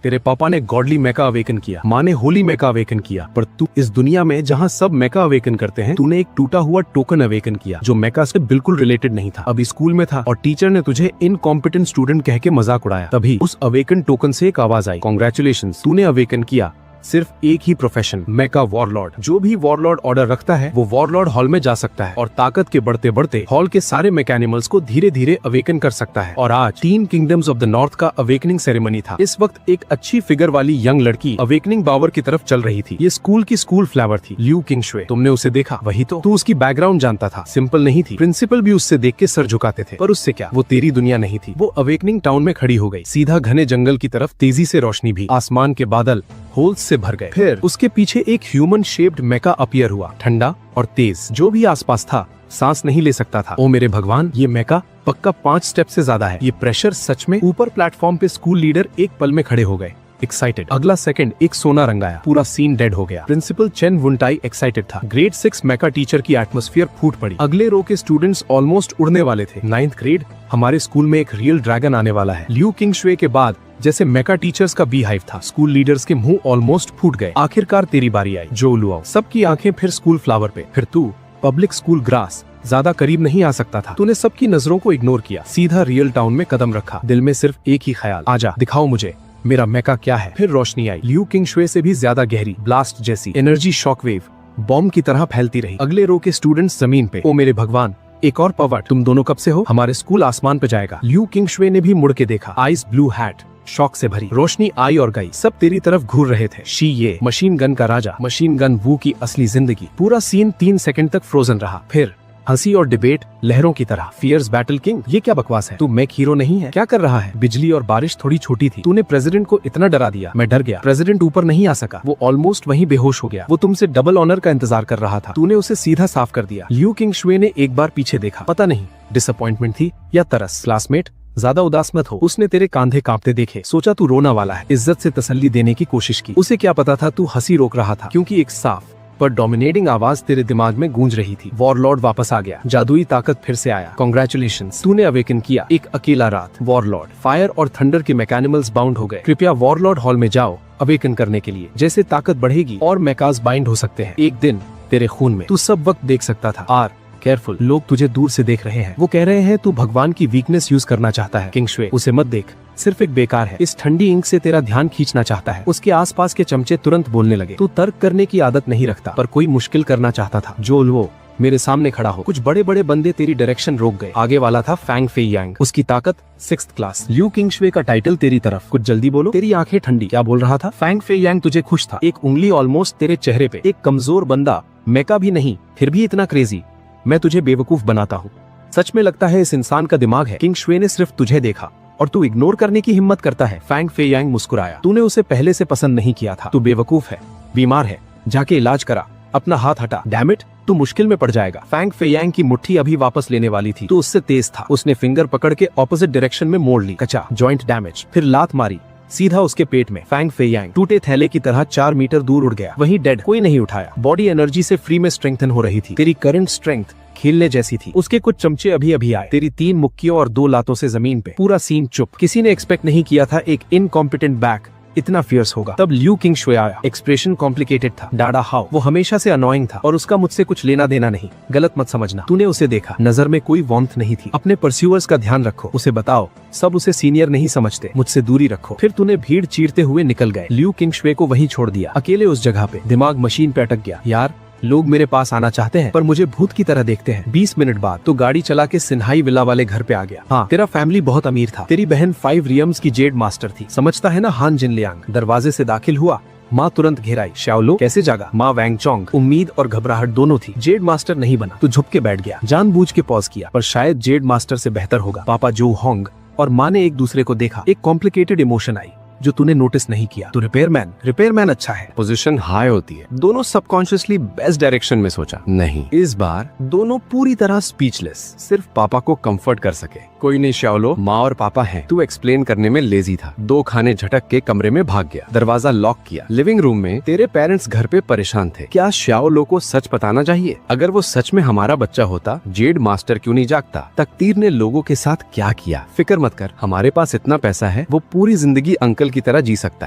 तेरे पापा ने गॉडली मेका अवेकन किया, माँ ने होली मेका अवेकन किया, पर तू इस दुनिया में जहाँ सब मेका अवेकन करते हैं, तूने एक टूटा हुआ टोकन अवेकन किया जो मेका से बिल्कुल रिलेटेड नहीं था। अभी स्कूल में था और टीचर ने तुझे इनकॉम्पिटेंट स्टूडेंट कह के मजाक उड़ाया। तभी उस अवेकन टोकन से एक आवाज आई, कांग्रेचुलेशंस, तूने अवेकन किया सिर्फ एक ही प्रोफेशन, मेका वॉरलॉर्ड। जो भी वॉरलॉर्ड ऑर्डर रखता है वो वॉरलॉर्ड हॉल में जा सकता है और ताकत के बढ़ते बढ़ते हॉल के सारे मैकेनिमल्स को धीरे धीरे अवेकन कर सकता है। और आज 3 किंगडम्स ऑफ द नॉर्थ का अवेकनिंग सेरेमनी था। इस वक्त एक अच्छी फिगर वाली यंग लड़की अवेकनिंग बावर की तरफ चल रही थी। ये स्कूल की स्कूल फ्लावर थी, ल्यू किंगशुए। तुमने उसे देखा? वही तो। तू उसकी बैकग्राउंड जानता था, सिंपल नहीं थी। प्रिंसिपल भी उससे देख के सर झुकाते थे, पर उससे क्या, वो तेरी दुनिया नहीं थी। वो अवेकनिंग टाउन में खड़ी हो गई, सीधा घने जंगल की तरफ तेजी से रोशनी भी, आसमान के बादल होल्स से भर गए। फिर उसके पीछे एक ह्यूमन शेप्ड मेका अपीयर हुआ, ठंडा और तेज। जो भी आसपास था सांस नहीं ले सकता था। ओ मेरे भगवान, ये मेका पक्का 5 स्टेप से ज्यादा है। ये प्रेशर सच में। ऊपर प्लेटफॉर्म पे स्कूल लीडर एक पल में खड़े हो गए, एक्साइटेड। अगला सेकंड एक सोना रंग आया, पूरा सीन डेड हो गया। प्रिंसिपल चेन वुनटाई एक्साइटेड था। ग्रेड 6 मेका टीचर की एटमॉस्फेयर फूट पड़ी। अगले रो के स्टूडेंट्स ऑलमोस्ट उड़ने वाले थे। 9th ग्रेड, हमारे स्कूल में एक रियल ड्रैगन आने वाला है। ल्यू किंगशुए के बाद जैसे मेका टीचर्स का बी हाइव था। स्कूल लीडर्स के मुंह ऑलमोस्ट फूट गए। आखिरकार तेरी बारी आई, जो लुआओ। सबकी आंखें फिर स्कूल फ्लावर पे। फिर तू पब्लिक स्कूल ग्रास, ज्यादा करीब नहीं आ सकता था। तूने सबकी नजरों को इग्नोर किया, सीधा रियल टाउन में कदम रखा। दिल में सिर्फ एक ही ख्याल, आजा दिखाओ मुझे मेरा मेका क्या है। फिर रोशनी आई, ल्यू किंगशुए से भी ज्यादा गहरी, ब्लास्ट जैसी। एनर्जी शॉकवेव बॉम्ब की तरह फैलती रही। अगले रो के स्टूडेंट्स जमीन पे। ओ मेरे भगवान, एक और पवट। तुम दोनों कब से हो? हमारे स्कूल आसमान पे जाएगा। ल्यू किंगशुए ने भी मुड़ के देखा, आइस ब्लू हैट, शॉक से भरी। रोशनी आई और गई, सब तेरी तरफ घूर रहे थे। शी ये मशीन गन का राजा, मशीन गन वू की असली जिंदगी। पूरा सीन 3 सेकंड तक फ्रोजन रहा। फिर हंसी और डिबेट लहरों की तरह। फियर्स बैटल किंग, ये क्या बकवास है? तू मेक हीरो नहीं है, क्या कर रहा है? बिजली और बारिश थोड़ी छोटी थी, तूने प्रेसिडेंट को इतना डरा दिया। मैं डर गया। प्रेसिडेंट ऊपर नहीं आ सका, वो ऑलमोस्ट वहीं बेहोश हो गया। वो तुमसे डबल ऑनर का इंतजार कर रहा था, तूने उसे सीधा साफ कर दिया। ल्यू किंगशुए ने एक बार पीछे देखा, पता नहीं डिसअपॉइंटमेंट थी या तरस। क्लासमेट, ज्यादा उदास मत हो। उसने तेरे कांधे कांपते देखे, सोचा तू रोना वाला है। इज्जत से तसल्ली देने की कोशिश की। उसे क्या पता था तू हंसी रोक रहा था, क्योंकि एक साफ पर डोमिनेटिंग आवाज तेरे दिमाग में गूंज रही थी। वॉरलॉर्ड वापस आ गया, जादुई ताकत फिर से आया। कांग्रेचुलेशंस, तूने अवेकन किया एक अकेला रात। वॉरलॉर्ड, फायर और थंडर के मैकेनिमल्स बाउंड हो गए। कृपया वॉरलॉर्ड हॉल में जाओ अवेकन करने के लिए। जैसे ताकत बढ़ेगी और मेकास बाइंड हो सकते हैं एक दिन तेरे खून में। तू सब वक्त देख सकता था। आर केयरफुल, लोग तुझे दूर से देख रहे हैं। वो कह रहे हैं तू भगवान की वीकनेस यूज करना चाहता है। किंगशुए, उसे मत देख, सिर्फ एक बेकार है। इस ठंडी इंक से तेरा ध्यान खींचना चाहता है। उसके आसपास के चमचे तुरंत बोलने लगे। तू तर्क करने की आदत नहीं रखता, पर कोई मुश्किल करना चाहता था। जो वो मेरे सामने खड़ा हो। कुछ बड़े बड़े बंदे तेरी डायरेक्शन रोक गए। आगे वाला था फैंग फे यांग, उसकी ताकत 6th क्लास। ल्यू किंगशुए का टाइटल तेरी तरफ। कुछ जल्दी बोलो। तेरी आंखें ठंडी। क्या बोल रहा था? फैंग फे यांग तुझे खुश था। एक उंगली ऑलमोस्ट तेरे चेहरे पे। एक कमजोर बंदा, मेका भी नहीं, फिर भी इतना क्रेजी। मैं तुझे बेवकूफ बनाता हूँ। सच में लगता है इस इंसान का दिमाग है। किंगशुए ने सिर्फ तुझे देखा और तू इग्नोर करने की हिम्मत करता है। फैंग फे यांग मुस्कुराया। तूने उसे पहले से पसंद नहीं किया था। तू बेवकूफ है, बीमार है, जाके इलाज करा। अपना हाथ हटा। डैम इट, तू मुश्किल में पड़ जाएगा। फैंग फे यांग की मुट्ठी अभी वापस लेने वाली थी, तू उससे तेज था। उसने फिंगर पकड़ के ऑपोजिट डायरेक्शन में मोड़ ली। कचा, जॉइंट डैमेज। फिर लात मारी सीधा उसके पेट में। फैंग फे यांग टूटे थैले की तरह 4 मीटर दूर उड़ गया। वहीं डेड, कोई नहीं उठाया। बॉडी एनर्जी से फ्री में स्ट्रेंथन हो रही थी। तेरी करंट स्ट्रेंथ खेलने जैसी थी। उसके कुछ चमचे अभी अभी आए। तेरी 3 मुक्कियों और 2 लातों से जमीन पे। पूरा सीन चुप। किसी ने एक्सपेक्ट नहीं किया था एक इनकॉम्पिटेंट बैक इतना फियर्स होगा। तब ल्यू किंगशुए आया। एक्सप्रेशन कॉम्प्लिकेटेड था। डाडा हाउ, वो हमेशा से अनोइंग था और उसका मुझसे कुछ लेना देना नहीं। गलत मत समझना। तूने उसे देखा, नजर में कोई वार्मथ नहीं थी। अपने परस्यूअर्स का ध्यान रखो, उसे बताओ सब उसे सीनियर नहीं समझते। मुझसे दूरी रखो। फिर तूने भीड़ चीरते हुए निकल गए। ल्यू किंगशुए को वहीं छोड़ दिया, अकेले उस जगह पे। दिमाग मशीन पे अटक गया। यार, लोग मेरे पास आना चाहते हैं पर मुझे भूत की तरह देखते हैं। 20 मिनट बाद तो गाड़ी चला के सिन्हाई विला वाले घर पे आ गया। हाँ, तेरा फैमिली बहुत अमीर था। तेरी बहन 5 रियम्स की जेड मास्टर थी, समझता है ना हान जिनलियांग। दरवाजे से दाखिल हुआ, माँ तुरंत घेराई। शाओलो कैसे जागा? माँ वैंग चोंग। उम्मीद और घबराहट दोनों थी। जेड मास्टर नहीं बना तो झुक के बैठ गया। जानबूझ के पॉज किया, पर शायद जेड मास्टर से बेहतर होगा। पापा जो होंग और माँ ने एक दूसरे को देखा। एक कॉम्प्लिकेटेड इमोशन आई जो तूने नोटिस नहीं किया। तो रिपेयरमैन अच्छा है, पोजीशन हाई होती है। दोनों सबकॉन्शियसली बेस्ट डायरेक्शन में सोचा। नहीं, इस बार दोनों पूरी तरह स्पीचलेस, सिर्फ पापा को कंफर्ट कर सके। कोई नहीं श्याओलो, माँ और पापा हैं। तू एक्सप्लेन करने में लेजी था। 2 खाने झटक के कमरे में भाग गया, दरवाजा लॉक किया। लिविंग रूम में तेरे पेरेंट्स घर पे परेशान थे। क्या श्याओलो को सच बताना चाहिए? अगर वो सच में हमारा बच्चा होता, जेड मास्टर क्यों नहीं जागता? तकदीर ने लोगों के साथ क्या किया? फिक्र मत कर, हमारे पास इतना पैसा है, वो पूरी जिंदगी अंकल की तरह जी सकता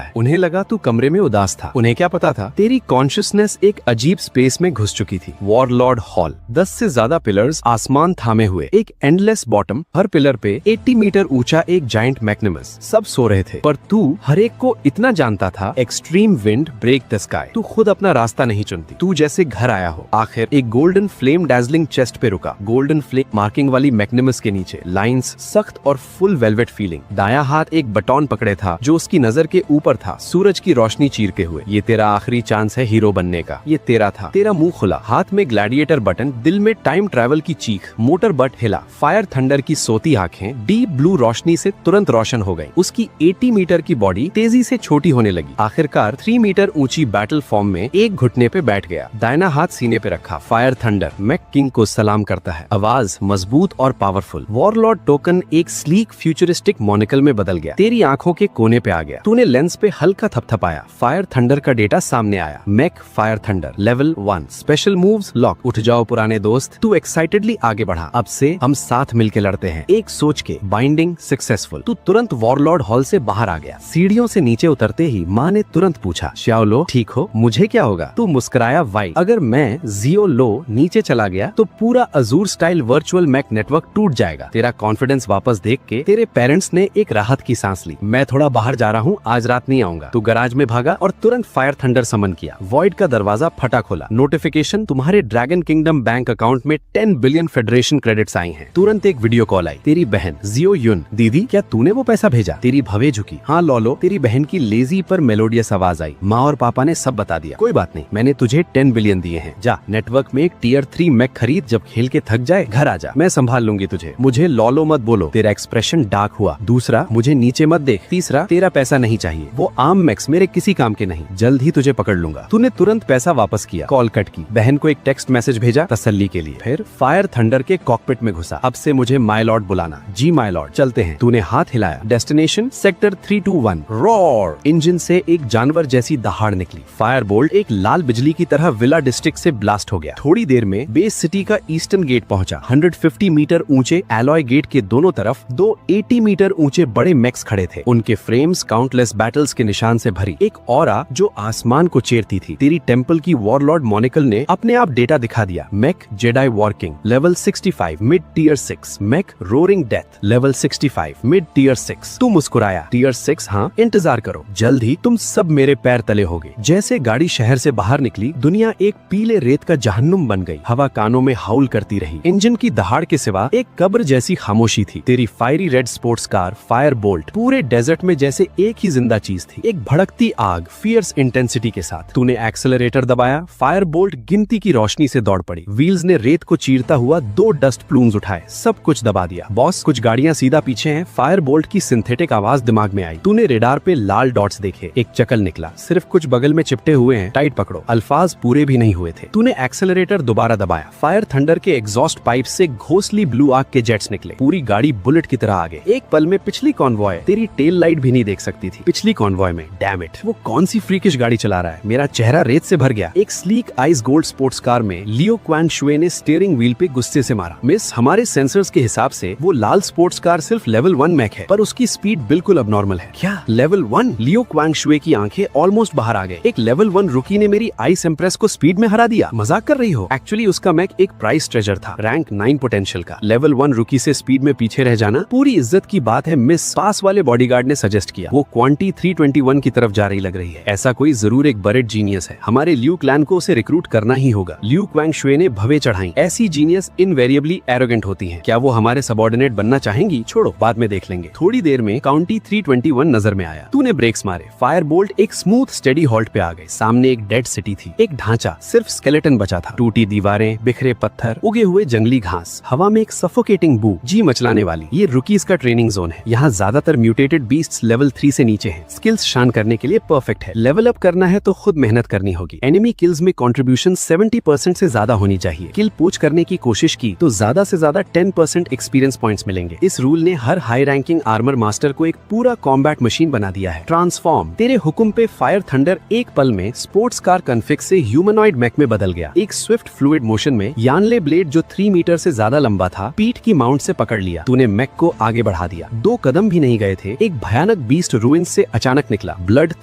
है। उन्हें लगा तू कमरे में उदास था। उन्हें क्या पता था तेरी कॉन्शियसनेस एक अजीब स्पेस में घुस चुकी थी। वॉरलॉर्ड हॉल, 10 से ज्यादा पिलर्स आसमान थामे हुए, एक एंडलेस बॉटम, हर पिलर पे 80 मीटर ऊंचा एक जाइंट मैग्निमस। सब सो रहे थे, पर तू हर एक को इतना जानता था। Extreme wind break the sky. तू खुद अपना रास्ता नहीं चुनती, तू जैसे घर आया हो। आखिर एक गोल्डन फ्लेम डैजलिंग चेस्ट पे रुका। गोल्डन फ्लेम मार्किंग वाली मैग्निमस के नीचे लाइंस, सख्त और फुल वेलवेट फीलिंग। दायां हाथ एक बटन पकड़े था जो उसकी नजर के ऊपर था, सूरज की रोशनी चीरते हुए। ये तेरा आखिरी चांस है हीरो बनने का। ये तेरा था। तेरा मुंह खुला, हाथ में ग्लैडिएटर बटन, दिल में टाइम ट्रैवल की चीख। मोटर बट हिला। फायर थंडर की सोती आंखें डीप ब्लू रोशनी से तुरंत रोशन हो गई। उसकी 80 मीटर की बॉडी तेजी से छोटी होने लगी। आखिरकार 3 मीटर ऊंची बैटल फॉर्म में एक घुटने पे बैठ गया, दाहिना हाथ सीने पे रखा। फायर थंडर मैक किंग को सलाम करता है। आवाज मजबूत और पावरफुल। वॉरलॉर्ड टोकन एक स्लीक फ्यूचरिस्टिक मोनिकल में बदल गया, तेरी आंखों के कोने पे आ गया। तूने लेंस पे हल्का थपथपाया। फायर थंडर का डेटा सामने आया। Mech fire thunder level 1, special moves lock. उठ जाओ पुराने दोस्त। तू एक्साइटेडली आगे बढ़ा। अब से हम साथ मिलके लड़ते हैं, एक सोच के। Binding successful. तू तुरंत वॉरलॉर्ड हॉल से बाहर आ गया। सीढ़ियों से नीचे उतरते ही माँ ने तुरंत पूछा, श्याओलो ठीक हो? मुझे क्या होगा? तू मुस्कुराया वाई। अगर मैं जियो लो नीचे चला गया तो पूरा Azure style virtual mech network टूट जाएगा। तेरा कॉन्फिडेंस वापस देख के तेरे पेरेंट्स ने एक राहत की सांस ली। मैं थोड़ा बाहर जा रहा हूँ, आज रात नहीं आऊंगा। तू गराज में भागा और तुरंत फायर थंडर समन किया। वॉइड का दरवाजा फटा खोला। नोटिफिकेशन, तुम्हारे ड्रैगन किंगडम बैंक अकाउंट में 10 बिलियन फेडरेशन क्रेडिट्स आई हैं। तुरंत एक वीडियो कॉल आई। तेरी बहन जियो युन, दीदी क्या तूने वो पैसा भेजा? तेरी भवे झुकी। हाँ लॉलो। तेरी बहन की लेजी पर मेलोडियस आवाज आई। माँ और पापा ने सब बता दिया। कोई बात नहीं, मैंने तुझे 10 बिलियन दिए हैं। जा नेटवर्क में एक टियर 3 मैक खरीद। जब खेल के थक जाए घर आ जा, मैं संभाल लूंगी तुझे। मुझे लॉलो मत बोलो। तेरा एक्सप्रेशन डार्क हुआ। दूसरा, मुझे नीचे मत देख। तीसरा, तेरा पैसा नहीं चाहिए। वो आम मैक्स मेरे किसी काम के नहीं। जल्द ही तुझे पकड़ लूंगा। तूने तुरंत पैसा वापस किया। कॉल कट की। बहन को एक टेक्स्ट मैसेज भेजा तसल्ली के लिए। फिर फायर थंडर के कॉकपिट में घुसा। अब से मुझे माय लॉर्ड बुलाना। जी माय लॉर्ड, चलते हैं। तूने हाथ हिलाया। Destination sector 321। रॉर। इंजन से एक जानवर जैसी दहाड़ निकली। फायर बोल्ट एक लाल बिजली की तरह विला डिस्ट्रिक्ट से ब्लास्ट हो गया। थोड़ी देर में बेस सिटी का ईस्टर्न गेट पहुंचा। 150 मीटर ऊंचे एलॉय गेट के दोनों तरफ 2 80 मीटर ऊंचे बड़े मैक्स खड़े थे। उनके फ्रेम्स काउंटलेस बैटल्स के निशान से भरी, एक ऑरा जो आसमान को चीरती थी। तेरी टेंपल की वॉरलॉर्ड मोनिकल ने अपने आप डेटा दिखा दिया। Mech Jedi war king level 65 mid tier 6। Mech roaring death level 65 mid tier 6। तू मुस्कुराया। टियर 6? हाँ, इंतजार करो, जल्द ही तुम सब मेरे पैर तले होगे। जैसे गाड़ी शहर से बाहर निकली, दुनिया एक पीले रेत का जहन्नुम बन गई। हवा कानों में हाउल करती रही। इंजन की दहाड़ के सिवा एक कब्र जैसी खामोशी थी। तेरी fiery red sports car Fire Boltt पूरे डेजर्ट में जैसे एक ही जिंदा चीज थी, एक भड़कती आग फियर्स इंटेंसिटी के साथ। तूने एक्सेलरेटर दबाया। फायर बोल्ट गिनती की रोशनी से दौड़ पड़ी। व्हील्स ने रेत को चीरता हुआ 2 डस्ट प्लूम्स उठाए, सब कुछ दबा दिया। बॉस, कुछ गाड़ियां सीधा पीछे हैं। फायर बोल्ट की सिंथेटिक आवाज दिमाग में आई। तूने रेडार पे लाल डॉट्स देखे। एक चकल निकला, सिर्फ कुछ बगल में चिपटे हुए हैं, टाइट पकड़ो। अल्फाज पूरे भी नहीं हुए थे। तूने एक्सेलरेटर दोबारा दबाया। फायर थंडर के एग्जॉस्ट पाइप से घोंसली ब्लू आग के जेट्स निकले। पूरी गाड़ी बुलेट की तरह आगे। एक पल में पिछली कॉन्वॉय तेरी टेल लाइट भी नहीं देख सकती थी। पिछली कॉन्वॉय में, डैम इट, वो कौन सी फ्रीकिश गाड़ी चला रहा है? मेरा चेहरा रेत से भर गया। एक sleek ice gold sports car में लियो क्वान शुए ने स्टीयरिंग व्हील पे गुस्से से मारा। मिस, हमारे सेंसर्स के हिसाब से वो लाल स्पोर्ट्स कार सिर्फ लेवल 1 मैक है, पर उसकी स्पीड बिल्कुल अबनॉर्मल है। क्या लेवल 1? लियो क्वान शुए की आंखें ऑलमोस्ट बाहर आ गए। एक लेवल 1 रुकी ने मेरी आइस एम्प्रेस को स्पीड में हरा दिया। मजाक कर रही हो? एक्चुअली उसका मैक एक प्राइस ट्रेजर था, रैंक 9 पोटेंशियल का। लेवल 1 रुकी से स्पीड में पीछे रह जाना पूरी इज्जत की बात है मिस, पास वाले बॉडीगार्ड ने सजेस्ट किया। वो क्वांटी 321 की तरफ जा रही लग रही है। ऐसा कोई जरूर एक बरेड जीनियस है। हमारे ल्यू क्लैन को उसे रिक्रूट करना ही होगा। ल्यू क्वांग शुए ने भवे चढ़ाई। ऐसी जीनियस इनवेरिएबली एरोगेंट होती हैं। क्या वो हमारे सबऑर्डिनेट बनना चाहेंगी? छोड़ो, बाद में देख लेंगे। थोड़ी देर में काउंटी 321 नजर में आया। तूने ब्रेक्स मारे। फायर बोल्ट एक स्मूथ स्टेडी हॉल्ट पे आ गए। सामने एक डेड सिटी थी। एक ढांचा, सिर्फ स्केलेटन बचा था। टूटी दीवारें, बिखरे पत्थर, उगे हुए जंगली घास, हवा में एक सफोकेटिंग बू जी मचलाने वाली। ये रुकीज का ट्रेनिंग जोन है। यहाँ ज्यादातर म्यूटेटेड बीस्ट्स लेवल 3 से नीचे हैं। स्किल्स शान करने के लिए परफेक्ट है। लेवल अप करना है तो खुद मेहनत करनी होगी। एनिमी किल्स में कंट्रीब्यूशन 70% से ज्यादा होनी चाहिए। किल पूछ करने की कोशिश की तो ज्यादा से ज्यादा 10% एक्सपीरियंस पॉइंट्स मिलेंगे। इस रूल ने हर हाई रैंकिंग आर्मर मास्टर को एक पूरा कॉम्बैट मशीन बना दिया है। ट्रांसफॉर्म। तेरे हुक्म पे फायर थंडर एक पल में स्पोर्ट्स कार कॉन्फिग से ह्यूमनॉइड मैक में बदल गया। एक स्विफ्ट फ्लूइड मोशन में यानले ब्लेड जो 3 मीटर से ज्यादा लंबा था पीठ की माउंट से पकड़ लिया। तूने मैक को आगे बढ़ा दिया। 2 कदम भी नहीं गए थे, एक भयानक बीस्ट रूइंस से अचानक निकला। Blood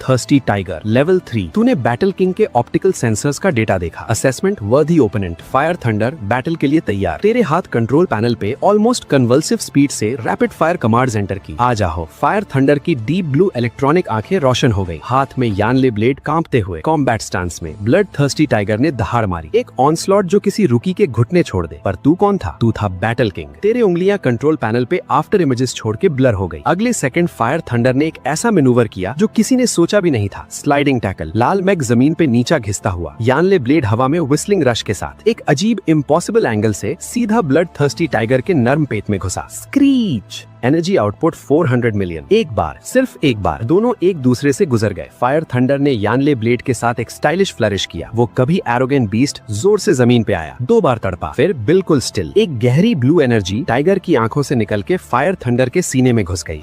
thirsty tiger level 3। तूने बैटल किंग के ऑप्टिकल सेंसर्स का डेटा देखा। असेसमेंट वर्दी ओपोनेंट। फायर थंडर बैटल के लिए तैयार। तेरे हाथ कंट्रोल पैनल पे ऑलमोस्ट कन्वल्सिव स्पीड से रैपिड फायर कमांड्स एंटर की। आ जाओ। फायर थंडर की डीप ब्लू इलेक्ट्रॉनिक आंखें रोशन हो गई। हाथ में यानले ब्लेड कांपते हुए कॉम्बैट स्टांस में ब्लड थर्स्टी टाइगर ने दहाड़ मारी। एक ऑनस्लॉट जो किसी रुकी के घुटने छोड़ दे। पर तू कौन था? तू था बैटल किंग। तेरे उंगलियां कंट्रोल पैनल पे आफ्टर इमेजेस छोड़ के ब्लर हो गई। अगले सेकंड फायर थंडर ने एक ऐसा मैनूवर किया जो किसी ने सोचा भी नहीं था। Sliding tackle. लाल मैग जमीन पे नीचा घिसता हुआ, यानले ब्लेड हवा में व्हिस्लिंग रश के साथ एक अजीब इम्पॉसिबल एंगल से सीधा ब्लड थर्स्टी टाइगर के नर्म पेट में घुसा। स्क्रीच। Energy output 400 million. एक बार, सिर्फ एक बार दोनों एक दूसरे से गुजर गए। फायर थंडर ने यानले ब्लेड के साथ एक स्टाइलिश फ्लरिश किया। वो कभी एरोगेंट बीस्ट जोर से जमीन पे आया, 2 बार तड़पा, फिर बिल्कुल स्टिल। एक गहरी ब्लू एनर्जी टाइगर की आंखों से निकल के फायर थंडर के सीने में घुस गई।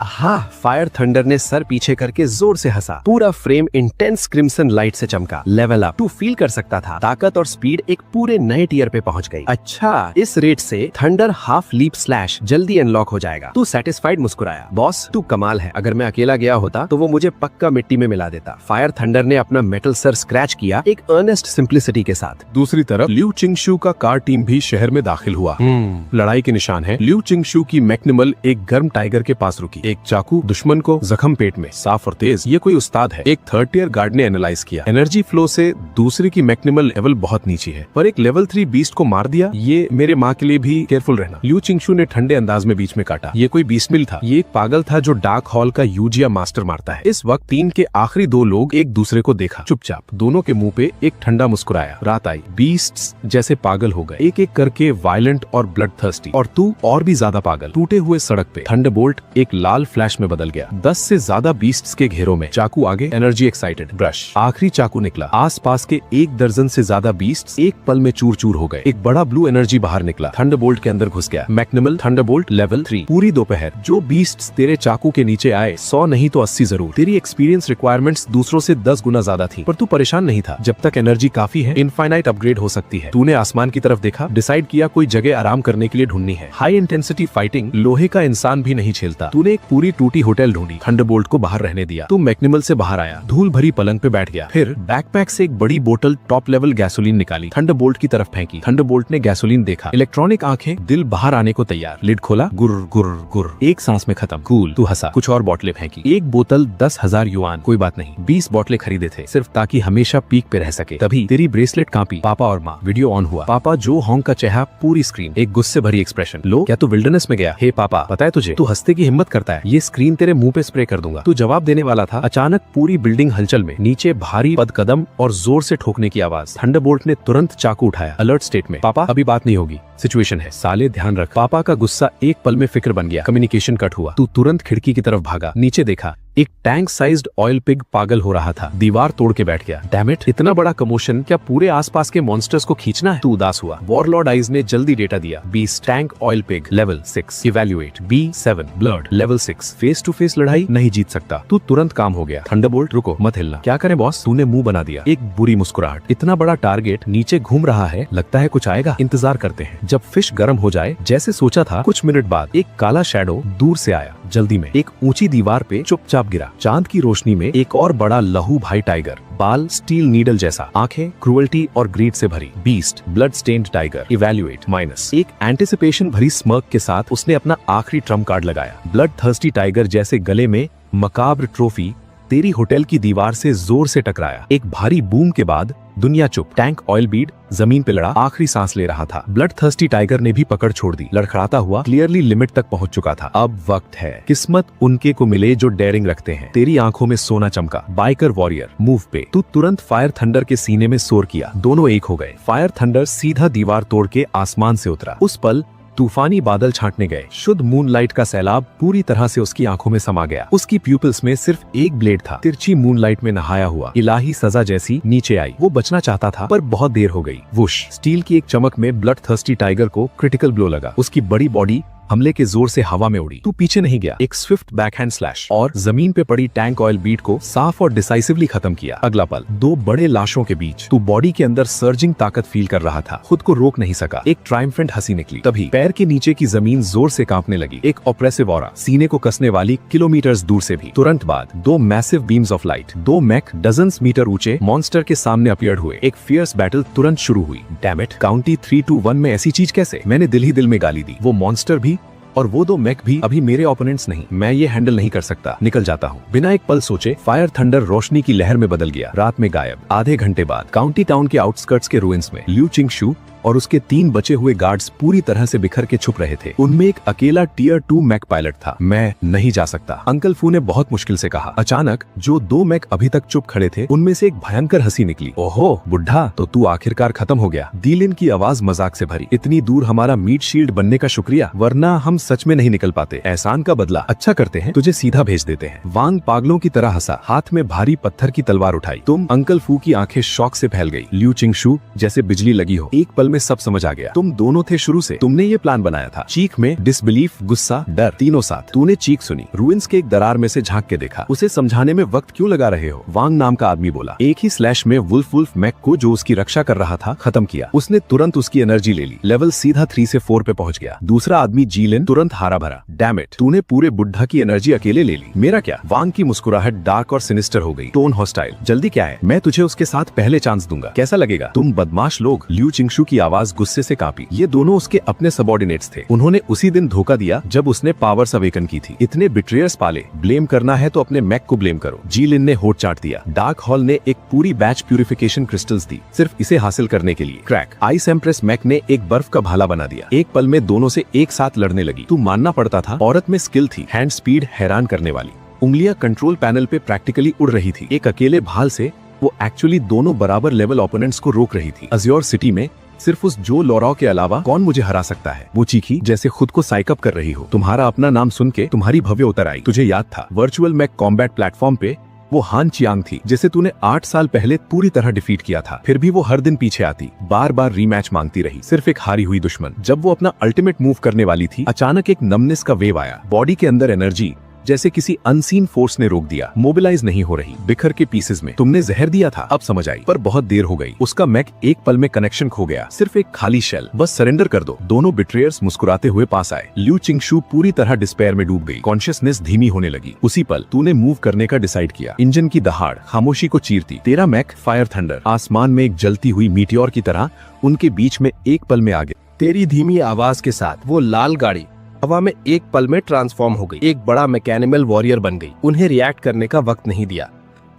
फायर थंडर ने सर पीछे करके जोर से हंसा। पूरा फ्रेम इंटेंस क्रिम्सन लाइट से चमका। Level up. तू फील कर सकता था ताकत और स्पीड एक पूरे नए टियर पे पहुंच गई। अच्छा, इस रेट से थंडर हाफ लीप स्लैश जल्दी अनलॉक हो जाएगा। तू सेटिस्फाइड मुस्कुराया। बॉस तू कमाल है, अगर मैं अकेला गया होता तो वो मुझे पक्का मिट्टी में मिला देता। फायर थंडर ने अपना मेटल सर स्क्रैच किया एक अर्नेस्ट सिंप्लिसिटी के साथ। दूसरी तरफ लिu चिंगशू का कार टीम भी शहर में दाखिल हुआ। लड़ाई के निशान है। लिu चिंगशू की मैक्निमल एक गर्म टाइगर के पास रुकी। एक चाकू दुश्मन को जख्म पेट में, साफ और तेज। ये कोई उस्ताद है। एक 3rd टियर गार्ड ने एनालाइज किया। एनर्जी फ्लो से दूसरे की मैक्निमल लेवल बहुत नीचे है, पर एक लेवल 3 बीस्ट को मार दिया। ये मेरे माँ के लिए भी केयरफुल रहना। लिu चिंगशू ने ठंडे अंदाज में बीच में काटा। ये कोई बीस्ट मिल था? ये एक पागल था जो डार्क हॉल का यूजिया मास्टर मारता है। इस वक्त टीम के आखिरी 2 लोग एक दूसरे को देखा। चुपचाप दोनों के मुंह पे एक ठंडा मुस्कुराया। रात आई। बीस्ट्स जैसे पागल हो गए, एक एक करके वायलेंट और ब्लड थर्स्टी। और तू और भी ज्यादा पागल। टूटे हुए सड़क पे थंडरबोल्ट एक लाल फ्लैश में बदल गया। 10 से ज्यादा बीस्ट्स के घेरों में। चाकू आगे, एनर्जी एक्साइटेड। ब्रश। आखिरी चाकू निकला। आसपास के 1 दर्जन से ज्यादा बीस्ट्स एक पल में चूर चूर हो गए। एक बड़ा ब्लू एनर्जी बाहर निकला, थंडरबोल्ट के अंदर घुस गया। मैक्निमल थंडरबोल्ट लेवल 3। पूरी दोपहर जो बीस्ट्स तेरे चाकू के नीचे आए, 100 नहीं तो 80 जरूर। तेरी एक्सपीरियंस रिक्वायरमेंट्स दूसरों से 10 गुना ज्यादा थी, पर तू परेशान नहीं था। जब तक एनर्जी काफी है, इनफाइनाइट अपग्रेड हो सकती है। तूने आसमान की तरफ देखा, डिसाइड किया कोई जगह आराम करने के लिए ढूंढनी है। हाई इंटेंसिटी फाइटिंग लोहे का इंसान भी नहीं झेलता। तूने एक पूरी टूटी होटल ढूंढी, थंडरबोल्ट को बाहर रहने दिया। तू मैक्निमल से बाहर आया, धूल भरी पलंग पे बैठ गया। फिर बैकपैक से एक बड़ी बोतल टॉप लेवल गैसोलीन निकाली, थंडरबोल्ट की तरफ फेंकी। थंडरबोल्ट ने गैसोलीन देखा, इलेक्ट्रॉनिक आंखें, दिल बाहर आने को तैयार। लिड खोला, गुर गुर गुर, एक सांस में खत्म। कूल। तू हंसा। कुछ और बोतलें फेंकी। एक बोतल 10,000 युआन, कोई बात नहीं। 20 बोतलें खरीदे थे सिर्फ ताकि हमेशा पीक पे रह सके। तभी तेरी ब्रेसलेट कांपी। पापा और माँ। वीडियो ऑन हुआ। पापा जो होंग का चेहरा, पूरी स्क्रीन, एक गुस्से भरी एक्सप्रेशन। लो, क्या तू विल्डरनेस में गया? हे पापा, पता है तुझे, तू हंसते की हिम्मत करता है, ये स्क्रीन तेरे मुंह पे स्प्रे कर दूंगा। तू जवाब देने वाला था, अचानक पूरी बिल्डिंग हलचल में, नीचे भारी पदकदम और जोर से ठोकने की आवाज। थंडरबोल्ट ने तुरंत चाकू उठाया, अलर्ट स्टेट में। पापा अभी बात नहीं होगी, सिचुएशन है। साले ध्यान रख। पापा का गुस्सा एक पल में फिक्र बन गया। कम्युनिकेशन कट हुआ। तू तुरंत खिड़की की तरफ भागा, नीचे देखा, एक टैंक साइज्ड ऑयल पिग पागल हो रहा था। दीवार तोड़ के बैठ गया। डैम इट, इतना बड़ा कमोशन, क्या पूरे आसपास के मॉन्स्टर्स को खींचना है? तू उदास हुआ। वॉरलॉर्ड आइज ने जल्दी डेटा दिया। Beast, tank oil pig level 6, evaluate B7, blood level 6, face to face लड़ाई नहीं जीत सकता। तू तुरंत काम हो गया। थंडरबोल्ट रुको, मत हिलना। क्या करें बॉस? तूने मुंह बना दिया। एक बुरी मुस्कुराहट। इतना बड़ा टारगेट नीचे घूम रहा है, लगता है कुछ आएगा। इंतजार करते हैं जब फिश गर्म हो जाए। जैसे सोचा था, कुछ मिनट बाद एक काला शैडो दूर से आया। जल्दी में एक ऊंची दीवार पे चुपचाप गिरा। चांद की रोशनी में एक और बड़ा लहू भाई टाइगर, बाल स्टील नीडल जैसा, आंखें क्रुएल्टी और ग्रीड से भरी। Beast, blood stained tiger, evaluate -। एक एंटिसिपेशन भरी स्मर्क के साथ उसने अपना आखिरी ट्रम्प कार्ड लगाया। ब्लड थर्स्टी टाइगर जैसे गले में मकाब्र ट्रॉफी तेरी होटल की दीवार से जोर से टकराया। एक भारी बूम के बाद दुनिया चुप। टैंक ऑयल बीड जमीन पे लड़ा, आखिरी सांस ले रहा था। ब्लड थर्स्टी टाइगर ने भी पकड़ छोड़ दी, लड़खड़ाता हुआ क्लियरली लिमिट तक पहुंच चुका था। अब वक्त है, किस्मत उनके को मिले जो डेयरिंग रखते हैं। तेरी आंखों में सोना चमका। बाइकर वॉरियर मूव पे। तू तुरंत फायर थंडर के सीने में सोर किया। दोनों एक हो गए। फायर थंडर सीधा दीवार तोड़ के आसमान से उतरा। उस पल तूफानी बादल छांटने गए। शुद्ध मूनलाइट का सैलाब पूरी तरह से उसकी आंखों में समा गया। उसकी प्यूपिल्स में सिर्फ एक ब्लेड था, तिरछी मूनलाइट में नहाया हुआ, इलाही सजा जैसी नीचे आई। वो बचना चाहता था पर बहुत देर हो गई। वुश, स्टील की एक चमक में ब्लड थर्स्टी टाइगर को क्रिटिकल ब्लो लगा। उसकी बड़ी बॉडी हमले के जोर से हवा में उड़ी। तू पीछे नहीं गया, एक स्विफ्ट बैकहैंड स्लैश और जमीन पे पड़ी टैंक ऑयल बीट को साफ और डिसाइसिवली खत्म किया। अगला पल, दो बड़े लाशों के बीच तू बॉडी के अंदर सर्जिंग ताकत फील कर रहा था, खुद को रोक नहीं सका। एक ट्रायम्फेंट हंसी निकली। तभी पैर के नीचे की जमीन जोर से कांपने लगी, एक ऑप्रेसिव ऑरा, सीने को कसने वाली, किलोमीटर्स दूर से भी। तुरंत बाद दो मैसिव बीम्स ऑफ लाइट, दो मैक डजन्स मीटर ऊंचे मॉन्स्टर के सामने अपीयर्ड हुए। एक फियर्स बैटल तुरंत शुरू हुई। डैम इट, काउंटी 3, 2, 1 में ऐसी चीज कैसे? मैंने दिल ही दिल में गाली दी। वो मॉन्स्टर भी और वो दो मैक भी अभी मेरे ओपोनेंट्स नहीं। मैं ये हैंडल नहीं कर सकता, निकल जाता हूँ। बिना एक पल सोचे फायर थंडर रोशनी की लहर में बदल गया, रात में गायब। आधे घंटे बाद काउंटी टाउन के आउटस्कर्ट्स के रुइंस में लियू चिंगशू और उसके 3 बचे हुए गार्ड्स पूरी तरह से बिखर के छुप रहे थे। उनमें एक अकेला टियर 2 मैक पायलट था। मैं नहीं जा सकता, अंकल फू ने बहुत मुश्किल से कहा। अचानक जो 2 मैक अभी तक चुप खड़े थे उनमें से एक भयंकर हंसी निकली। ओहो बुढ़ा, तो तू आखिरकार खत्म हो गया। दीलिन की आवाज मजाक से भरी। इतनी दूर हमारा मीट शील्ड बनने का शुक्रिया, वरना हम सच में नहीं निकल पाते। एहसान का बदला अच्छा करते हैं, तुझे सीधा भेज देते हैं। वांग पागलों की तरह हंसा, हाथ में भारी पत्थर की तलवार उठाई। तुम? अंकल फू की आंखें शौक से फैल गई। लियू चिंगशू जैसे बिजली लगी हो। एक पल में सब समझ आ गया। तुम दोनों थे शुरू से, तुमने ये प्लान बनाया था। चीख में डिसबिलीफ, गुस्सा, डर, तीनों साथ। तूने चीख सुनी, रुइंस के एक दरार में से झांक के देखा। उसे समझाने में वक्त क्यों लगा रहे हो? वांग नाम का आदमी बोला। एक ही स्लैश में वुल्फ मैक को, जो उसकी रक्षा कर रहा था, खत्म किया। उसने तुरंत उसकी एनर्जी ले ली। लेवल सीधा 3 से 4 पे पहुंच गया। दूसरा आदमी जीलिन तुरंत हारा भरा। डैम इट, तूने पूरे बुढ़ा की एनर्जी अकेले ले ली। मेरा क्या? वांग की मुस्कुराहट डार्क और सिनिस्टर हो गई, टोन हॉस्टाइल। जल्दी क्या है? मैं तुझे उसके साथ पहले चांस दूंगा, कैसा लगेगा? तुम बदमाश लोग। लियू चिंगशू की आवाज गुस्से से कांपी। ये दोनों उसके अपने सबऑर्डिनेट्स थे। उन्होंने उसी दिन धोखा दिया जब उसने पावर्स अवेकन की थी। इतने बिट्रेयर्स पाले, ब्लेम करना है तो अपने मैक को ब्लेम करो। जीलिन ने होठ चाट दिया। डार्क हॉल ने एक पूरी बैच प्यूरिफिकेशन क्रिस्टल्स दी सिर्फ इसे हासिल करने के लिए। क्रैक, आइस एम्प्रेस मैक ने एक बर्फ का भाला बना दिया। एक पल में दोनों से एक साथ लड़ने लगी। तू मानना पड़ता था, औरत में स्किल थी, हैंड स्पीड हैरान करने वाली। उंगलियां कंट्रोल पैनल पे प्रैक्टिकली उड़ रही थी। एक अकेले भाल से वो एक्चुअली दोनों बराबर लेवल ओपोनेंट्स को रोक रही थी। अज्योर सिटी में सिर्फ उस जो लॉराओ के अलावा कौन मुझे हरा सकता है? वो चीखी जैसे खुद को साइकअप कर रही हो। तुम्हारा अपना नाम सुन के तुम्हारी भव्य उतर आई। तुझे याद था वर्चुअल मैक कॉम्बैट प्लेटफॉर्म पे वो हान चियांग थी जिसे तूने 8 साल पहले पूरी तरह डिफीट किया था। फिर भी वो हर दिन पीछे आती, बार बार रीमैच मांगती रही, सिर्फ एक हारी हुई दुश्मन। जब वो अपना अल्टीमेट मूव करने वाली थी, अचानक एक नमनेस का वेव आया। बॉडी के अंदर एनर्जी जैसे किसी अनसीन फोर्स ने रोक दिया। मोबिलाइज नहीं हो रही, बिखर के पीसेस में। तुमने जहर दिया था, अब समझ आई, पर बहुत देर हो गई। उसका मैक एक पल में कनेक्शन खो गया, सिर्फ एक खाली शेल। बस सरेंडर कर दो। दोनों बिट्रेयर्स मुस्कुराते हुए पास आए। लियू चिंगशू पूरी तरह डिस्पेयर में डूब गई। कॉन्शियसनेस धीमी होने लगी। उसी पल तूने मूव करने का डिसाइड किया। इंजन की दहाड़ खामोशी को चीरती। तेरा मैक फायर थंडर आसमान में एक जलती हुई मीटियोर की तरह उनके बीच में एक पल में आ गया। तेरी धीमी आवाज के साथ वो लाल गाड़ी हवा में एक पल में ट्रांसफॉर्म हो गई, एक बड़ा मैकेनिमल वॉरियर बन गई। उन्हें रिएक्ट करने का वक्त नहीं दिया।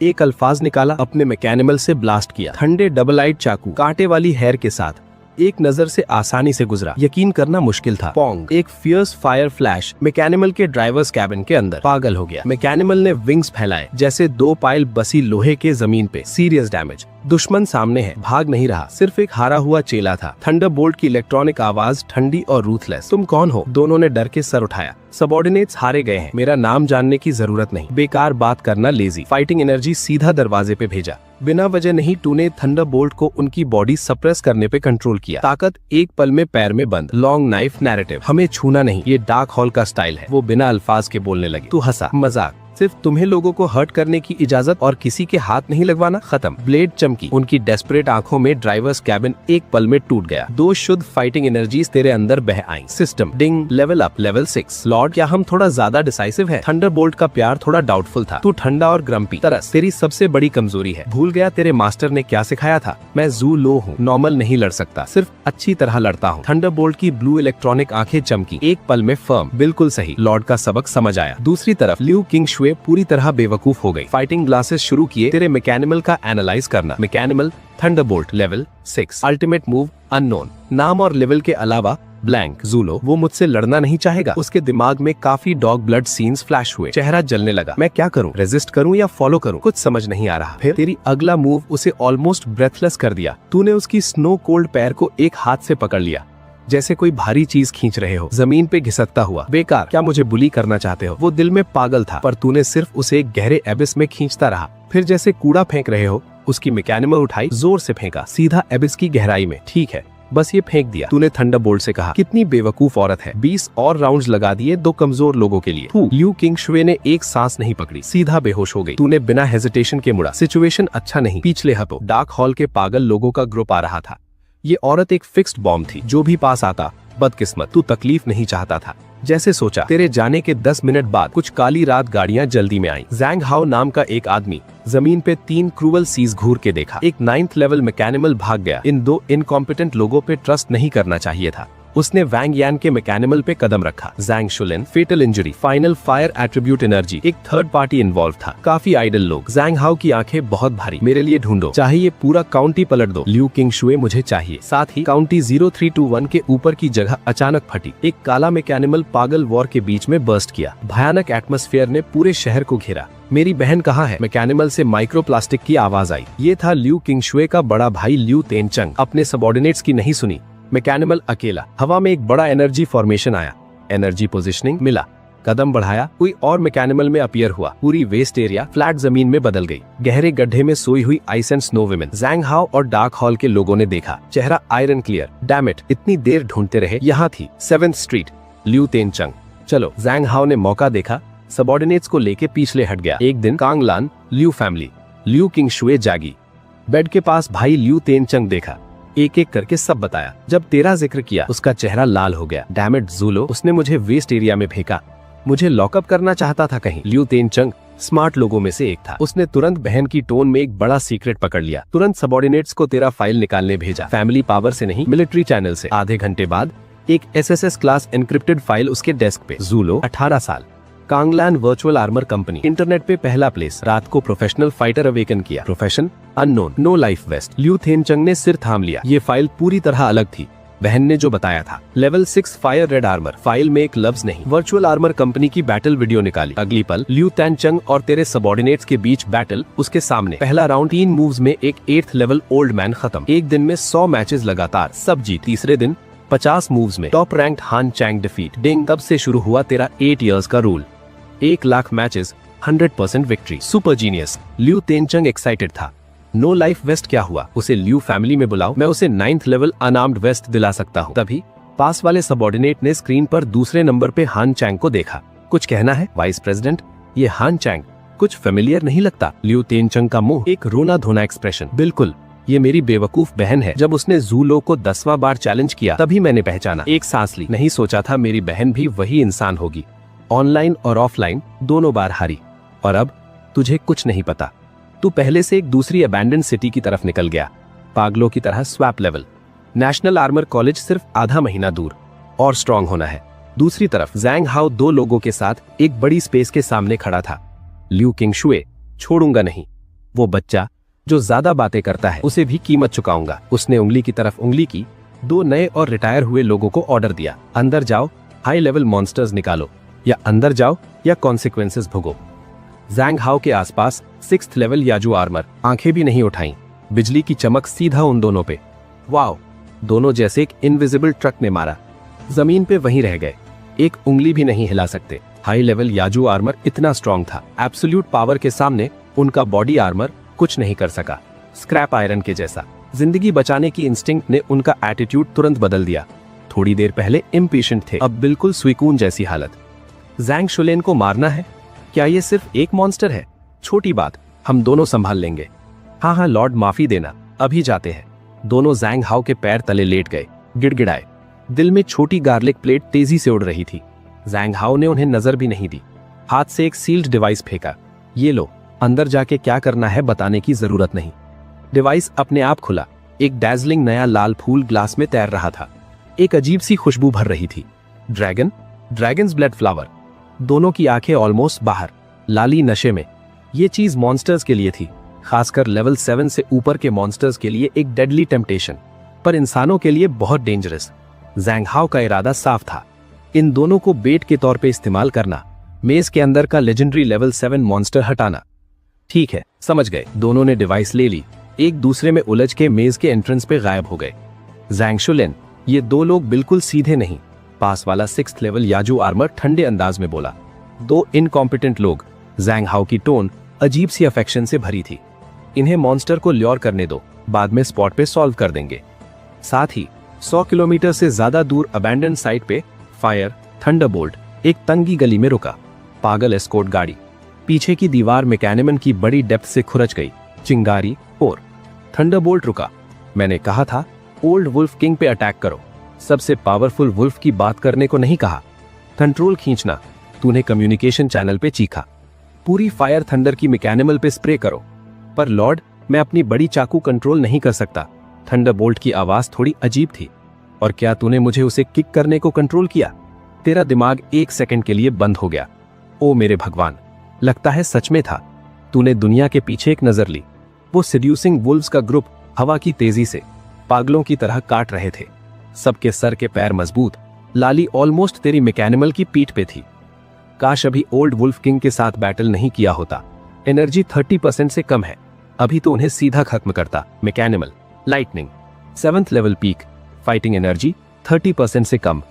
एक अल्फाज निकाला, अपने मैकेनिमल से ब्लास्ट किया। ठंडे डबल आइड चाकू कांटे वाली हेयर के साथ एक नजर से आसानी से गुजरा। यकीन करना मुश्किल था। पोंग, एक फियर्स फायर फ्लैश मैकेनिमल के ड्राइवर्स कैबिन के अंदर। पागल हो गया। मैकेनिमल ने विंग्स फैलाए जैसे 2 पाइल बसी लोहे के जमीन पे। Serious damage. दुश्मन सामने है, भाग नहीं रहा, सिर्फ एक हारा हुआ चेला था। थंडरबोल्ट की इलेक्ट्रॉनिक आवाज ठंडी और रूथलेस। तुम कौन हो? दोनों ने डर के सर उठाया। सबऑर्डिनेट्स हारे गए हैं, मेरा नाम जानने की जरूरत नहीं। बेकार बात करना, लेजी। फाइटिंग एनर्जी सीधा दरवाजे पे भेजा। बिना वजह नहीं टूने थंडरबोल्ट को उनकी बॉडी सप्रेस करने पे कंट्रोल किया। ताकत एक पल में पैर में बंद। लॉन्ग नाइफ नैरेटिव, हमें छूना नहीं, ये डार्क हॉल का स्टाइल है। वो बिना अल्फाज के बोलने लगी। तू हंसा। मजाक, सिर्फ तुम्हें लोगों को हर्ट करने की इजाजत और किसी के हाथ नहीं लगवाना। खत्म। ब्लेड चमकी। उनकी डेस्परेट आंखों में ड्राइवर्स कैबिन एक पल में टूट गया। 2 शुद्ध फाइटिंग एनर्जीज तेरे अंदर बह आई। सिस्टम डिंग, लेवल अप, लेवल 6। लॉर्ड, क्या हम थोड़ा ज्यादा डिसाइसिव हैं? थंडरबोल्ट का प्यार थोड़ा डाउटफुल था। तू ठंडा और ग्रम्पी। तरस तेरी सबसे बड़ी कमजोरी है। भूल गया तेरे मास्टर ने क्या सिखाया था? मैं जू लो हूँ, नॉर्मल नहीं लड़ सकता, सिर्फ अच्छी तरह लड़ता हूँ। थंडरबोल्ट की ब्लू इलेक्ट्रॉनिक आंखें चमकी। एक पल में फर्म। बिल्कुल सही, लॉर्ड का सबक समझ आया। दूसरी तरफ लियू किंगशुए पूरी तरह बेवकूफ हो गई। फाइटिंग ग्लासेस शुरू किए तेरे मैकेनिमल का एनालाइज करना। Mechanimal thunderbolt level 6। Ultimate move unknown. नाम और लेवल के अलावा ब्लैंक। जूलो, वो मुझसे लड़ना नहीं चाहेगा। उसके दिमाग में काफी डॉग ब्लड सीन्स फ्लैश हुए। चेहरा जलने लगा। मैं क्या करूं? रेजिस्ट करूं या फॉलो करूं? कुछ समझ नहीं आ रहा। फिर तेरी अगला मूव उसे ऑलमोस्ट ब्रेथलेस कर दिया। तूने उसकी स्नो कोल्ड पैर को एक हाथ से पकड़ लिया जैसे कोई भारी चीज खींच रहे हो, जमीन पे घिसकता हुआ। बेकार, क्या मुझे बुली करना चाहते हो? वो दिल में पागल था, पर तूने सिर्फ उसे एक गहरे एबिस में खींचता रहा। फिर जैसे कूड़ा फेंक रहे हो, उसकी मैकेनिमल उठाई, जोर से फेंका, सीधा एबिस की गहराई में। ठीक है, बस ये फेंक दिया। तूने थंडरबोल्ट से कहा, कितनी बेवकूफ औरत है। 20 और राउंड्स लगा दिए 2 कमजोर लोगों के लिए। ल्यू किंगशुए ने एक सांस नहीं पकड़ी, सीधा बेहोश हो गई। तूने बिना हेजिटेशन के मुड़ा। सिचुएशन अच्छा नहीं। पिछले हफ्तों डार्क हॉल के पागल लोगों का ग्रुप आ रहा था। ये औरत एक फिक्स्ड बॉम्ब थी, जो भी पास आता बदकिस्मत। तू तकलीफ नहीं चाहता था। जैसे सोचा। तेरे जाने के 10 मिनट बाद कुछ काली रात गाड़ियां जल्दी में आई। जैंग हाओ नाम का एक आदमी जमीन पे 3 क्रूवल सीज घूर के देखा। एक 9th लेवल मैकेनिमल भाग गया। इन 2 इनकॉम्पिटेंट लोगों पे ट्रस्ट नहीं करना चाहिए था। उसने वैंग यान के मैकेनिमल पे कदम रखा। Zhang Shulin, fatal injury, final fire attribute energy. एक थर्ड पार्टी इन्वॉल्व था। काफी आइडल लोग। जैंग हाओ की आंखें बहुत भारी। मेरे लिए ढूंढो, चाहे ये पूरा काउंटी पलट दो। ल्यू किंगशुए मुझे चाहिए। साथ ही काउंटी 0321 के ऊपर की जगह अचानक फटी। एक काला मैकेनिमल पागल वॉर के बीच में बर्स्ट किया। भयानक एटमॉस्फेयर ने पूरे शहर को घेरा। मेरी बहन कहाँ है? मैकेनिमल से माइक्रोप्लास्टिक की आवाज आई। ये था ल्यू किंगशुए का बड़ा भाई ल्यू तेनचंग। अपने सबऑर्डिनेट्स की नहीं सुनी। मैकेनिमल अकेला। हवा में एक बड़ा एनर्जी फॉर्मेशन आया। एनर्जी पोजीशनिंग मिला। कदम बढ़ाया, कोई और मैकेनिमल में अपीयर हुआ। पूरी वेस्ट एरिया फ्लैट जमीन में बदल गई। गहरे गड्ढे में सोई हुई आइस एंड स्नो वुमेन। जैंग हाओ और डार्क हॉल के लोगों ने देखा। चेहरा आयरन क्लियर। डैम इट, इतनी देर ढूंढते रहे। यहाँ थी 7th स्ट्रीट, ल्यू तेनचंग। चलो। जैंग हाओ ने मौका देखा, सबऑर्डिनेट्स को लेके पिछले हट गया। एक दिन कांगलान, ल्यू फैमिली, ल्यू किंगशुए जागी। बेड के पास भाई ल्यू तेनचंग देखा। एक एक करके सब बताया। जब तेरा जिक्र किया, उसका चेहरा लाल हो गया। डैम इट ज़ूलो, उसने मुझे वेस्ट एरिया में फेंका। मुझे लॉकअप करना चाहता था कहीं। ल्यू तेनचंग स्मार्ट लोगों में से एक था। उसने तुरंत बहन की टोन में एक बड़ा सीक्रेट पकड़ लिया। तुरंत सबऑर्डिनेट्स को तेरा फाइल निकालने भेजा। फैमिली पावर से नहीं, मिलिट्री चैनल से। आधे घंटे बाद एक SSS क्लास एनक्रिप्टेड फाइल उसके डेस्क पे। ज़ूलो, 18 साल, Kanglan virtual armour company, internet पे पहला प्लेस। रात को प्रोफेशनल फाइटर अवेकन किया। Profession unknown, no life waste. Liu Tencheng ने सिर थाम लिया। ये फाइल पूरी तरह अलग थी। बहन ने जो बताया था। Level 6 fire red armour. File में एक लफ्ज नहीं। वर्चुअल आर्मर कंपनी की बैटल वीडियो निकाली। अगली पल ल्यू तेनचंग और तेरे सबऑर्डिनेट्स के बीच बैटल। उसके सामने पहला राउंड 3 मूव्स में एक 8th लेवल ओल्ड मैन खत्म। एक दिन में 100 मैचेस लगातार, सब जीत। तीसरे दिन 50 मूव्स में top ranked Han Chang defeat. Ding, तब से शुरू हुआ तेरा 8 इयर्स का रूल। 1 lakh matches, 100% victory. Super genius. Liu Tencheng excited था। नो लाइफ वेस्ट क्या हुआ? उसे ल्यू फैमिली में बुलाओ, मैं उसे 9th लेवल अनआर्म्ड वेस्ट दिला सकता हूँ। तभी पास वाले सबऑर्डिनेट ने स्क्रीन पर दूसरे नंबर पे हान चैंग को देखा। कुछ कहना है वाइस प्रेसिडेंट? ये हान चैंग कुछ फेमिलियर नहीं लगता? ल्यू तेनचंग का मुंह एक रोना धोना एक्सप्रेशन। बिल्कुल, ये मेरी बेवकूफ बहन है। जब उसने ज़ूलो को 10वां बार चैलेंज किया, तभी मैंने पहचाना। एक सांस ली। नहीं सोचा था मेरी बहन भी वही इंसान होगी। ऑनलाइन और ऑफलाइन दोनों बार हारी। और अब तुझे कुछ नहीं पता। तू पहले से एक दूसरी अबैंडन सिटी की तरफ निकल गया। पागलों की तरह swap level. National armour college सिर्फ आधा महीना दूर। और स्ट्रांग होना है। दूसरी तरफ जैंग हाओ 2 लोगों के साथ एक बड़ी स्पेस के सामने खड़ा था। ल्यू किंगशुए, छोड़ूंगा नहीं। वो बच्चा जो ज्यादा बातें करता है, उसे भी कीमत चुकाऊंगा। उसने उंगली की तरफ उंगली की। 2 नए और रिटायर हुए लोगों को ऑर्डर दिया। अंदर जाओ, हाई लेवल मॉन्स्टर्स निकालो, या अंदर जाओ या कॉन्सिक्वेंसेस भुगो। जैंग हाओ के आसपास 6th लेवल याजू आर्मर। आंखें भी नहीं उठाई। बिजली की चमक सीधा उन दोनों पे। वाओ, दोनों जैसे एक इनविजिबल ट्रक ने मारा। जमीन पे वहीं रह गए, एक उंगली भी नहीं हिला सकते। हाई लेवल याजू आर्मर इतना स्ट्रॉन्ग था, एब्सोल्यूट पावर के सामने उनका बॉडी आर्मर कुछ नहीं कर सका। स्क्रैप आयरन के जैसा। जिंदगी बचाने की इंस्टिंक्ट ने उनका एटीट्यूड तुरंत बदल दिया। थोड़ी देर पहले इम्पेशेंट थे, अब बिल्कुल सुकून जैसी हालत। जैंग शुलिन को मारना है? क्या ये सिर्फ एक मॉन्स्टर है? छोटी बात, हम दोनों संभाल लेंगे। हाँ हाँ लॉर्ड, माफी देना, अभी जाते हैं। दोनों जैंग हाओ के पैर तले लेट गए, गिड़गिड़ाए। दिल में छोटी गार्लिक प्लेट तेजी से उड़ रही थी। जैंग हाओ ने उन्हें नजर भी नहीं दी। हाथ से एक सील्ड डिवाइस फेंका। ये लो, अंदर जाके क्या करना है बताने की जरूरत नहीं। डिवाइस अपने आप खुला। एक डैजलिंग नया लाल फूल ग्लास में तैर रहा था। एक अजीब सी खुशबू भर रही थी। Dragons blood flower. दोनों की आंखें ऑलमोस्ट बाहर, लाली नशे में। ये चीज मॉन्स्टर्स के लिए थी, खासकर लेवल 7 से ऊपर के मॉन्स्टर्स के लिए एक डेडली टेम्पटेशन, पर इंसानों के लिए बहुत डेंजरस। जैंग हाओ का इरादा साफ था, इन दोनों को बेट के तौर पे इस्तेमाल करना, मेज के अंदर का लेजेंडरी लेवल 7 मॉन्स्टर हटाना। ठीक है, समझ गए। दोनों ने डिवाइस ले ली, एक दूसरे में उलझ के मेज के एंट्रेंस पे गायब हो गए। जैंग शुलिन, ये 2 लोग बिल्कुल सीधे नहीं। पास वाला 6th लेवल याजू आर्मर ठंडे अंदाज में बोला। 2 इनकॉम्पिटेंट लोग। जैंग हाओ की टोन अजीब सी अफेक्शन से भरी थी। इन्हें मॉन्स्टर को ल्योर करने दो, बाद में स्पॉट पे सॉल्व कर देंगे। साथ ही 100 किलोमीटर से ज्यादा दूर अबैंडन साइट पे फायर थंडरबोल्ट एक तंगी गली में रुका। पागल एस्कॉर्ट गाड़ी, पीछे की दीवार मैकेनिमन की बड़ी डेप्थ से खुरच गई। चिंगारी और थंडरबोल्ट रुका। मैंने कहा था ओल्ड वुल्फ किंग पे अटैक करो, सबसे पावरफुल वुल्फ की बात करने को नहीं कहा। कंट्रोल खींचना, तूने कम्युनिकेशन चैनल पे चीखा। पूरी फायर थंडर की मैकेनिमल पे स्प्रे करो। पर लॉर्ड, मैं अपनी बड़ी चाकू कंट्रोल नहीं कर सकता। थंडरबोल्ट की आवाज थोड़ी अजीब थी। और क्या तूने मुझे उसे किक करने को कंट्रोल किया? तेरा दिमाग 1 सेकंड के लिए बंद हो गया। ओ मेरे भगवान, लगता है सच में था। तूने दुनिया के पीछे एक नजर ली। वो सेड्यूसिंग वुल्व्स का ग्रुप हवा की तेजी से पागलों की तरह काट रहे थे। सबके सर के पैर मजबूत, लाली ऑलमोस्ट तेरी मैकेनिमल की पीठ पे थी। काश अभी ओल्ड वुल्फ किंग के साथ बैटल नहीं किया होता। एनर्जी 30% से कम है, अभी तो उन्हें सीधा खत्म करता। Mechanimal lightning 7th level peak, fighting energy 30% से कम।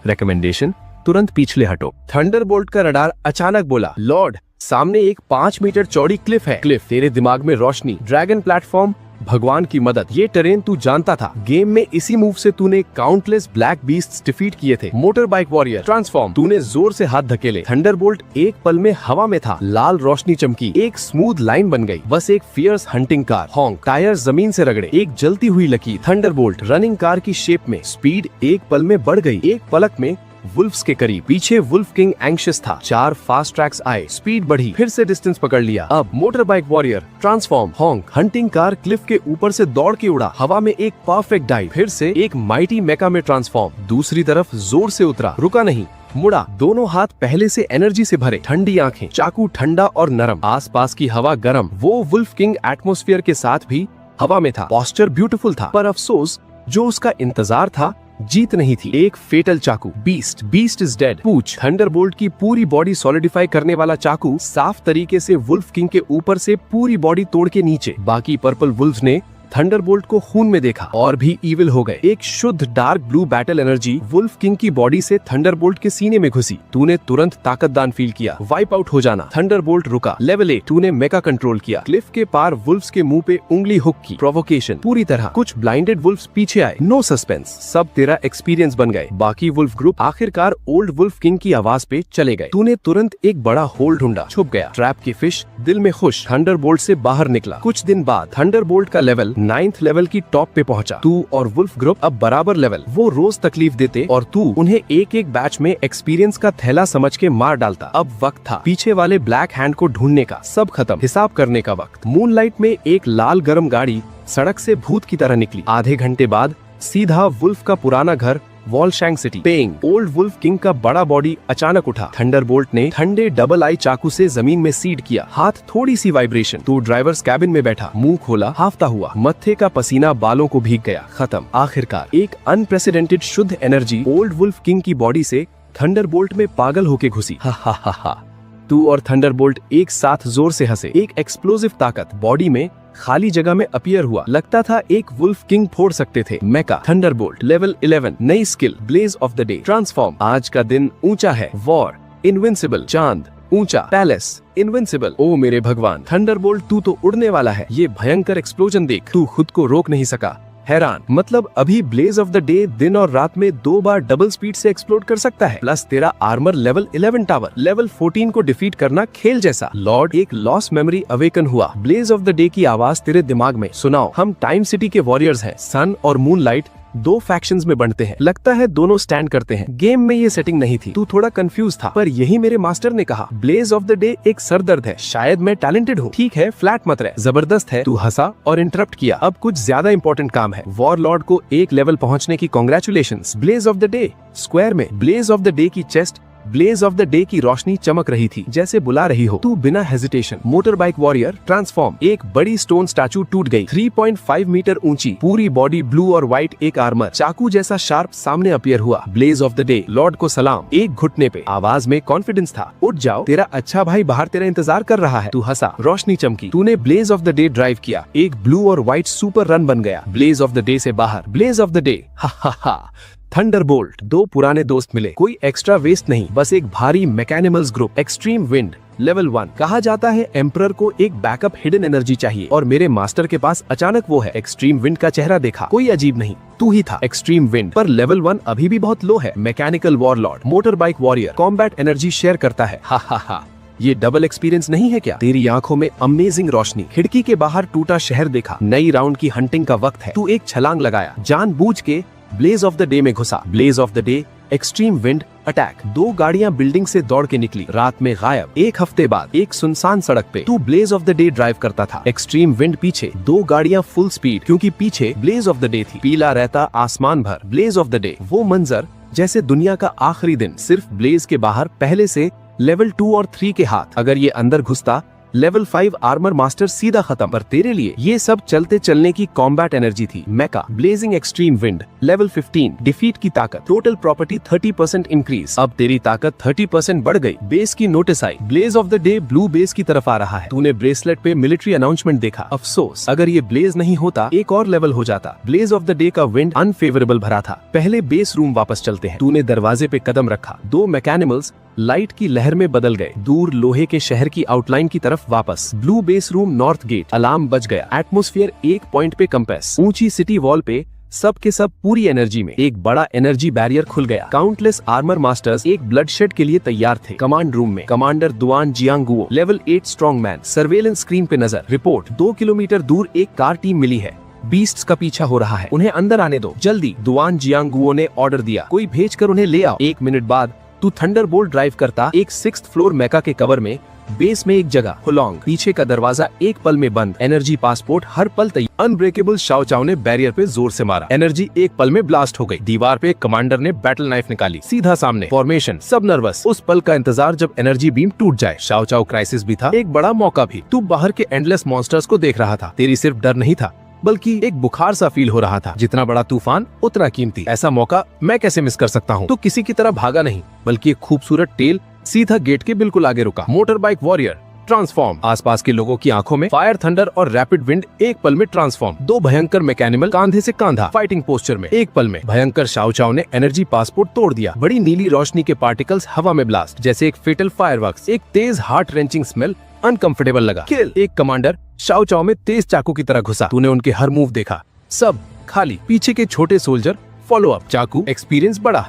रिकमेंडेशन, तुरंत पीछे हटो। थंडरबोल्ट का रडार अचानक बोला, लॉर्ड सामने एक 5 मीटर चौड़ी क्लिफ है। क्लिफ, तेरे दिमाग में रोशनी, ड्रैगन प्लेटफॉर्म, भगवान की मदद। ये टेरेन तू जानता था। गेम में इसी मूव से तूने काउंटलेस ब्लैक बीस्ट्स डिफीट किए थे। मोटर बाइक वॉरियर ट्रांसफॉर्म, तूने जोर से हाथ धकेले। थंडरबोल्ट एक पल में हवा में था। लाल रोशनी चमकी, एक स्मूथ लाइन बन गई। बस एक fierce hunting car, honk, tyre जमीन से रगड़े, एक जलती हुई लकीर। थंडरबोल्ट रनिंग कार की शेप में, स्पीड एक पल में बढ़ गई। एक पलक में वुल्फ्स के करीब। पीछे वुल्फ किंग एंग्शियस था। 4 फास्ट ट्रैक्स आए, स्पीड बढ़ी, फिर से डिस्टेंस पकड़ लिया। अब motor bike warrior transform, हॉन्क, hunting car Cliff के ऊपर से दौड़ के उड़ा। हवा में एक परफेक्ट डाइव, फिर से एक माइटी मेका में ट्रांसफॉर्म। दूसरी तरफ जोर से उतरा, रुका नहीं, मुड़ा। दोनों हाथ पहले से एनर्जी से भरे, ठंडी आंखें, चाकू ठंडा और नरम, आसपास की हवा गर्म। वो वुल्फ किंग एटमॉस्फेयर के साथ भी हवा में था। पोस्चर ब्यूटीफुल था, पर अफसोस जो उसका इंतजार था जीत नहीं थी। एक फेटल चाकू, बीस्ट इज डेड। पूछ, थंडरबोल्ट की पूरी बॉडी सॉलिडिफाई करने वाला चाकू साफ तरीके से वुल्फ किंग के ऊपर से पूरी बॉडी तोड़ के नीचे। बाकी पर्पल वुल्व्स ने थंडरबोल्ट को खून में देखा और भी ईविल हो गए। एक शुद्ध dark blue battle energy wolf king की बॉडी से थंडरबोल्ट के सीने में घुसी। तूने तुरंत ताकतदान फील किया, वाइप आउट हो जाना। थंडरबोल्ट रुका। लेवल 8, तूने मेका कंट्रोल किया। क्लिफ के पार वुल्व्स के मुंह पे उंगली हुक की। प्रोवोकेशन पूरी तरह। कुछ ब्लाइंडेड वुल्व्स पीछे आए, नो सस्पेंस, सब तेरा एक्सपीरियंस बन गए। बाकी वुल्फ ग्रुप आखिरकार ओल्ड वुल्फ किंग की आवाज पे चले गए। तूने तुरंत एक बड़ा होल ढूंढा, छुप गया। ट्रैप की फिश दिल में खुश, थंडरबोल्ट से बाहर निकला। कुछ दिन बाद थंडरबोल्ट का लेवल 9th लेवल की टॉप पे पहुंचा। तू और वुल्फ ग्रुप अब बराबर लेवल। वो रोज तकलीफ देते और तू उन्हें एक एक बैच में एक्सपीरियंस का थैला समझ के मार डालता। अब वक्त था पीछे वाले ब्लैक हैंड को ढूंढने का। सब खत्म, हिसाब करने का वक्त। मूनलाइट में एक लाल गरम गाड़ी सड़क से भूत की तरह निकली। आधे घंटे बाद सीधा वुल्फ का पुराना घर वॉलशैंग सिटी। पेंग, ओल्ड वुल्फ किंग का बड़ा बॉडी अचानक उठा। थंडरबोल्ट ने ठंडे डबल आई चाकू से जमीन में सीड किया। हाथ थोड़ी सी वाइब्रेशन। तू ड्राइवर्स कैबिन में बैठा, मुंह खोला, हाफता हुआ। मत्थे का पसीना बालों को भीग गया। खत्म। आखिरकार एक अनप्रेसिडेंटेड शुद्ध एनर्जी ओल्ड वुल्फ किंग की बॉडी से थंडरबोल्ट में पागल होके घुसी। हा हा हा हा। तू और थंडरबोल्ट एक साथ जोर से हंसे। एक एक्सप्लोसिव ताकत बॉडी में खाली जगह में अपीयर हुआ। लगता था एक वुल्फ किंग फोड़ सकते थे। मेका थंडरबोल्ट लेवल 11, नई skill blaze of the day transform. आज का दिन ऊंचा है। वॉर इनविंसिबल, चांद ऊंचा, पैलेस इनविंसिबल। ओ मेरे भगवान, थंडरबोल्ट तू तो उड़ने वाला है। ये भयंकर एक्सप्लोजन देख, तू खुद को रोक नहीं सका। हैरान, मतलब अभी ब्लेज ऑफ द डे दिन और रात में 2 बार डबल स्पीड से एक्सप्लोड कर सकता है। प्लस तेरा आर्मर लेवल 11 टावर, लेवल 14 को डिफीट करना खेल जैसा। लॉर्ड, एक लॉस्ट मेमोरी अवेकन हुआ। ब्लेज ऑफ द डे की आवाज तेरे दिमाग में। सुनाओ, हम टाइम सिटी के वॉरियर्स हैं। सन और मूनलाइट 2 फैक्शंस में बनते हैं। लगता है दोनों स्टैंड करते हैं। गेम में ये सेटिंग नहीं थी। तू थोड़ा कंफ्यूज था, पर यही मेरे मास्टर ने कहा। ब्लेज ऑफ द डे एक सरदर्द है। शायद मैं टैलेंटेड हूँ। ठीक है, फ्लैट मत रह, जबरदस्त है। तू हंसा और इंटरप्ट किया। अब कुछ ज्यादा इंपॉर्टेंट काम है। वॉरलॉर्ड को एक लेवल पहुंचने की congratulations. Blaze of the day square में ब्लेज ऑफ द डे की chest blaze of the day की रोशनी चमक रही थी, जैसे बुला रही हो। तू बिना hesitation. Motor bike warrior transform. एक बड़ी स्टोन स्टैचू टूट गई, 3.5 मीटर ऊंची, पूरी बॉडी ब्लू और व्हाइट, एक आर्मर, चाकू जैसा शार्प सामने अपीयर हुआ। Blaze of the day lord को सलाम। एक घुटने पे, आवाज में कॉन्फिडेंस था। उठ जाओ, तेरा अच्छा भाई बाहर तेरा इंतजार कर रहा है। तू हंसा, रोशनी चमकी। तूने blaze of the day drive किया। एक ब्लू और व्हाइट सुपर रन बन गया। ब्लेज ऑफ द डे से बाहर। ब्लेज ऑफ द डे, हा हा हा। थंडरबोल्ट। दो पुराने दोस्त मिले, कोई एक्स्ट्रा वेस्ट नहीं, बस एक भारी मैकेनिमल्स ग्रुप। Extreme wind level 1। कहा जाता है एम्परर को एक बैकअप हिडन एनर्जी चाहिए और मेरे मास्टर के पास अचानक वो है। एक्सट्रीम विंड का चेहरा देखा, कोई अजीब नहीं, तू ही था। एक्सट्रीम विंड पर लेवल 1 अभी भी बहुत लो है। Mechanical warlord, motor bike warrior, combat energy share करता है। हा हा हा, ये डबल एक्सपीरियंस नहीं है क्या? तेरी आंखों में अमेजिंग रोशनी, खिड़की के बाहर टूटा शहर देखा, नई राउंड की हंटिंग का वक्त है। तू एक छलांग लगाया, जानबूझ के ब्लेज ऑफ द डे में घुसा। Blaze of the day, extreme wind attack. दो गाड़ियां बिल्डिंग से दौड़ के निकली, रात में गायब। एक हफ्ते बाद एक सुनसान सड़क पे तू blaze of the day drive करता था। एक्सट्रीम विंड पीछे, दो गाड़ियां फुल स्पीड, क्योंकि पीछे ब्लेज ऑफ द डे थी। पीला रहता आसमान भर, ब्लेज ऑफ द डे। वो मंजर जैसे दुनिया का आखिरी दिन, सिर्फ ब्लेज के बाहर पहले से लेवल 2 और 3 के हाथ। अगर ये अंदर घुसता, लेवल 5 आर्मर मास्टर सीधा खत्म। पर तेरे लिए ये सब चलते चलने की कॉम्बैट एनर्जी थी। Mecha blazing extreme wind level 15। Defeat की ताकत, टोटल प्रॉपर्टी 30% इंक्रीज। अब तेरी ताकत 30% बढ़ गई। बेस की नोटिस आई, blaze of the day blue base की तरफ आ रहा है। तूने ब्रेसलेट पे मिलिट्री अनाउंसमेंट देखा। अफसोस, अगर ये ब्लेज नहीं होता एक और लेवल हो जाता। ब्लेज ऑफ द डे का विंड अनफेवरेबल भरा था। पहले बेस रूम वापस चलते हैं। तूने दरवाजे पे कदम रखा, दो मैकेनिमल्स लाइट की लहर में बदल गए, दूर लोहे के शहर की आउटलाइन की तरफ वापस। Blue base room north gate. Alarm बज गया। एटमॉस्फेयर एक पॉइंट पे कंपेस। ऊंची सिटी वॉल पे सब के सब पूरी एनर्जी में। एक बड़ा एनर्जी बैरियर खुल गया। काउंटलेस आर्मर मास्टर्स एक ब्लडशेड के लिए तैयार थे। कमांड रूम में commander Duan Jianguo, level 8 strong man. Surveillance screen पे नजर। रिपोर्ट, 2 किलोमीटर दूर एक कार टीम मिली है, बीस्ट्स का पीछा हो रहा है, उन्हें अंदर आने दो जल्दी। दुआन जियांगुओ ने ऑर्डर दिया, कोई भेजकर उन्हें ले आओ। 1 मिनट बाद तू थंडरबोल्ट ड्राइव करता एक 6th फ्लोर मेका के कवर में, बेस में एक जगह हुलोंग। पीछे का दरवाजा एक पल में बंद। एनर्जी पासपोर्ट हर पल तैयार। अनब्रेकेबल शाओ चाओ ने बैरियर पे जोर से मारा। एनर्जी एक पल में ब्लास्ट हो गई। दीवार पे कमांडर ने बैटल नाइफ निकाली, सीधा सामने। फॉर्मेशन, सब नर्वस। उस पल का इंतजार जब एनर्जी बीम टूट जाए। शाओ चाओ क्राइसिस भी था, एक बड़ा मौका भी। तू बाहर के एंडलेस मॉन्स्टर्स को देख रहा था। तेरी सिर्फ डर नहीं था, बल्कि एक बुखार सा फील हो रहा था। जितना बड़ा तूफान उतना कीमती। ऐसा मौका मैं कैसे मिस कर सकता हूँ? तो किसी की तरह भागा नहीं, बल्कि एक खूबसूरत टेल सीधा गेट के बिल्कुल आगे रुका। Motor bike warrior transform. आसपास के लोगों की आंखों में फायर, थंडर और रैपिड विंड एक पल में ट्रांसफॉर्म। दो भयंकर मैकेनिमल कांधे से कांधा, फाइटिंग पोस्चर में। एक पल में भयंकर शाओ चाओ ने एनर्जी पासपोर्ट तोड़ दिया। बड़ी नीली रोशनी के पार्टिकल्स हवा में ब्लास्ट, जैसे एक फेटल फायरवर्क्स। एक तेज हार्ट रेंचिंग स्मेल अनकंफर्टेबल लगा। किल। एक कमांडर शाओ चाओ में तेज चाकू की तरह घुसा। तूने उनके हर मूव देखा, सब खाली। पीछे के छोटे सोल्जर फॉलो अप। चाकू एक्सपीरियंस बढ़ा।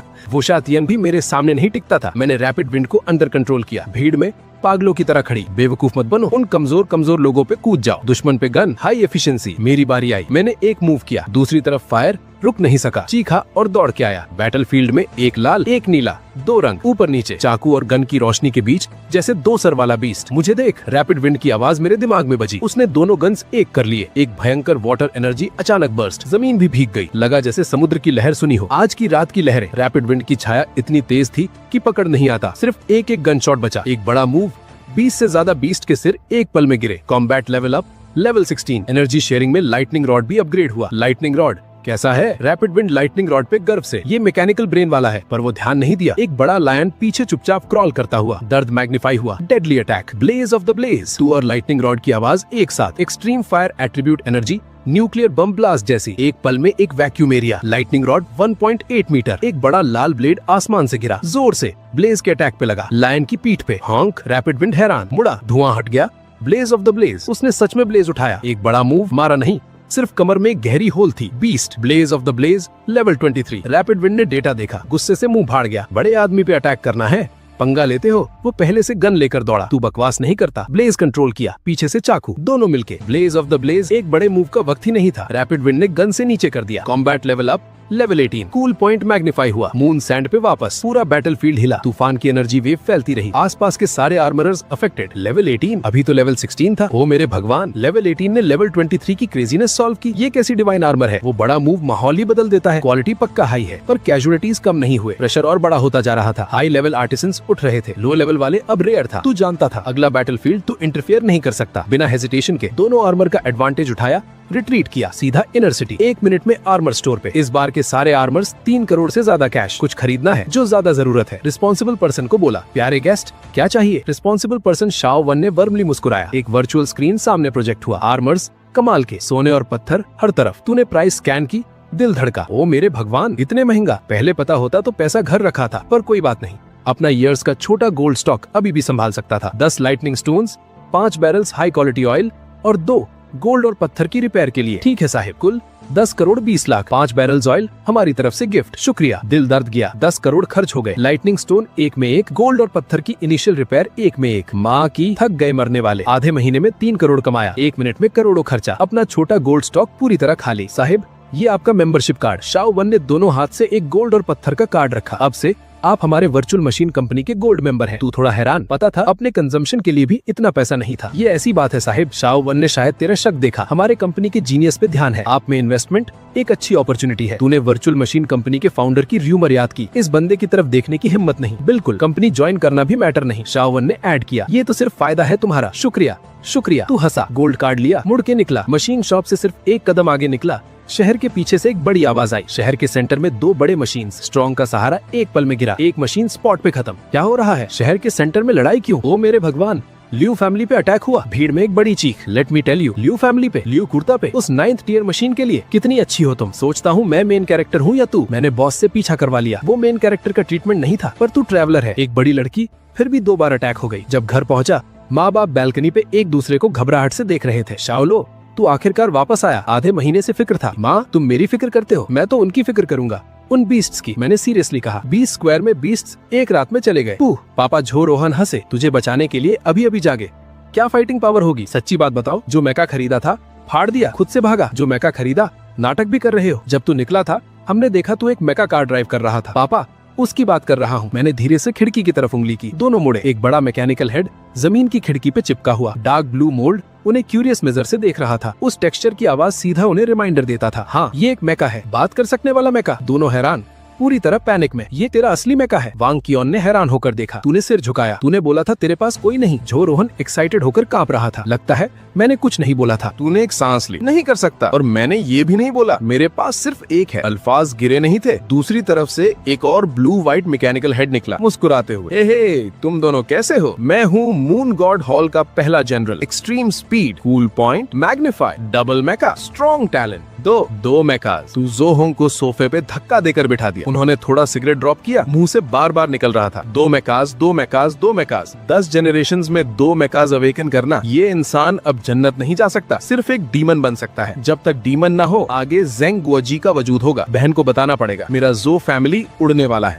वो शातियन भी मेरे सामने नहीं टिकता था। मैंने रैपिड विंड को अंडर कंट्रोल किया। भीड़ में पागलों की तरह खड़ी। बेवकूफ मत बनो, उन कमजोर लोगों पे कूद जाओ। दुश्मन पे गन, हाई एफिशिएंसी। मेरी बारी आई, मैंने एक मूव किया, दूसरी तरफ फायर, रुक नहीं सका, चीखा और दौड़ के आया। बैटलफील्ड में एक लाल एक नीला, दो रंग ऊपर नीचे, चाकू और गन की रोशनी के बीच जैसे दो सर वाला बीस्ट। मुझे देख। रैपिड विंड की आवाज मेरे दिमाग में बजी। उसने दोनों गन्स एक कर लिए। एक भयंकर वाटर एनर्जी अचानक बर्स्ट। जमीन भी भीग गई। लगा जैसे समुद्र की लहर सुनी हो। आज की रात की लहरें। रैपिड विंड की छाया इतनी तेज थी कि पकड़ नहीं आता। सिर्फ एक गन शॉट बचा। एक बड़ा मूव, 20 से ज्यादा बीस्ट के सिर एक पल में गिरे। Combat level up, level 16। Energy sharing में लाइटनिंग रॉड भी अपग्रेड हुआ। लाइटनिंग रॉड कैसा है? रैपिड विंड लाइटनिंग रॉड पे गर्व से। ये मैकेनिकल ब्रेन वाला है, पर वो ध्यान नहीं दिया। एक बड़ा लायन पीछे चुपचाप क्रॉल करता हुआ। दर्द मैग्नीफाई हुआ। Deadly attack, blaze of the blaze. तू और लाइटनिंग रॉड की आवाज एक साथ। Extreme fire attribute energy, nuclear bomb blast जैसी। एक पल में एक vacuum area. Lightning rod 1.8 metre. एक बड़ा लाल ब्लेड आसमान से गिरा, जोर से ब्लेज के अटैक पे लगा। लायन की पीठ पे हॉन्क। रैपिड विंड हैरान, मुड़ा, धुआं हट गया। Blaze of the blaze. उसने सच में ब्लेज उठाया। एक बड़ा मूव, मारा नहीं, सिर्फ कमर में गहरी होल थी। Beast, blaze of the blaze, level 23। Rapid wind ने डेटा देखा, गुस्से से मुंह फाड़ गया। बड़े आदमी पे अटैक करना है, पंगा लेते हो? वो पहले से गन लेकर दौड़ा। तू बकवास नहीं करता। ब्लेज कंट्रोल किया, पीछे से चाकू, दोनों मिलके। Blaze of the blaze. एक बड़े मूव का वक्त ही नहीं था। रैपिड विंड ने गन से नीचे कर दिया। Combat level up, level 18। Cool point magnify हुआ। मून सैंड पे वापस। पूरा बैटलफील्ड हिला। तूफान की एनर्जी वेव फैलती रही। आसपास के सारे आर्मरर्स अफेक्टेड। लेवल 18, अभी तो लेवल 16 था। ओ मेरे भगवान, लेवल 18 ने लेवल 23 की क्रेजीनेस सॉल्व की। ये कैसी डिवाइन आर्मर है? वो बड़ा मूव माहौल ही बदल देता है। क्वालिटी पक्का हाई है, पर कैजुअलिटीज कम नहीं हुए। प्रेशर और बड़ा होता जा रहा था। हाई लेवल आर्टिसंस उठ रहे थे, लो लेवल वाले अब रेयर था। तू जानता था अगला बैटलफील्ड तू इंटरफेयर नहीं कर सकता। बिना हेजिटेशन के दोनों आर्मर का एडवांटेज उठाया, रिट्रीट किया, सीधा इनर सिटी। 1 मिनट में आर्मर स्टोर पे। इस बार के सारे आर्मर्स 3 करोड़ से ज्यादा कैश। कुछ खरीदना है जो ज्यादा जरूरत है। रिस्पॉन्सिबल पर्सन को बोला, प्यारे गेस्ट क्या चाहिए? रिस्पॉन्सिबल पर्सन शाओ वन ने वर्मली मुस्कुराया। एक वर्चुअल स्क्रीन सामने प्रोजेक्ट हुआ। आर्मर्स कमाल के, सोने और पत्थर हर तरफ। तूने प्राइस स्कैन की, दिल धड़का, ओ मेरे भगवान, इतने महंगा। पहले पता होता तो पैसा घर रखा था, पर कोई बात नहीं, अपना ईयर्स का छोटा गोल्ड स्टॉक अभी भी संभाल सकता था। 10 lightning stones, 5 barrels high quality oil और 2 गोल्ड और पत्थर की रिपेयर के लिए। ठीक है साहिब, कुल 10 करोड़ 20 लाख, 5 बैरल्स ऑयल हमारी तरफ से गिफ्ट, शुक्रिया। दिल दर्द गया, 10 करोड़ खर्च हो गए। लाइटनिंग स्टोन एक में एक, गोल्ड और पत्थर की इनिशियल रिपेयर एक में एक। माँ की थक गए मरने वाले। आधे महीने में 3 करोड़ कमाया, 1 मिनट में करोड़ों खर्चा, अपना छोटा गोल्ड स्टॉक पूरी तरह खाली। साहिब, ये आपका मेंबरशिप कार्ड। शाओ वन ने दोनों हाथ से एक गोल्ड और पत्थर का कार्ड रखा। अब से आप हमारे वर्चुअल मशीन कंपनी के गोल्ड मेंबर हैं। तू थोड़ा हैरान, पता था अपने कंजम्पशन के लिए भी इतना पैसा नहीं था। ये ऐसी बात है साहिब, शाओ वन ने शायद तेरा शक देखा। हमारे कंपनी के जीनियस पे ध्यान है, आप में इन्वेस्टमेंट एक अच्छी अपॉर्चुनिटी है। तूने वर्चुअल मशीन कंपनी के फाउंडर की र्यूमर याद की, इस बंदे की तरफ देखने की हिम्मत नहीं। बिल्कुल, कंपनी ज्वाइन करना भी मैटर नहीं, शाओ वन ने ऐड किया। ये तो सिर्फ फायदा है तुम्हारा। शुक्रिया शुक्रिया। तू हंसा, गोल्ड कार्ड लिया, मुड़ के निकला। मशीन शॉप से सिर्फ एक कदम आगे निकला, शहर के पीछे से एक बड़ी आवाज आई। शहर के सेंटर में 2 बड़े मशीन्स। स्ट्रॉन्ग का सहारा एक पल में गिरा, एक मशीन स्पॉट पे खत्म। क्या हो रहा है? शहर के सेंटर में लड़ाई क्यों? ओ मेरे भगवान, लियू फैमिली पे अटैक हुआ। भीड़ में एक बड़ी चीख। Let me tell you, Liu family पे, लियू कुर्ता पे, उस 9th टियर मशीन के लिए। कितनी अच्छी हो तुम। सोचता हूँ मैं मेन कैरेक्टर हूँ या तू। मैंने बॉस से पीछा करवा लिया। वो मेन कैरेक्टर का ट्रीटमेंट नहीं था, पर तू ट्रैवलर है। एक बड़ी लड़की फिर भी 2 बार अटैक हो गई। जब घर पहुंचा, माँ बाप बैल्कनी पे एक दूसरे को घबराहट से देख रहे थे। शाओलो, तू आखिरकार वापस आया। आधे महीने से फिक्र था। माँ, तुम मेरी फिक्र करते हो, मैं तो उनकी फिक्र करूंगा, उन बीस्ट्स की। मैंने सीरियसली कहा। 20 स्क्वायर में बीस्ट्स एक रात में चले गए। पापा झो रोहन हंसे। तुझे बचाने के लिए अभी अभी जागे। क्या फाइटिंग पावर होगी? सच्ची बात बताओ, जो मैका खरीदा था फाड़ दिया, खुद से भागा। जो मैका खरीदा, नाटक भी कर रहे हो। जब तू निकला था हमने देखा तू एक मैका कार ड्राइव कर रहा था। पापा, उसकी बात कर रहा हूँ। मैंने धीरे से खिड़की की तरफ उंगली की। दोनों मुड़े। एक बड़ा मैकेनिकल हेड जमीन की खिड़की पे चिपका हुआ। डार्क ब्लू मोल्ड उन्हें क्यूरियस नजर से देख रहा था। उस टेक्सचर की आवाज सीधा उन्हें रिमाइंडर देता था, हाँ ये एक मैका है, बात कर सकने वाला मैका। दोनों हैरान, पूरी तरह पैनिक में। ये तेरा असली मैका है? वांग कियोन ने हैरान होकर देखा। तूने सिर झुकाया। तूने बोला था तेरे पास कोई नहीं। झो रोहन एक्साइटेड होकर कांप रहा था। लगता है मैंने कुछ नहीं बोला था। तूने एक सांस ली। नहीं कर सकता। और मैंने ये भी नहीं बोला। मेरे पास सिर्फ एक है। अल्फाज गिरे नहीं थे। दूसरी तरफ से एक और ब्लू व्हाइट मैकेनिकल हेड निकला, मुस्कुराते हुए। हे तुम दोनों कैसे हो? मैं हूँ मून गॉड हॉल का पहला general. Extreme speed, cool point, magnified, double mecha, strong talent. दो मैकाज। तू जोहोंग को सोफे पे धक्का देकर बिठा दिया। उन्होंने थोड़ा सिगरेट ड्रॉप किया, मुंह से बार बार निकल रहा था, 2 मैकाज, 2 मैकाज, 2 मैकाज। 10 जनरेशंस में 2 मैकाज अवेकन करना। ये इंसान अब जन्नत नहीं जा सकता, सिर्फ एक डीमन बन सकता है। जब तक डीमन ना हो, आगे जेंग गुओजी का वजूद होगा। बहन को बताना पड़ेगा, मेरा जो फैमिली उड़ने वाला है।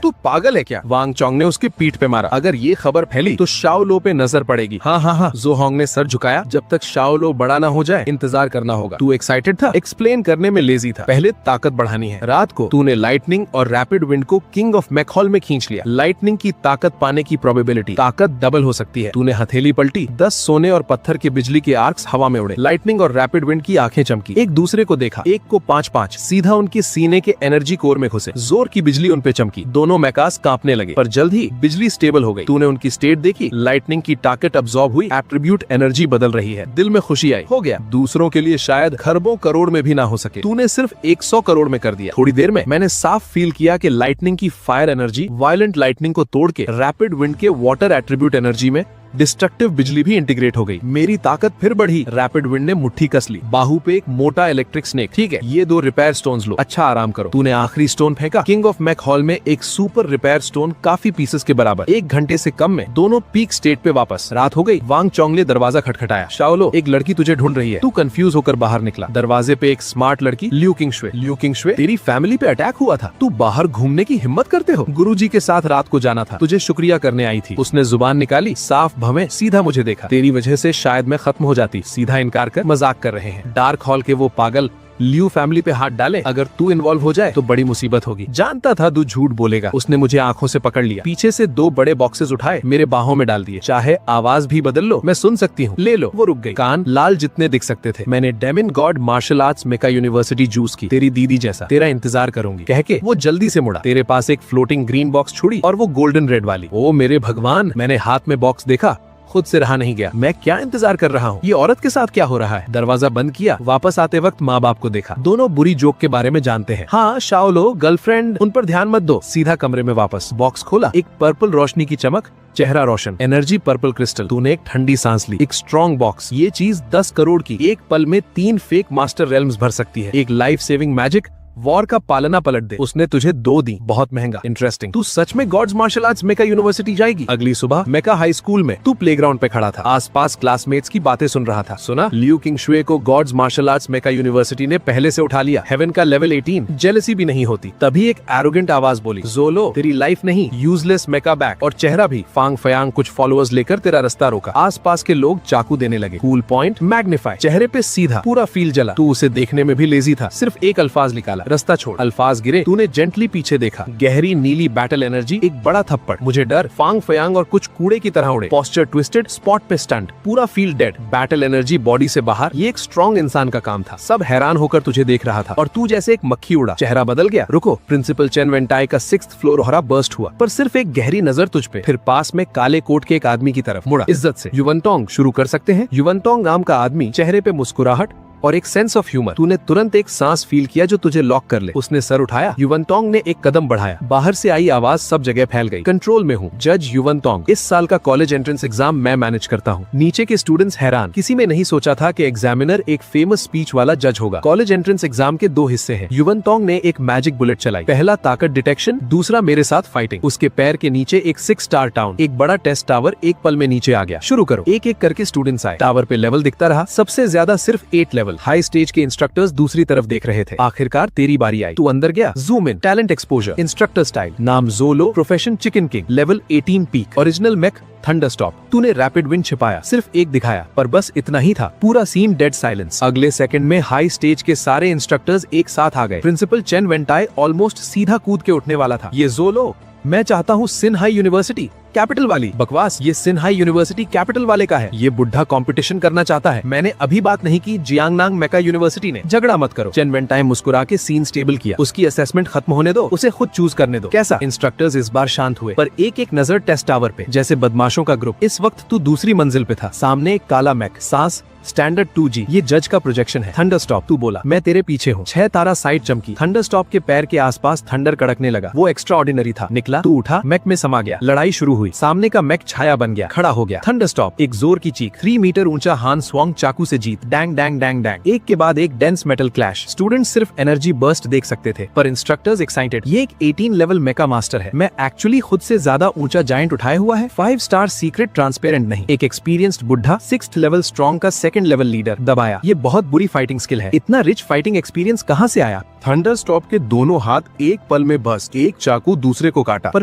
तू पागल है क्या? वांग चोंग ने उसकी पीठ पे मारा। अगर ये खबर फैली तो शाओलो पे नजर पड़ेगी। हाँ। जोहोंग ने सर झुकाया। जब तक शाओलो बड़ा ना हो जाए इंतजार करना होगा। तू एक्साइटेड था? एक्सप्लेन करने में लेजी था। पहले ताकत बढ़ानी है। रात को तूने लाइटनिंग और रैपिड विंड को किंग ऑफ मैकहॉल में खींच लिया। लाइटनिंग की ताकत पाने की प्रोबेबिलिटी, ताकत डबल हो सकती है। तूने हथेली पलटी, 10 सोने और पत्थर के बिजली के आर्क्स हवा में उड़े। लाइटनिंग और रैपिड विंड की आंखें चमकी, एक दूसरे को देखा। एक को 5-5 सीधा उनके सीने के एनर्जी कोर में घुसे। जोर की बिजली उन पे चमकी। दोनों मैकास कांपने लगे, पर जल्द ही बिजली स्टेबल हो गई। तूने उनकी स्टेट देखी। लाइटनिंग की ताकत अब्सॉर्ब हुई, एट्रीब्यूट एनर्जी बदल रही है। दिल में खुशी आई। हो गया। दूसरों के लिए शायद खरबों करोड़ में भी ना हो सके, तूने सिर्फ 100 करोड़ में कर दिया। थोड़ी देर में मैंने साफ फील किया कि लाइटनिंग की फायर एनर्जी वायलेंट लाइटनिंग को तोड़ के रैपिड विंड के वाटर एट्रीब्यूट एनर्जी में डिस्ट्रक्टिव बिजली भी इंटीग्रेट हो गई। मेरी ताकत फिर बढ़ी। रैपिड विंड ने मुट्ठी कस ली। बाहू पे एक मोटा इलेक्ट्रिक स्नेक। ठीक है, ये 2 रिपेयर स्टोन्स लो। अच्छा आराम करो। तूने आखिरी स्टोन फेंका। किंग ऑफ मैक हॉल में एक सुपर रिपेयर स्टोन काफी पीसेस के बराबर। 1 घंटे से कम में दोनों पीक स्टेट पे वापस। रात हो गई। वांग चोंग ने दरवाजा खटखटाया। शाओलो, एक लड़की तुझे ढूंढ रही है। तू कंफ्यूज होकर बाहर निकला। दरवाजे पे एक स्मार्ट लड़की, लियू किंगशुए, तेरी फैमिली पे अटैक हुआ था, तू बाहर घूमने की हिम्मत करते हो? गुरुजी के साथ रात को जाना था, तुझे शुक्रिया करने आई थी। उसने जुबान निकाली, साफ भवें, सीधा मुझे देखा। तेरी वजह से शायद मैं खत्म हो जाती। सीधा इनकार कर मजाक कर रहे हैं। डार्क हॉल के वो पागल लियू फैमिली पे हाथ डाले। अगर तू इन्वॉल्व हो जाए तो बड़ी मुसीबत होगी। जानता था तू झूठ बोलेगा। उसने मुझे आंखों से पकड़ लिया, पीछे से 2 बड़े बॉक्सेस उठाए, मेरे बाहों में डाल दिए। चाहे आवाज भी बदल लो, मैं सुन सकती हूँ, ले लो। वो रुक गई। कान लाल जितने दिख सकते थे। मैंने डेमिन गॉड मार्शल आर्ट्स मेका यूनिवर्सिटी जूस की, तेरी दीदी जैसा, तेरा इंतजार करूंगी कह के वो जल्दी से मुड़ा। तेरे पास एक फ्लोटिंग ग्रीन बॉक्स छुड़ी और वो गोल्डन रेड वाली। ओ मेरे भगवान, मैंने हाथ में बॉक्स देखा, खुद से रहा नहीं गया। मैं क्या इंतजार कर रहा हूँ? ये औरत के साथ क्या हो रहा है? दरवाजा बंद किया। वापस आते वक्त माँ बाप को देखा। दोनों बुरी जोक के बारे में जानते हैं। हाँ शाओलो, गर्लफ्रेंड, उन पर ध्यान मत दो। सीधा कमरे में वापस। बॉक्स खोला। एक पर्पल रोशनी की चमक, चेहरा रोशन, एनर्जी पर्पल क्रिस्टल। तूने एक ठंडी सांस ली। एक स्ट्रॉन्ग बॉक्स। ये चीज 10 करोड़ की। एक पल में 3 फेक मास्टर रेल्म्स भर सकती है। एक लाइफ सेविंग मैजिक वॉर का पालना पलट दे। उसने तुझे 2 दी, बहुत महंगा। इंटरेस्टिंग। तू सच में गॉड्स मार्शल आर्ट्स मेका यूनिवर्सिटी जाएगी? अगली सुबह मेका हाई स्कूल में तू प्लेग्राउंड पे खड़ा था, आसपास क्लासमेट्स की बातें सुन रहा था। सुना लियू किंग शुए को गॉड्स मार्शल आर्ट्स मेका यूनिवर्सिटी ने पहले से उठा लिया, हेवन का लेवल 18। जेलसी भी नहीं होती। तभी एक एरोगेंट आवाज बोली, जोलो तेरी लाइफ नहीं, यूजलेस मेका बैक। और चेहरा भी। फांग फयांग कुछ फॉलोअर्स लेकर तेरा रास्ता रोका। आसपास के लोग चाकू देने लगे। Cool point magnify. चेहरे पे सीधा, पूरा फील जला। तू उसे देखने में भी लेजी था। सिर्फ एक अल्फाज निकाला, रास्ता छोड़। अल्फाज गिरे। तूने जेंटली पीछे देखा, गहरी नीली बैटल एनर्जी, एक बड़ा थप्पड़। मुझे डर। फांग फयांग और कुछ कूड़े की तरह उड़े। पोस्चर ट्विस्टेड, स्पॉट पे स्टंट, पूरा feel dead. Battle energy body से बाहर। ये एक स्ट्रॉन्ग इंसान का काम था। सब हैरान होकर तुझे देख रहा था और तू जैसे एक मक्खी उड़ा। चेहरा बदल गया। रुको, प्रिंसिपल चेन वेंटाई का 6th फ्लोर हरा बर्स्ट हुआ, पर सिर्फ एक गहरी नजर तुझ पे। फिर पास में काले कोट के एक आदमी की तरफ मुड़ा। इज्जत से, युवनटोंग शुरू कर सकते हैं? युवनटोंग नाम का आदमी, चेहरे पे मुस्कुराहट और एक सेंस ऑफ ह्यूमर। तूने तुरंत एक सांस फील किया जो तुझे लॉक कर ले। उसने सर उठाया। युवनटोंग ने एक कदम बढ़ाया। बाहर से आई आवाज सब जगह फैल गई। कंट्रोल में हूँ, जज युवनटोंग। इस साल का कॉलेज एंट्रेंस एग्जाम मैं मैनेज करता हूँ। नीचे के स्टूडेंट्स हैरान। किसी ने नहीं सोचा था कि एग्जामिनर एक फेमस स्पीच वाला जज होगा। कॉलेज एंट्रेंस एग्जाम के 2 हिस्से हैं। युवनटोंग ने एक मैजिक बुलेट चलाई। पहला ताकत डिटेक्शन, दूसरा मेरे साथ फाइटिंग। उसके पैर के नीचे एक 6 स्टार टाउन, एक बड़ा टेस्ट टावर एक पल में नीचे आ गया। शुरू करो। एक एक करके स्टूडेंट्स आए। टावर पे लेवल दिखता रहा, सबसे ज्यादा सिर्फ 8 लेवल। हाई स्टेज के इंस्ट्रक्टर्स दूसरी तरफ देख रहे थे। आखिरकार तेरी बारी आई। तू अंदर गया। Zoom in, talent exposure, instructor style. नाम Zolo, profession chicken king, level 18 peak, original mech thunder stop. तूने रैपिड विंड छिपाया, सिर्फ एक दिखाया, पर बस इतना ही था। पूरा सीन डेड साइलेंस। अगले सेकंड में हाई स्टेज के सारे इंस्ट्रक्टर्स एक साथ आ गए। प्रिंसिपल चेन वेंटाई ऑलमोस्ट सीधा कूद के उठने वाला था। ये जोलो, मैं चाहता हूँ सिन्हाई यूनिवर्सिटी, कैपिटल वाली। बकवास, ये सिन्हाई यूनिवर्सिटी कैपिटल वाले का है। ये बुढ़ा कंपटीशन करना चाहता है। मैंने अभी बात नहीं की जियांगनांग मेका यूनिवर्सिटी ने। झगड़ा मत करो। चेन वेंटाई मुस्कुरा के सीन स्टेबल किया। उसकी असेसमेंट खत्म होने दो, उसे खुद चूज करने दो। कैसा? इंस्ट्रक्टर्स इस बार शांत हुए, पर एक एक नजर टेस्ट टावर पे, जैसे बदमाशों का ग्रुप। इस वक्त तू दूसरी मंजिल पे था। सामने एक काला मैक, सांस स्टैंडर्ड 2G। ये जज का प्रोजेक्शन है। थंडरस्टॉप, तू बोला। मैं तेरे पीछे हूँ। 6 तारा साइड चमकी। थंडरस्टॉप के पैर के आसपास थंडर कड़कने लगा। वो एक्स्ट्रा ऑर्डिनरी था। निकला, तू उठा, मैक में समा गया। लड़ाई शुरू हुई। सामने का मैक छाया बन गया, खड़ा हो गया। थंडरस्टॉप, एक जोर की चीख। 3 मीटर ऊंचा हान स्वांग चाकू से जीत। Dang dang dang dang. एक के बाद एक डेंस मेटल क्लैश। स्टूडेंट्स सिर्फ एनर्जी बर्स्ट देख सकते थे, पर इंस्ट्रक्टर्स एक्साइटेड। ये एक 18 लेवल मेका मास्टर है। मैं एक्चुअली खुद से ज्यादा ऊंचा जायंट उठाया हुआ है। 5 स्टार सीक्रेट ट्रांसपेरेंट नहीं। एक एक्सपीरियंस्ड बुढ़ा 6th लेवल स्ट्रॉन्ग का 2nd लेवल लीडर। दबाया। ये बहुत बुरी फाइटिंग स्किल है। इतना रिच फाइटिंग एक्सपीरियंस कहाँ से आया? थंडरस्टॉप के दोनों हाथ एक पल में बस्ट। एक चाकू दूसरे को काटा, पर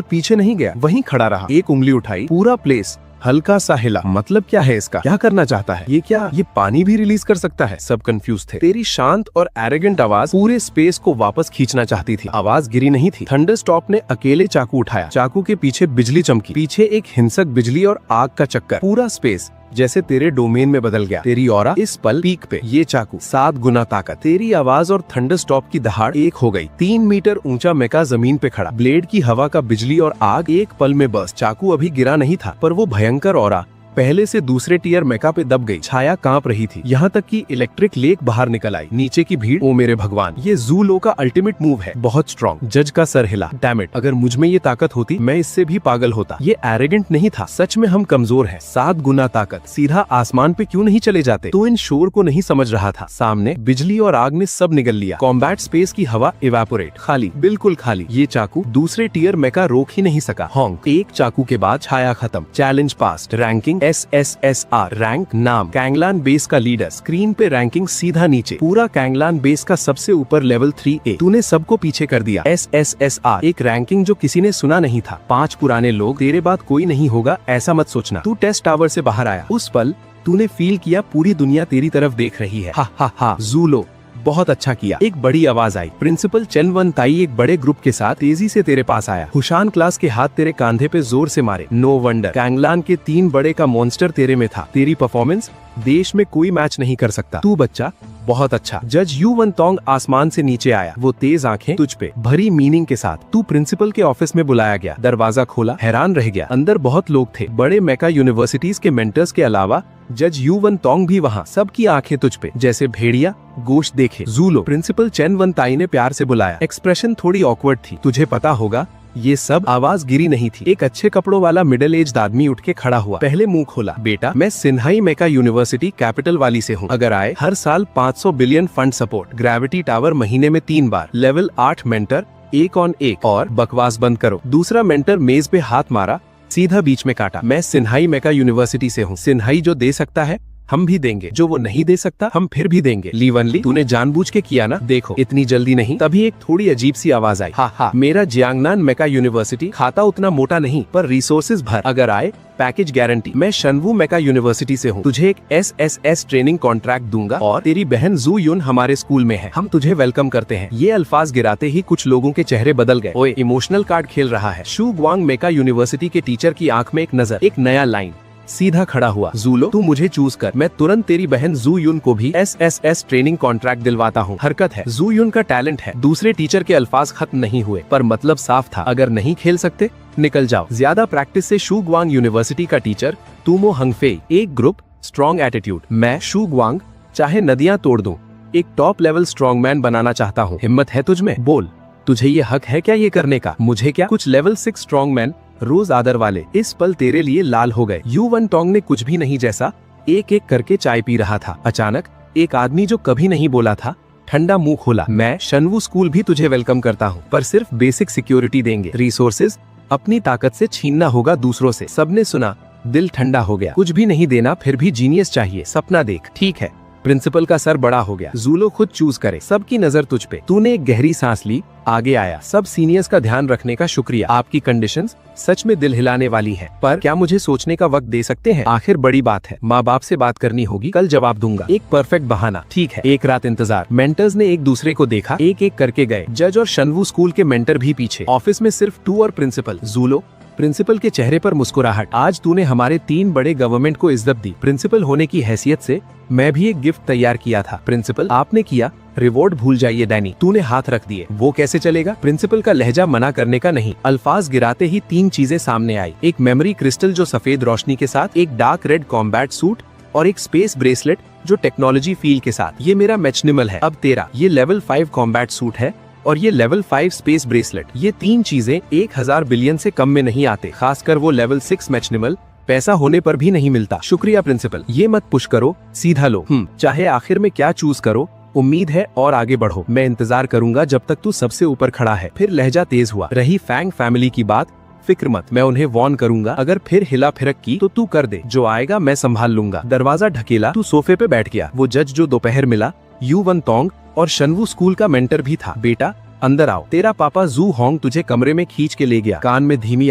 पीछे नहीं गया, वहीं खड़ा रहा। एक उंगली उठाई, पूरा प्लेस हल्का सा हिला। मतलब क्या है इसका? क्या करना चाहता है? ये क्या, ये पानी भी रिलीज कर सकता है? सब कंफ्यूज थे। तेरी शांत और एरोगेंट आवाज पूरे स्पेस को वापस खींचना चाहती थी। आवाज गिरी नहीं थी। थंडरस्टॉप ने अकेले चाकू उठाया। चाकू के पीछे बिजली चमकी। पीछे एक हिंसक बिजली और आग का चक्कर। पूरा स्पेस जैसे तेरे डोमेन में बदल गया। तेरी ऑरा इस पल पीक पे। ये चाकू 7 गुना ताकत। तेरी आवाज और थंडरस्टॉप की दहाड़ एक हो गई। 3 मीटर ऊंचा मेका जमीन पे खड़ा। ब्लेड की हवा का बिजली और आग एक पल में बस। चाकू अभी गिरा नहीं था, पर वो भयंकर ऑरा पहले से दूसरे टियर मेका पे दब गई। छाया कांप रही थी। यहाँ तक कि इलेक्ट्रिक लेक बाहर निकल आई। नीचे की भीड़, ओ मेरे भगवान, ये जूलो का अल्टीमेट मूव है। बहुत स्ट्रॉन्ग। जज का सर हिला। डैम इट, अगर मुझ में ये ताकत होती मैं इससे भी पागल होता। ये एरोगेंट नहीं था, सच में हम कमजोर हैं। 7 गुना ताकत। सीधा आसमान पे क्यों नहीं चले जाते? तो इन शोर को नहीं समझ रहा था। सामने बिजली और आग ने सब निगल लिया। कॉम्बैट स्पेस की हवा इवेपोरेट। खाली, बिल्कुल खाली। ये चाकू दूसरे टियर मेका रोक ही नहीं सका। हॉन्क। एक चाकू के बाद छाया खत्म। Challenge past. Ranking SSSR। Rank, नाम कैंगलान बेस का लीडर। स्क्रीन पे रैंकिंग सीधा नीचे। पूरा कैंगलान बेस का सबसे ऊपर लेवल 3A। तूने सबको पीछे कर दिया। SSSR, एक रैंकिंग जो किसी ने सुना नहीं था। 5 पुराने लोग। तेरे बाद कोई नहीं होगा ऐसा मत सोचना। तू टेस्ट टावर से बाहर आया। उस पल तूने फील किया पूरी दुनिया तेरी तरफ देख रही है। हा हा हा। जूलो, बहुत अच्छा किया। एक बड़ी आवाज आई। प्रिंसिपल चेन वेंटाई एक बड़े ग्रुप के साथ तेजी से तेरे पास आया। हुशान क्लास के हाथ तेरे कांधे पे जोर से मारे। नो वंडर, कैंगलान के 3 बड़े का मॉन्स्टर तेरे में था। तेरी परफॉर्मेंस देश में कोई मैच नहीं कर सकता। तू बच्चा बहुत अच्छा। जज युवनटोंग आसमान से नीचे आया। वो तेज आंखें तुझ पे भरी मीनिंग के साथ। तू प्रिंसिपल के ऑफिस में बुलाया गया। दरवाजा खोला, हैरान रह गया। अंदर बहुत लोग थे, बड़े मेका यूनिवर्सिटीज के मेंटर्स के अलावा जज युवनटोंग भी वहाँ। सबकी आंखें तुझ पे, जैसे भेड़िया गोश्त देखे। जूलो, प्रिंसिपल चेन वेंटाई ने प्यार से बुलाया। एक्सप्रेशन थोड़ी ऑकवर्ड थी। तुझे पता होगा ये सब आवाज गिरी नहीं थी। एक अच्छे कपड़ों वाला मिडिल एज आदमी उठ के खड़ा हुआ, पहले मुंह खोला। बेटा, मैं सिन्हाई मेका यूनिवर्सिटी कैपिटल वाली से हूँ। अगर आए, हर साल 500 billion fund support, gravity tower महीने में 3 बार, लेवल 8 मेंटर 1 ऑन 1, और बकवास बंद करो। दूसरा मेंटर मेज पे हाथ मारा, सीधा बीच में काटा। मैं सिन्हाई मेका यूनिवर्सिटी से हूँ। सिन्हाई जो दे सकता है हम भी देंगे, जो वो नहीं दे सकता हम फिर भी देंगे। लीवनली, तूने जानबूझ के किया ना? देखो, इतनी जल्दी नहीं। तभी एक थोड़ी अजीब सी आवाज आई, हा हा। मेरा जियांगनान मेका यूनिवर्सिटी खाता उतना मोटा नहीं, पर रिसोर्सेज भर। अगर आए, पैकेज गारंटी। मैं शनवू मेका यूनिवर्सिटी से हूँ। तुझे एक SSS ट्रेनिंग कॉन्ट्रैक्ट दूंगा, और तेरी बहन जू युन हमारे स्कूल में है। हम तुझे वेलकम करते हैं। ये अल्फाज गिराते ही कुछ लोगों के चेहरे बदल गए। ओए, इमोशनल कार्ड खेल रहा है। शू ग्वांग मेका यूनिवर्सिटी के टीचर की आंख में एक नजर, एक नया लाइन। सीधा खड़ा हुआ, जूलो, तू मुझे चूज कर, मैं तुरंत तेरी बहन जू युन को भी SSS ट्रेनिंग कॉन्ट्रैक्ट दिलवाता हूँ। हरकत है, जू युन का टैलेंट है। दूसरे टीचर के अल्फाज खत्म नहीं हुए, पर मतलब साफ था, अगर नहीं खेल सकते निकल जाओ। ज्यादा प्रैक्टिस से शू ग्वांग यूनिवर्सिटी का टीचर तुमो हंगफे। एक ग्रुप, स्ट्रॉन्ग एटीट्यूड। मैं शू ग्वांग चाहे नदियां तोड़ दूं, एक टॉप लेवल स्ट्रॉन्ग मैन बनाना चाहता हूँ। हिम्मत है तुझ में? बोल, तुझे ये हक है क्या ये करने का? मुझे क्या? कुछ लेवल 6 स्ट्रॉन्ग मैन रोज आदर वाले इस पल तेरे लिए लाल हो गए। यू वन टोंग ने कुछ भी नहीं जैसा एक एक करके चाय पी रहा था। अचानक एक आदमी जो कभी नहीं बोला था, ठंडा मुंह खोला। मैं शनवू स्कूल भी तुझे वेलकम करता हूँ, पर सिर्फ बेसिक सिक्योरिटी देंगे। रिसोर्सेज अपनी ताकत से छीनना होगा दूसरों से। सबने सुना, दिल ठंडा हो गया। कुछ भी नहीं देना, फिर भी जीनियस चाहिए। सपना देख। ठीक है। प्रिंसिपल का सर बड़ा हो गया। जूलो खुद चूज करे। सबकी नजर तुझ पे। तूने एक गहरी सांस ली, आगे आया। सब सीनियर्स का ध्यान रखने का शुक्रिया। आपकी कंडीशंस सच में दिल हिलाने वाली है, पर क्या मुझे सोचने का वक्त दे सकते हैं? आखिर बड़ी बात है, माँ बाप से बात करनी होगी, कल जवाब दूंगा। एक परफेक्ट बहाना। ठीक है। एक रात इंतजार। मेंटर्स ने एक दूसरे को देखा, एक एक करके गए। जज और शनवू स्कूल के मेंटर भी पीछे। ऑफिस में सिर्फ तू और प्रिंसिपल। जूलो, प्रिंसिपल के चेहरे पर मुस्कुराहट। आज तूने हमारे 3 बड़े गवर्नमेंट को इज्जत दी। प्रिंसिपल होने की हैसियत से मैं भी एक गिफ्ट तैयार किया था। प्रिंसिपल, आपने किया, रिवॉर्ड भूल जाइए डैनी। तूने हाथ रख दिए। वो कैसे चलेगा? प्रिंसिपल का लहजा मना करने का नहीं। अल्फाज गिराते ही 3 चीजें सामने आई। एक मेमोरी क्रिस्टल जो सफेद रोशनी के साथ, एक डार्क रेड कॉम्बैट सूट, और एक स्पेस ब्रेसलेट जो टेक्नोलॉजी फील के साथ। ये मेरा मैचनिमल है। अब तेरा। ये लेवल 5 कॉम्बैट सूट है, और ये लेवल 5 स्पेस ब्रेसलेट। ये 3 चीजें 1000 बिलियन से कम में नहीं आते, खासकर वो लेवल 6 मैचनिमल पैसा होने पर भी नहीं मिलता। शुक्रिया प्रिंसिपल। ये मत पुश करो, सीधा लो। चाहे आखिर में क्या चूज करो, उम्मीद है और आगे बढ़ो। मैं इंतजार करूंगा जब तक तू सबसे ऊपर खड़ा है। फिर लहजा तेज हुआ। रही फैंग फैमिली की बात, फिक्र मत, मैं उन्हें वार्न करूंगा। अगर फिर हिला फिरक की तो तू कर दे, जो आएगा मैं संभाल लूंगा। दरवाजा ढकेला, तू सोफे पे बैठ गया। वो जज जो दोपहर मिला, यू वन टोंग और शनवू स्कूल का मेंटर भी था। बेटा अंदर आओ, तेरा पापा जू होंग तुझे कमरे में खींच के ले गया। कान में धीमी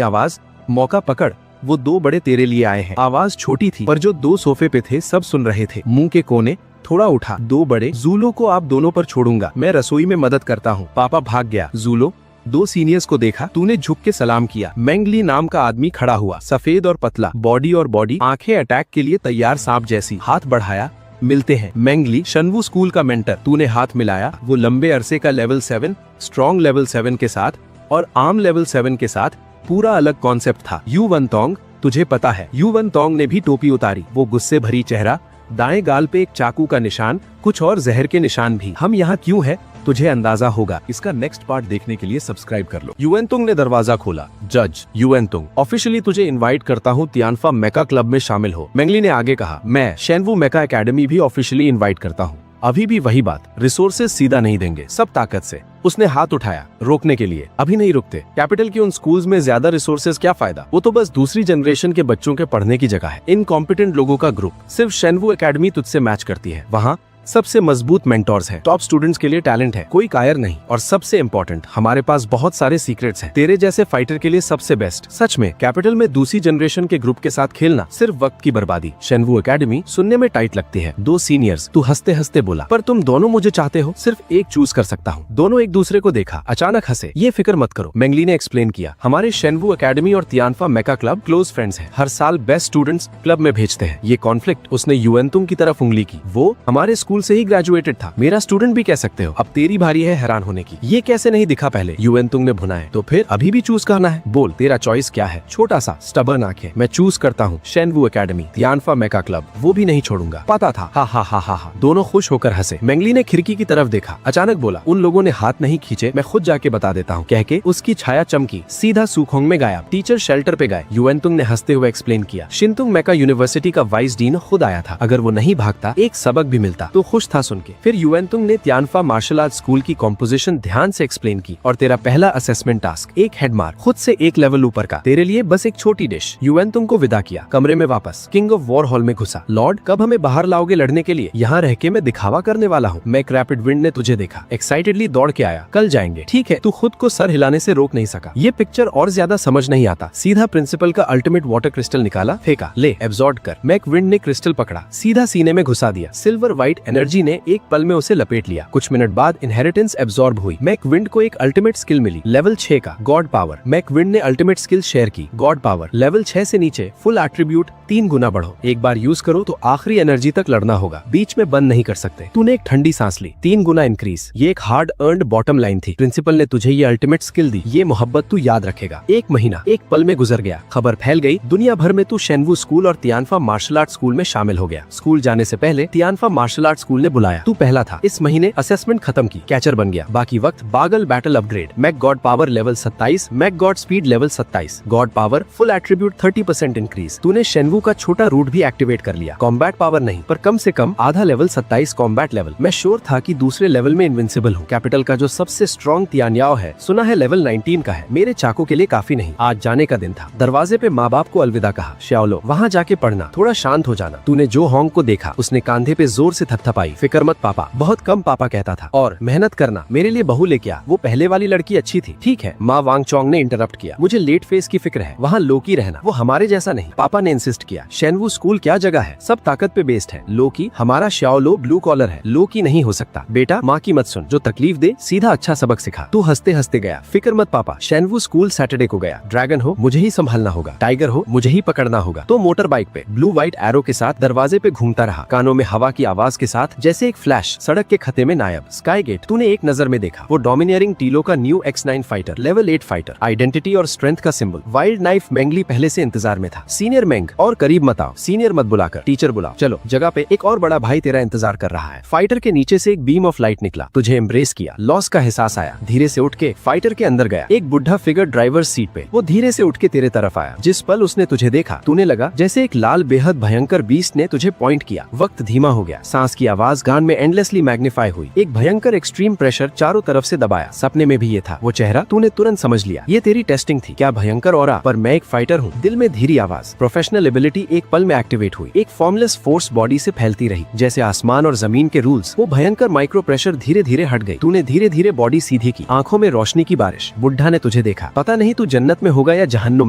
आवाज, मौका पकड़, वो 2 बड़े तेरे लिए आए हैं। आवाज छोटी थी, पर जो 2 सोफे पे थे सब सुन रहे थे। मुंह के कोने थोड़ा उठा। 2 बड़े, जूलो को आप दोनों पर छोड़ूंगा, मैं रसोई में मदद करता हूँ। पापा भाग गया। जूलो, 2 सीनियर्स को देखा। तूने झुक के सलाम किया। मेंगली नाम का आदमी खड़ा हुआ, सफेद और पतला, बॉडी और बॉडी, आंखें अटैक के लिए तैयार सांप जैसी। हाथ बढ़ाया, मिलते हैं। मेंगली, शनवू स्कूल का मेंटर। तूने हाथ मिलाया। वो लंबे अरसे का लेवल 7, स्ट्रॉन्ग लेवल 7 के साथ और आर्म लेवल 7 के साथ पूरा अलग कॉन्सेप्ट था। यू वन टोंग, तुझे पता है? यू वन टोंग ने भी टोपी उतारी। वो गुस्से भरी चेहरा, दाएं गाल पे एक चाकू का निशान, कुछ और जहर के निशान भी। हम यहाँ क्यों है तुझे अंदाजा होगा। इसका नेक्स्ट पार्ट देखने के लिए सब्सक्राइब कर लो। युएनतुंग ने दरवाजा खोला। जज युएनतुंग, ऑफिशियली तुझे इनवाइट करता हूँ तियानफा मेका क्लब में शामिल हो। मेंगली ने आगे कहा, मैं शेनवू मेका एकेडमी भी ऑफिशियली इनवाइट करता हूँ। अभी भी वही बात, रिसोर्सेज सीधा नहीं देंगे, सब ताकत से। उसने हाथ उठाया रोकने के लिए। अभी नहीं रुकते। कैपिटल के उन स्कूल्स में ज्यादा रिसोर्सेज क्या फायदा, वो तो बस दूसरी जनरेशन के बच्चों के पढ़ने की जगह है। इनकॉम्पिटेंट लोगों का ग्रुप। सिर्फ शेनवू एकेडमी तुझसे मैच करती है। वहाँ सबसे मजबूत मेंटोर्स हैं, टॉप स्टूडेंट्स के लिए टैलेंट है, कोई कायर नहीं। और सबसे इम्पोर्टेंट, हमारे पास बहुत सारे सीक्रेट्स हैं, तेरे जैसे फाइटर के लिए सबसे बेस्ट। सच में कैपिटल में दूसरी जनरेशन के ग्रुप के साथ खेलना सिर्फ वक्त की बर्बादी। शेनवू एकेडमी सुनने में टाइट लगती है। 2 सीनियर्स। तू हंसते हंसते बोला, पर तुम दोनों मुझे चाहते हो, सिर्फ एक चूज कर सकता हूँ। दोनों एक दूसरे को देखा, अचानक हंसे। ये फिक्र मत करो, मेंगली ने एक्सप्लेन किया। हमारे शेनवू एकेडमी और तियानफा मेका क्लब क्लोज फ्रेंड्स हैं। हर साल बेस्ट स्टूडेंट्स क्लब में भेजते हैं। ये कॉन्फ्लिक्ट, उसने युएनतुंग की तरफ उंगली की, वो हमारे स्कूल से ही ग्रेजुएटेड था, मेरा स्टूडेंट भी कह सकते हो। अब तेरी बारी है हैरान होने की। ये कैसे नहीं दिखा पहले? युवेंतुंग ने भुना है। तो फिर अभी भी चूज करना है? बोल, तेरा चॉइस क्या है? छोटा सा स्टबर्न आंखें। मैं चूज करता हूँ शेनवू एकेडमी, तियानफा मेका क्लब, वो भी नहीं छोड़ूंगा। पता था। हा हा हा हा हा। दोनों खुश होकर हंसे। मेंगली ने खिड़की की तरफ देखा, अचानक बोला, उन लोगों ने हाथ नहीं खींचे, मैं खुद जाके बता देता हूँ। कह के उसकी छाया चमकी, सीधा सुखोंग में गायब। टीचर शेल्टर पे गए। युवेंतुंग ने हंसते हुए एक्सप्लेन किया, शिंतुंग मेका यूनिवर्सिटी का वाइस डीन खुद आया था। अगर वो नहीं भागता, एक सबक भी मिलता। तो खुश था सुन के। फिर युवेंतुंग ने तियानफा मार्शल आर्ट स्कूल की कॉम्पोजिशन ध्यान से एक्सप्लेन की। और तेरा पहला असेसमेंट टास्क, एक हेड मार्क, खुद से एक लेवल ऊपर का, तेरे लिए बस एक छोटी डिश। युवेंतुंग को विदा किया। कमरे में वापस किंग ऑफ वॉर हॉल में घुसा। लॉर्ड, कब हमें बाहर लाओगे लड़ने के लिए? यहाँ रह के मैं दिखावा करने वाला हूँ। मैक रैपिड विंड ने तुझे देखा, एक्साइटेडली दौड़ के आया। कल जाएंगे। ठीक है। तू खुद को सर हिलाने से रोक नहीं सका। ये पिक्चर और ज्यादा समझ नहीं आता। सीधा प्रिंसिपल का अल्टीमेट वाटर क्रिस्टल निकाला, फेंका। ले, एब्जॉर्ब कर। मैक विंड ने क्रिस्टल पकड़ा, सीधा सीने में घुसा दिया। सिल्वर व्हाइट एनर्जी ने एक पल में उसे लपेट लिया। कुछ मिनट बाद इनहेरिटेंस एब्जॉर्ब हुई। मैक विंड को एक अल्टीमेट स्किल मिली, लेवल 6 का, गॉड पावर। मैक विंड ने अल्टीमेट स्किल शेयर की, गॉड पावर। लेवल 6 से नीचे फुल एट्रीब्यूट 3 गुना बढ़ो। एक बार यूज करो तो आखिरी एनर्जी तक लड़ना होगा, बीच में बंद नहीं कर सकते। तूने एक ठंडी सांस ली। 3 गुना इंक्रीज। ये एक हार्ड अर्नड बॉटम लाइन थी। प्रिंसिपल ने तुझे ये अल्टीमेट स्किल दी। ये मोहब्बत तू याद रखेगा। 1 महीना एक पल में गुजर गया। खबर फैल गई दुनिया भर में। तू शेनवू स्कूल और तियानफा मार्शल आर्ट स्कूल में शामिल हो गया। स्कूल जाने से पहले तियानफा मार्शल आर्ट स्कूल ने बुलाया। तू पहला था। इस महीने असेसमेंट खत्म की, कैचर बन गया। बाकी वक्त बागल battle upgrade. Mech god power level 27, mech god speed level 27, god power full attribute 30% increase. तूने शेनवू का छोटा रूट भी एक्टिवेट कर लिया। कॉम्बैट पावर नहीं, पर कम से कम आधा लेवल 27 कॉम्बैट लेवल। मैं श्योर था कि दूसरे लेवल में इनविंसिबल हूँ। कैपिटल का जो सबसे स्ट्रॉन्ग तियानयाओ है, सुना है लेवल 19 का है। मेरे चाकू के लिए काफी नहीं। आज जाने का दिन था। दरवाजे पे माँ बाप को अलविदा कहा। श्याओलो, वहाँ जाके पढ़ना, थोड़ा शांत हो जाना। तूने जो होंग को देखा, उसने कांधे पे जोर से थपथपाई। फिक्र मत पापा, बहुत कम पापा कहता था। और मेहनत करना, मेरे लिए बहू लेके आ। वो पहले वाली लड़की अच्छी थी। ठीक है। माँ वांग चोंग ने इंटरप्ट किया, मुझे लेट फेस की फिक्र है। वहाँ लोकी रहना, वो हमारे जैसा नहीं। पापा ने इंसिस्ट किया। शेनवू स्कूल क्या जगह है, सब ताकत पे बेस्ड है। लोकी, हमारा श्याओलो ब्लू कॉलर है, लोकी नहीं हो सकता। बेटा, माँ की मत सुन, जो तकलीफ दे सीधा अच्छा सबक सिखा। तू हंसते हंसते गया। फिक्र मत पापा, शेनवू स्कूल सैटरडे को गया। ड्रैगन हो मुझे ही संभालना होगा, टाइगर हो मुझे ही पकड़ना होगा। तो मोटर बाइक पे ब्लू व्हाइट एरो के साथ दरवाजे पे घूमता रहा, कानों में हवा की आवाज के साथ जैसे एक फ्लैश। सड़क के खते में नायब स्काई गेट तूने एक नजर में देखा। वो डोमिनियरिंग टीलो का new X9 fighter, level 8 fighter, identity और स्ट्रेंथ का सिंबल। वाइल्ड नाइफ मेंगली पहले से इंतजार में था। सीनियर मेंग, और करीब मत आओ, सीनियर मत बुलाकर टीचर बुलाओ। चलो, जगह पे एक और बड़ा भाई तेरा इंतजार कर रहा है। फाइटर के नीचे से एक बीम ऑफ लाइट निकला, तुझे एम्ब्रेस किया। लॉस का एहसास आया। धीरे से उठ के फाइटर के अंदर गया। एक बुढ़ा फिगर ड्राइवर सीट पे, वो धीरे से उठ के तेरे तरफ आया। जिस पल उसने तुझे देखा, तूने लगा जैसे एक लाल बेहद भयंकर बीस्ट ने तुझे पॉइंट किया। वक्त धीमा हो गया। सांस की आवाज गान में एंडलेसली मैग्नीफाई हुई। एक भयंकर एक्सट्रीम प्रेशर चारों तरफ से दबाया। सपने में भी ये था। वो चेहरा तूने तुरंत समझ लिया, ये तेरी टेस्टिंग थी। क्या भयंकर ऑरा, पर मैं एक फाइटर हूँ। दिल में धीरी आवाज। प्रोफेशनल एबिलिटी एक पल में एक्टिवेट हुई। एक फॉर्मलेस फोर्स बॉडी से फैलती रही, जैसे आसमान और जमीन के रूल्स। वो भयंकर माइक्रो प्रेशर धीरे धीरे हट गई। तूने धीरे धीरे बॉडी सीधी की। आंखों में रोशनी की बारिश। बुढ़ा ने तुझे देखा। पता नहीं तू जन्नत में होगा या जहन्नुम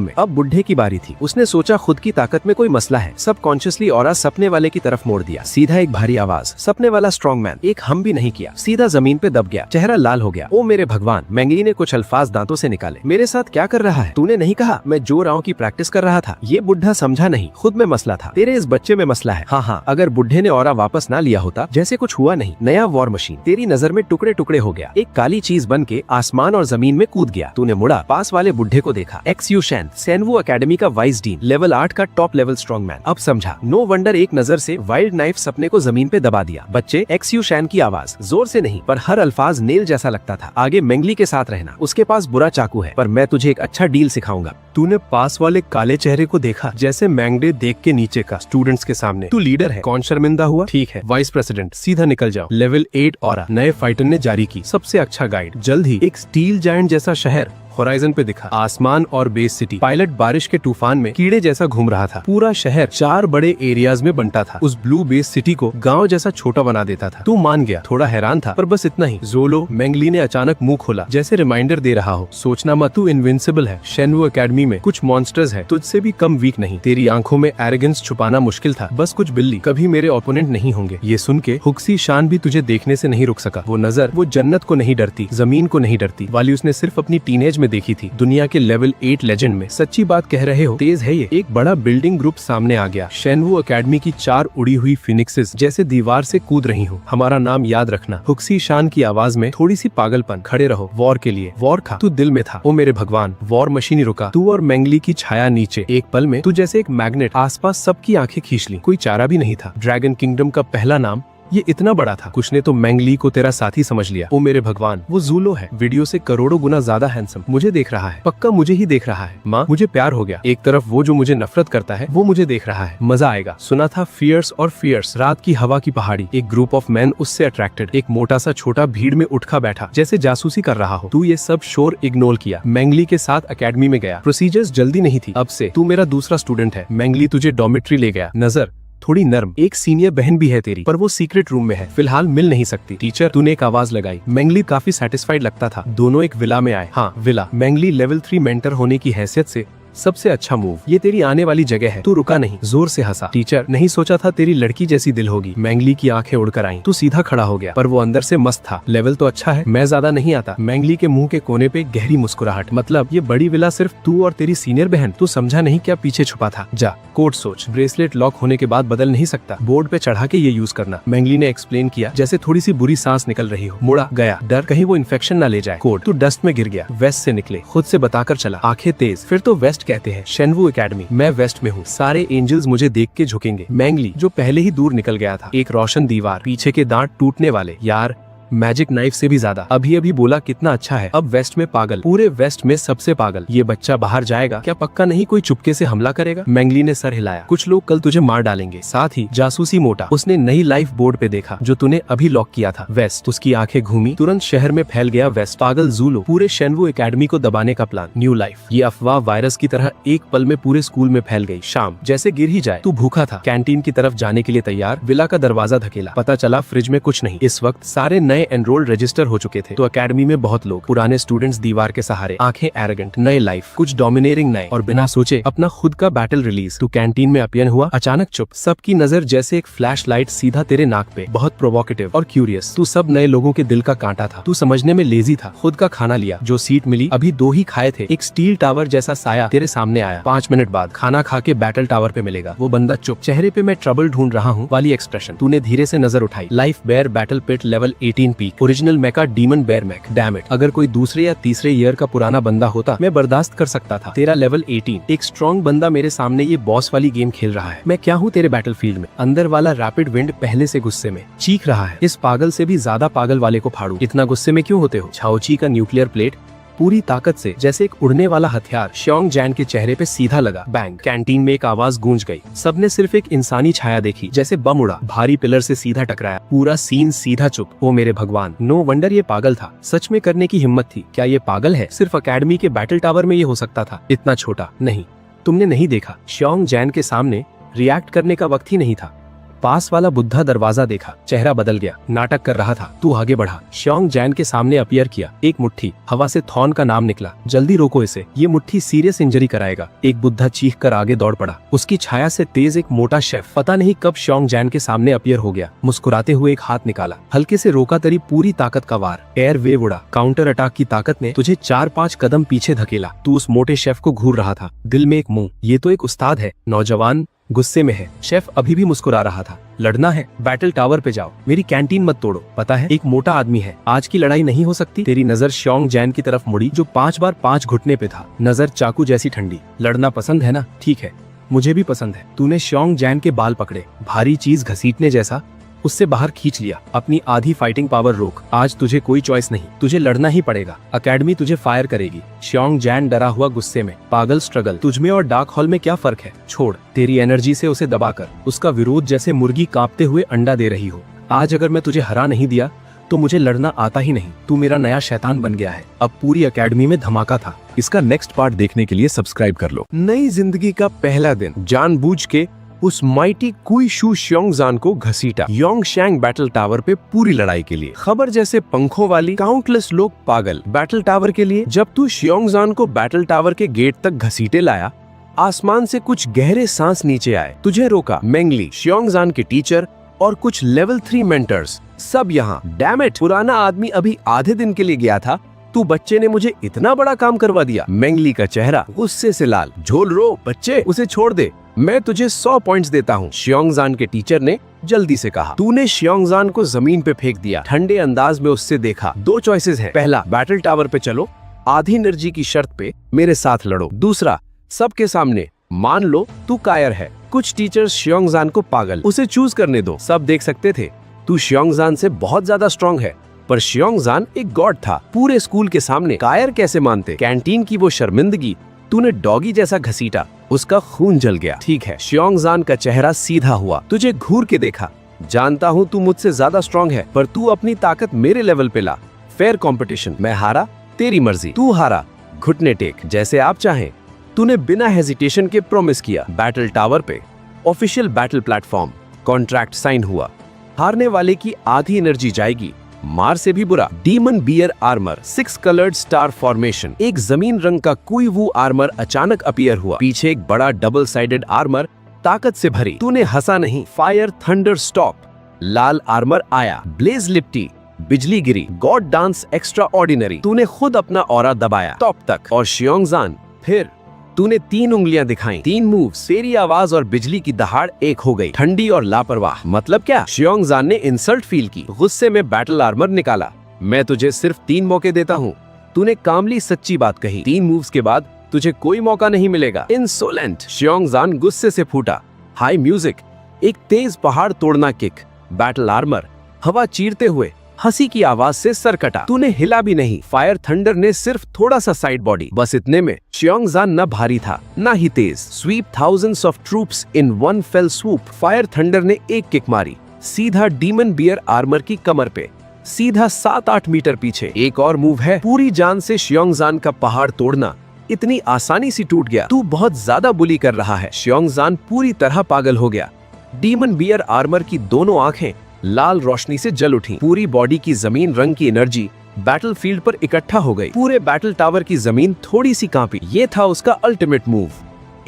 में। अब बुढ़े की बारी थी। उसने सोचा खुद की ताकत में कोई मसला है। सब कॉन्शियसली ऑरा सपने वाले की तरफ मोड़ दिया। सीधा एक भारी आवाज, सपने वाला स्ट्रॉन्ग मैन। एक हम भी नहीं किया, सीधा जमीन पे दब गया। चेहरा लाल हो गया। ओ मेरे भगवान, मेंगली ने कुछ अल्फाज दांतों से निकाले। मेरे साथ क्या कर रहा है? तूने नहीं कहा मैं जो राव की प्रैक्टिस कर रहा था? ये बुढ़ा समझा नहीं, खुद में मसला था। तेरे इस बच्चे में मसला है। हाँ, अगर बुढ़े ने ऑरा वापस ना लिया होता, जैसे कुछ हुआ नहीं। नया वॉर मशीन तेरी नजर में टुकड़े टुकड़े हो गया। एक काली चीज बन के आसमान और जमीन में कूद गया। तूने मुड़ा, पास वाले बुढ़े को देखा। एक्स यू शैन, शेनवू एकेडमी का वाइस डीन, लेवल 8 का टॉप लेवल स्ट्रॉन्ग मैन। अब समझा। नो वंडर एक नजर से वाइल्ड नाइफ सपने को जमीन पे दबा दिया। बच्चे, एक्स यू शैन की आवाज, जोर से नहीं, पर हर अल्फाज नेल जैसा लगता था। आगे मेंगली के साथ रहना, उसके पास बुरा चाकू है, पर मैं तुझे एक अच्छा डील सिखाऊंगा। तूने पास वाले काले चेहरे को देखा, जैसे मैंगडे देख के नीचे का। स्टूडेंट्स के सामने तू लीडर है, कौन शर्मिंदा हुआ? ठीक है, वाइस प्रेसिडेंट, सीधा निकल जाओ। लेवल 8 ऑरा नए फाइटर ने जारी की, सबसे अच्छा गाइड। जल्द ही एक स्टील जायंट जैसा शहर होराइजन पे दिखा। आसमान और बेस सिटी। पायलट बारिश के तूफान में कीड़े जैसा घूम रहा था। पूरा शहर 4 बड़े एरियाज में बंटा था। उस ब्लू बेस सिटी को गांव जैसा छोटा बना देता था। तू मान गया, थोड़ा हैरान था, पर बस इतना ही। जोलो, मेंगली ने अचानक मुंह खोला, जैसे रिमाइंडर दे रहा हो, सोचना मत, तू इनविंसिबल है। शेनवू एकेडमी में कुछ मॉन्स्टर्स है, तुझसे भी कम वीक नहीं। तेरी आंखों में एरोगेंस छुपाना मुश्किल था। बस कुछ बिल्ली कभी मेरे ओपोनेंट नहीं होंगे। ये सुन के हुक्सी शान भी तुझे देखने से नहीं रुक सका। वो नजर, वो जन्नत को नहीं डरती, जमीन को नहीं डरती वाली उसने सिर्फ अपनी टीनेज में देखी थी, दुनिया के लेवल 8 लेजेंड में। सच्ची बात कह रहे हो, तेज है ये। एक बड़ा बिल्डिंग ग्रुप सामने आ गया। शेनवू एकेडमी की 4 उड़ी हुई फिनिक्सेस जैसे दीवार से कूद रही हूँ। हमारा नाम याद रखना। हुक्सी शान की आवाज में थोड़ी सी पागलपन। खड़े रहो, वॉर के लिए। वॉर था, तू दिल में था। ओ मेरे भगवान, वॉर मशीन ही रुका। तू और मेंगली की छाया नीचे। एक पल में तू जैसे एक मैग्नेट आसपास सबकी आंखें खींच ली। कोई चारा भी नहीं था। ड्रैगन किंगडम का पहला नाम ये इतना बड़ा था। कुछ ने तो मेंगली को तेरा साथी समझ लिया। ओ मेरे भगवान, वो जूलो है, वीडियो से करोड़ों गुना ज्यादा हैंडसम। मुझे देख रहा है, पक्का मुझे ही देख रहा है। माँ, मुझे प्यार हो गया। एक तरफ वो जो मुझे नफरत करता है, वो मुझे देख रहा है। मजा आएगा। सुना था फियर्स और फियर्स, रात की हवा की पहाड़ी। एक ग्रुप ऑफ मैन उससे अट्रैक्टेड। एक मोटा सा छोटा भीड़ में उठका बैठा, जैसे जासूसी कर रहा हो। तू ये सब शोर इग्नोर किया। मेंगली के साथ अकेडमी में गया। प्रोसीजर्स जल्दी नहीं थी। अब से तू मेरा दूसरा स्टूडेंट है। मेंगली तुझे डॉर्मेट्री ले गया। नजर थोड़ी नर्म। एक सीनियर बहन भी है तेरी, पर वो सीक्रेट रूम में है, फिलहाल मिल नहीं सकती। टीचर, तूने एक आवाज लगाई। मेंगली काफी सेटिस्फाइड लगता था। दोनों एक विला में आए। हाँ, विला। मेंगली लेवल 3 मेंटर होने की हैसियत से सबसे अच्छा मूव। ये तेरी आने वाली जगह है। तू रुका नहीं, जोर से हंसा। टीचर, नहीं सोचा था तेरी लड़की जैसी दिल होगी। मेंगली की आंखें उड़कर आईं। तू सीधा खड़ा हो गया, पर वो अंदर से मस्त था। लेवल तो अच्छा है, मैं ज्यादा नहीं आता। मेंगली के मुंह के कोने पे गहरी मुस्कुराहट। मतलब ये बड़ी विला सिर्फ तू और तेरी सीनियर बहन? तू समझा नहीं क्या पीछे छुपा था? जा, कोड सोच। ब्रेसलेट लॉक होने के बाद बदल नहीं सकता। बोर्ड पे चढ़ा के ये यूज करना। मेंगली ने एक्सप्लेन किया, जैसे थोड़ी सी बुरी सांस निकल रही हो। मुड़ा गया, डर कहीं वो इन्फेक्शन ना ले जाए। कोड। तू डस्ट में गिर गया। वेस्ट से निकले, खुद से बताकर चला। आंखें तेज। फिर तो वेस्ट कहते हैं। शेनवू एकेडमी, मैं वेस्ट में हूँ। सारे एंजल्स मुझे देख के झुकेंगे। मेंगली, जो पहले ही दूर निकल गया था। एक रोशन दीवार, पीछे के दांत टूटने वाले। यार, मैजिक नाइफ से भी ज्यादा। अभी अभी बोला कितना अच्छा है। अब वेस्ट में पागल, पूरे वेस्ट में सबसे पागल। ये बच्चा बाहर जाएगा क्या? पक्का नहीं कोई चुपके से हमला करेगा? मेंगली ने सर हिलाया। कुछ लोग कल तुझे मार डालेंगे। साथ ही जासूसी मोटा, उसने नई लाइफ बोर्ड पे देखा जो तूने अभी लॉक किया था। वेस्ट। उसकी आंखें घूमी, तुरंत शहर में फैल गया वेस्ट। पागल जूलो, पूरे शेनवू एकेडमी को दबाने का प्लान। New life. ये अफवाह वायरस की तरह एक पल में पूरे स्कूल में फैल गई। शाम, जैसे गिर ही जाए। तू भूखा था, कैंटीन की तरफ जाने के लिए तैयार। विला का दरवाजा धकेला। पता चला फ्रिज में कुछ नहीं। इस वक्त सारे नए एनरोल्ड रजिस्टर हो चुके थे। तो एकेडमी में बहुत लोग, पुराने स्टूडेंट्स दीवार के सहारे, आंखें एरोगेंट। नए लाइफ, कुछ डोमिनेटिंग नए, और बिना सोचे अपना खुद का बैटल रिलीज। तू कैंटीन में अपियन हुआ, अचानक चुप। सबकी नजर जैसे एक फ्लैश लाइट सीधा तेरे नाक पे। बहुत प्रोवोकेटिव और क्यूरियस। तू सब नए लोगों के दिल का कांटा था। तू समझने में लेजी था। खुद का खाना लिया, जो सीट मिली अभी 2 ही खाए थे। एक स्टील टावर जैसा साया तेरे सामने आया। 5 मिनट बाद खाना खा के बैटल टावर पे मिलेगा। वो बंदा चुप, चेहरे पे मैं ट्रबल ढूंढ रहा हूँ वाली एक्सप्रेशन। तूने धीरे से नजर उठाई। Life bear battle pit level 18 peak, original mecha demon bear mech. Damn it, अगर कोई दूसरे या तीसरे ईयर का पुराना बंदा होता मैं बर्दाश्त कर सकता था। तेरा लेवल 18, एक स्ट्रॉन्ग बंदा मेरे सामने ये बॉस वाली गेम खेल रहा है। मैं क्या हूँ तेरे बैटलफील्ड में? अंदर वाला रैपिड विंड पहले से गुस्से में चीख रहा है, इस पागल से भी ज्यादा पागल वाले को फाड़ू। इतना गुस्से में क्यों होते हो? छाओची का न्यूक्लियर प्लेट पूरी ताकत से जैसे एक उड़ने वाला हथियार श्योंग जैन के चेहरे पे सीधा लगा। बैंग। कैंटीन में एक आवाज गूंज गई। सबने सिर्फ एक इंसानी छाया देखी, जैसे बम उड़ा, भारी पिलर से सीधा टकराया। पूरा सीन सीधा चुप। ओ मेरे भगवान, नो वंडर ये पागल था। सच में करने की हिम्मत थी। क्या ये पागल है? सिर्फ एकेडमी के बैटल टावर में ये हो सकता था, इतना छोटा। नहीं, तुमने नहीं देखा। श्योंग जैन के सामने रिएक्ट करने का वक्त ही नहीं था। पास वाला बुद्धा दरवाजा देखा, चेहरा बदल गया। नाटक कर रहा था। तू आगे बढ़ा। श्योंग जैन के सामने अपीयर किया। एक मुट्ठी, हवा से थॉन का नाम निकला। जल्दी रोको इसे, ये मुट्ठी सीरियस इंजरी कराएगा। एक बुद्धा चीख कर आगे दौड़ पड़ा। उसकी छाया से तेज एक मोटा शेफ पता नहीं कब श्योंग जैन के सामने अपीयर हो गया। मुस्कुराते हुए एक हाथ निकाला, हल्के से रोका तरी पूरी ताकत का वार। एयर वेव उड़ा। काउंटर अटैक की ताकत ने तुझे 4-5 कदम पीछे धकेला। तू उस मोटे शेफ को घूर रहा था, दिल में एक मुंह, ये तो एक उस्ताद है। नौजवान गुस्से में है। शेफ अभी भी मुस्कुरा रहा था। लड़ना है? बैटल टावर पे जाओ, मेरी कैंटीन मत तोड़ो। पता है, एक मोटा आदमी है, आज की लड़ाई नहीं हो सकती। तेरी नजर श्योंग जैन की तरफ मुड़ी, जो 5 बार 5 घुटने पे था। नजर चाकू जैसी ठंडी। लड़ना पसंद है ना? ठीक है, मुझे भी पसंद है। तूने श्योंग जैन के बाल पकड़े, भारी चीज घसीटने जैसा उससे बाहर खींच लिया। अपनी आधी फाइटिंग पावर रोक, आज तुझे कोई चॉइस नहीं, तुझे लड़ना ही पड़ेगा। एकेडमी तुझे फायर करेगी। श्योंग जैन डरा हुआ गुस्से में। पागल स्ट्रगल, तुझमें और डार्क हॉल में क्या फर्क है? छोड़। तेरी एनर्जी से उसे दबाकर, उसका विरोध जैसे मुर्गी कांपते हुए अंडा दे रही हो। आज अगर मैं तुझे हरा नहीं दिया तो मुझे लड़ना आता ही नहीं। तू मेरा नया शैतान बन गया है। अब पूरी एकेडमी में धमाका था। इसका नेक्स्ट पार्ट देखने के लिए सब्सक्राइब कर लो। नई जिंदगी का पहला दिन, जानबूझ के उस माइटी कुई शू श्योंगजान को घसीटा योंगशैंग बैटल टावर पे पूरी लड़ाई के लिए। खबर जैसे पंखों वाली, काउंटलेस लोग पागल बैटल टावर के लिए। जब तू श्योंगजान को बैटल टावर के गेट तक घसीटे लाया, आसमान से कुछ गहरे सांस नीचे आए। तुझे रोका मेंगली, श्योंगजान के टीचर और कुछ लेवल 3 मेंटर्स, सब यहाँ। डैम इट, पुराना आदमी अभी आधे दिन के लिए गया था तू बच्चे ने मुझे इतना बड़ा काम करवा दिया। मेंगली का चेहरा गुस्से से लाल। झोल रो बच्चे, उसे छोड़ दे, मैं तुझे 100 पॉइंट्स देता हूँ, शियोंगजान के टीचर ने जल्दी से कहा। तूने शियोंगजान को जमीन पे फेंक दिया। ठंडे अंदाज में उससे देखा। 2 चॉइसेस हैं। पहला, बैटल टावर पे चलो, आधी एनर्जी की शर्त पे मेरे साथ लड़ो। दूसरा, सबके सामने मान लो तू कायर है। कुछ टीचर्स शियोंगजान को पागल, उसे चूज करने दो, सब देख सकते थे तू शियोंगजान से बहुत ज्यादा स्ट्रॉन्ग है। पर शियोंगजान एक गॉड था। पूरे स्कूल के सामने कायर कैसे मानते। कैंटीन की वो शर्मिंदगी तूने डॉगी जैसा घसीटा, उसका खून जल गया। ठीक है, शियोंगजान का चेहरा सीधा हुआ। तुझे घूर के देखा। जानता हूँ तू मुझसे ज्यादा स्ट्रॉन्ग है, पर तू अपनी ताकत मेरे लेवल पे ला। Fair competition. मैं हारा, तेरी मर्जी। तू हारा, घुटने टेक, जैसे आप चाहें। तूने बिना हेजिटेशन के प्रॉमिस किया। बैटल टावर पे official battle platform, contract sign हुआ। हारने वाले की आधी एनर्जी जाएगी, मार से भी बुरा। Demon bear armour, 6 coloured star formation. एक जमीन रंग का कोई वो आर्मर अचानक अपीयर हुआ। पीछे एक बड़ा डबल साइडेड आर्मर, ताकत से भरी। तूने हंसा नहीं। Fire thunder stop. लाल आर्मर आया। ब्लेज लिप्टी, बिजली गिरी। God dance extraordinary. तूने खुद अपना ऑरा दबाया टॉप तक। और शियोंगजान, फिर तूने 3 उंगलियां दिखाई। 3 मूव्स। तेरी आवाज और बिजली की दहाड़ एक हो गई। ठंडी और लापरवाह। मतलब क्या? शियोंगजान ने इंसल्ट फील की। गुस्से में बैटल आर्मर निकाला। मैं तुझे सिर्फ 3 मौके देता हूँ। तूने कामली सच्ची बात कही। 3 मूव्स के बाद तुझे कोई मौका नहीं मिलेगा। इंसोलेंट। शियोंगजान गुस्से से फूटा। हाई म्यूजिक, एक तेज पहाड़ तोड़ना किक। बैटल आर्मर हवा चीरते हुए हंसी की आवाज से सर कटा। तूने हिला भी नहीं। फायर थंडर ने सिर्फ थोड़ा सा साइड बॉडी, बस इतने में। शियोंगजान न भारी था न ही तेज। Sweep thousands of troops in one fell swoop. Fire thunder ने एक किक मारी, सीधा डीमन बियर आर्मर की कमर पे, सीधा 7-8 मीटर पीछे। एक और मूव है, पूरी जान से शियोंगजान का पहाड़ तोड़ना इतनी आसानी से टूट गया। तू बहुत ज्यादा बुली कर रहा है। शियोंगजान पूरी तरह पागल हो गया। डीमन बियर आर्मर की दोनों आंखें लाल रोशनी से जल उठी। पूरी बॉडी की जमीन रंग की एनर्जी बैटलफील्ड पर इकट्ठा हो गई। पूरे बैटल टावर की जमीन थोड़ी सी कांपी। ये था उसका अल्टीमेट मूव।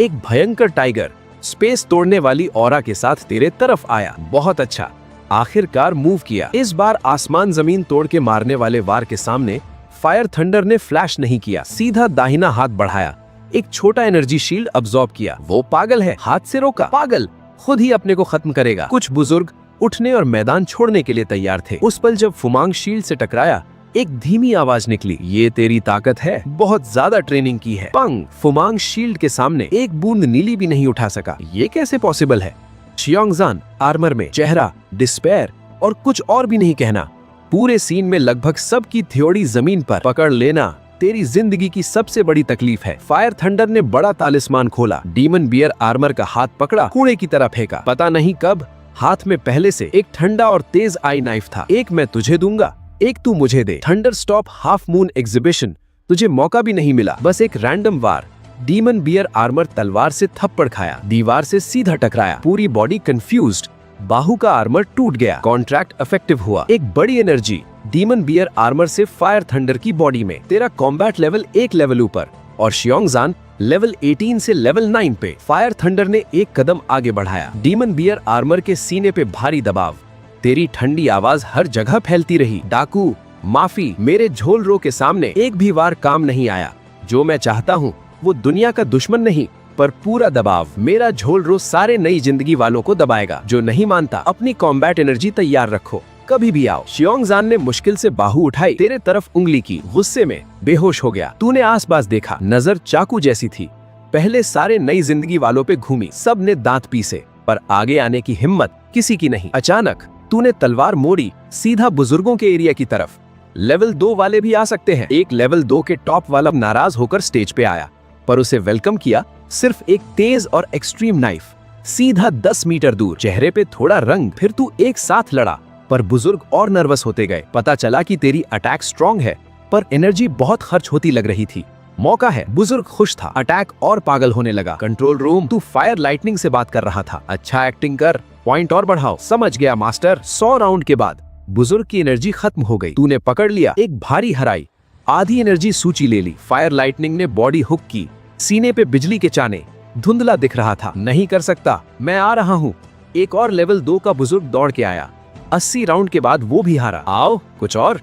एक भयंकर टाइगर स्पेस तोड़ने वाली ऑरा के साथ तेरे तरफ आया। बहुत अच्छा, आखिरकार मूव किया। इस बार आसमान जमीन तोड़ के मारने वाले वार के सामने फायर थंडर ने फ्लैश नहीं किया, सीधा दाहिना हाथ बढ़ाया, एक छोटा एनर्जी शील्ड अब्सॉर्ब किया। वो पागल है, हाथ से रोका। पागल खुद ही अपने को खत्म करेगा। कुछ बुजुर्ग उठने और मैदान छोड़ने के लिए तैयार थे। उस पल जब फुमांग शील्ड से टकराया, एक धीमी आवाज निकली, ये तेरी ताकत है, बहुत ज्यादा ट्रेनिंग की है। पंग। फुमांग शील्ड के सामने एक बूंद नीली भी नहीं उठा सका। ये कैसे पॉसिबल है? शियोंगजान आर्मर में, चेहरा डिस्पेयर और कुछ और भी नहीं कहना। पूरे सीन में लगभग सबकी थ्योरी जमीन पर। पकड़ लेना, तेरी जिंदगी की सबसे बड़ी तकलीफ है। फायर थंडर ने बड़ा तालिस्मान खोला, डीमन बियर आर्मर का हाथ पकड़ा, कूड़े की तरह फेंका। पता नहीं कब हाथ में पहले से एक ठंडा और तेज आई नाइफ था। एक मैं तुझे दूंगा, एक तू मुझे दे। Thunder stop half moon exhibition. तुझे मौका भी नहीं मिला, बस एक रैंडम वार। डीमन बियर आर्मर तलवार से थप्पड़ खाया, दीवार से सीधा टकराया, पूरी बॉडी कंफ्यूज्ड। बाहु का आर्मर टूट गया। कॉन्ट्रैक्ट इफेक्टिव हुआ। एक बड़ी एनर्जी डीमन बियर आर्मर से फायर थंडर की बॉडी में। तेरा कॉम्बैट लेवल एक लेवल ऊपर और शियोंगजान लेवल 18 से लेवल 9 पे। फायर थंडर ने एक कदम आगे बढ़ाया। डीमन बियर आर्मर के सीने पे भारी दबाव। तेरी ठंडी आवाज हर जगह फैलती रही। डाकू, माफी, मेरे झोल रो के सामने एक भी वार काम नहीं आया। जो मैं चाहता हूँ वो दुनिया का दुश्मन नहीं, पर पूरा दबाव। मेरा झोल रो सारे नई जिंदगी वालों को दबाएगा। जो नहीं मानता, अपनी कॉम्बैट एनर्जी तैयार रखो, कभी भी आओ। शियोंगजान ने मुश्किल से बाहु उठाई, तेरे तरफ उंगली की। गुस्से में बेहोश हो गया। तूने आसपास देखा, नजर चाकू जैसी थी। पहले सारे नई जिंदगी वालों पे घूमी, सब ने दांत पीसे, पर आगे आने की हिम्मत किसी की नहीं। अचानक तूने तलवार मोड़ी, सीधा बुजुर्गों के एरिया की तरफ। लेवल 2 वाले भी आ सकते हैं। एक लेवल 2 के टॉप वाला नाराज होकर स्टेज पे आया, पर उसे वेलकम किया सिर्फ एक तेज और एक्सट्रीम नाइफ, सीधा 10 मीटर दूर। चेहरे पे थोड़ा रंग। फिर तू एक साथ लड़ा, पर बुजुर्ग और नर्वस होते गए। पता चला कि तेरी अटैक स्ट्रॉन्ग है, पर एनर्जी बहुत खर्च होती लग रही थी। मौका है। बुजुर्ग खुश था। अटैक और पागल होने लगा। कंट्रोल रूम, तू फायर लाइटनिंग से बात कर रहा था। अच्छा एक्टिंग कर, पॉइंट और बढ़ाओ। समझ गया मास्टर। 100 राउंड के बाद बुजुर्ग की एनर्जी खत्म हो गई। तूने पकड़ लिया, एक भारी हराई, आधी एनर्जी सूची ले ली। फायर लाइटनिंग ने बॉडी हुक की, सीने पे बिजली के चाने, धुंधला दिख रहा था। नहीं कर सकता, मैं आ रहा हूँ। एक और लेवल 2 का बुजुर्ग दौड़ के आया। 80 राउंड के बाद वो भी हारा। आओ कुछ और।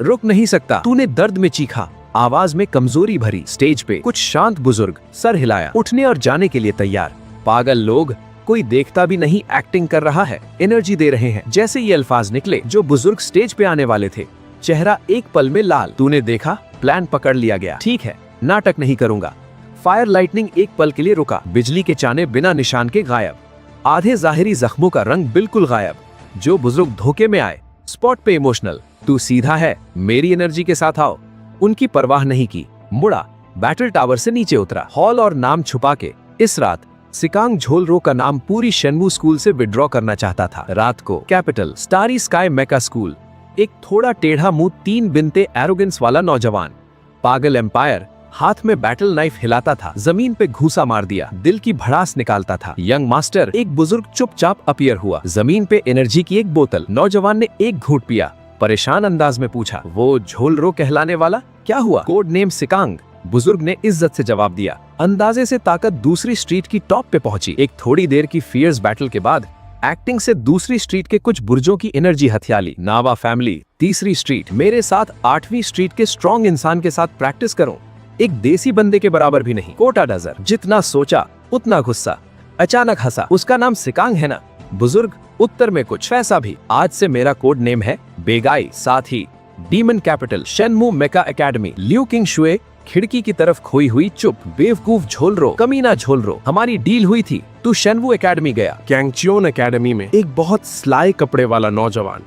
रुक नहीं सकता, तूने दर्द में चीखा। आवाज में कमजोरी भरी। स्टेज पे कुछ शांत बुजुर्ग सर हिलाया, उठने और जाने के लिए तैयार। पागल लोग, कोई देखता भी नहीं एक्टिंग कर रहा है, एनर्जी दे रहे हैं। जैसे ये अल्फाज निकले, जो बुजुर्ग स्टेज पे आने वाले थे, चेहरा एक पल में लाल। तूने देखा, प्लान पकड़ लिया गया। ठीक है, नाटक नहीं करूंगा। फायर लाइटनिंग एक पल के लिए रुका, बिजली के चाने बिना निशान के गायब, आधे जाहिरी जख्मों का रंग बिल्कुल गायब। जो बुजुर्ग धोखे में आए, स्पॉट पे इमोशनल, तू सीधा है, मेरी एनर्जी के साथ आओ। उनकी परवाह नहीं की, मुड़ा, बैटल टावर से नीचे उतरा। हॉल और नाम छुपा के इस रात सिकांग झोलरो का नाम पूरी शेनवू स्कूल से विड्रॉ करना चाहता था। रात को कैपिटल स्टारी स्काई मेका स्कूल, एक थोड़ा टेढ़ा मुंह, 3 बिनते एरोगेंस वाला नौजवान। पागल एम्पायर हाथ में बैटल नाइफ हिलाता था, जमीन पे घूसा मार दिया, दिल की भड़ास निकालता था। यंग मास्टर, एक बुजुर्ग चुपचाप अपीयर हुआ, जमीन पे एनर्जी की एक बोतल। नौजवान ने एक घूंट पिया, परेशान अंदाज में पूछा, वो झोलरो कहलाने वाला क्या हुआ? कोड नेम सिकांग, बुजुर्ग ने इज्जत से जवाब दिया। अंदाजे से ताकत दूसरी स्ट्रीट की टॉप पे पहुंची। एक थोड़ी देर की फियर्स बैटल के बाद एक्टिंग से दूसरी स्ट्रीट के कुछ बुर्जों की एनर्जी हथियाली। नावा फैमिली, तीसरी स्ट्रीट, मेरे साथ 8वीं स्ट्रीट के स्ट्रॉन्ग इंसान के साथ प्रैक्टिस करो। एक देसी बंदे के बराबर भी नहीं। कोटा डजर, जितना सोचा उतना गुस्सा। अचानक हंसा, उसका नाम सिकांग है ना? बुजुर्ग, उत्तर में कुछ वैसा भी। आज से मेरा कोड नेम है बेगाई, साथ ही डीमन कैपिटल शेनमू मेका एकेडमी। लियू किंग शुए खिड़की की तरफ खोई हुई चुप। बेवकूफ झोलरो, कमीना झोलरो, हमारी डील हुई थी, तू शेनवू एकेडमी गया। कैंगचियोन एकेडमी में एक बहुत स्लाई कपड़े वाला नौजवान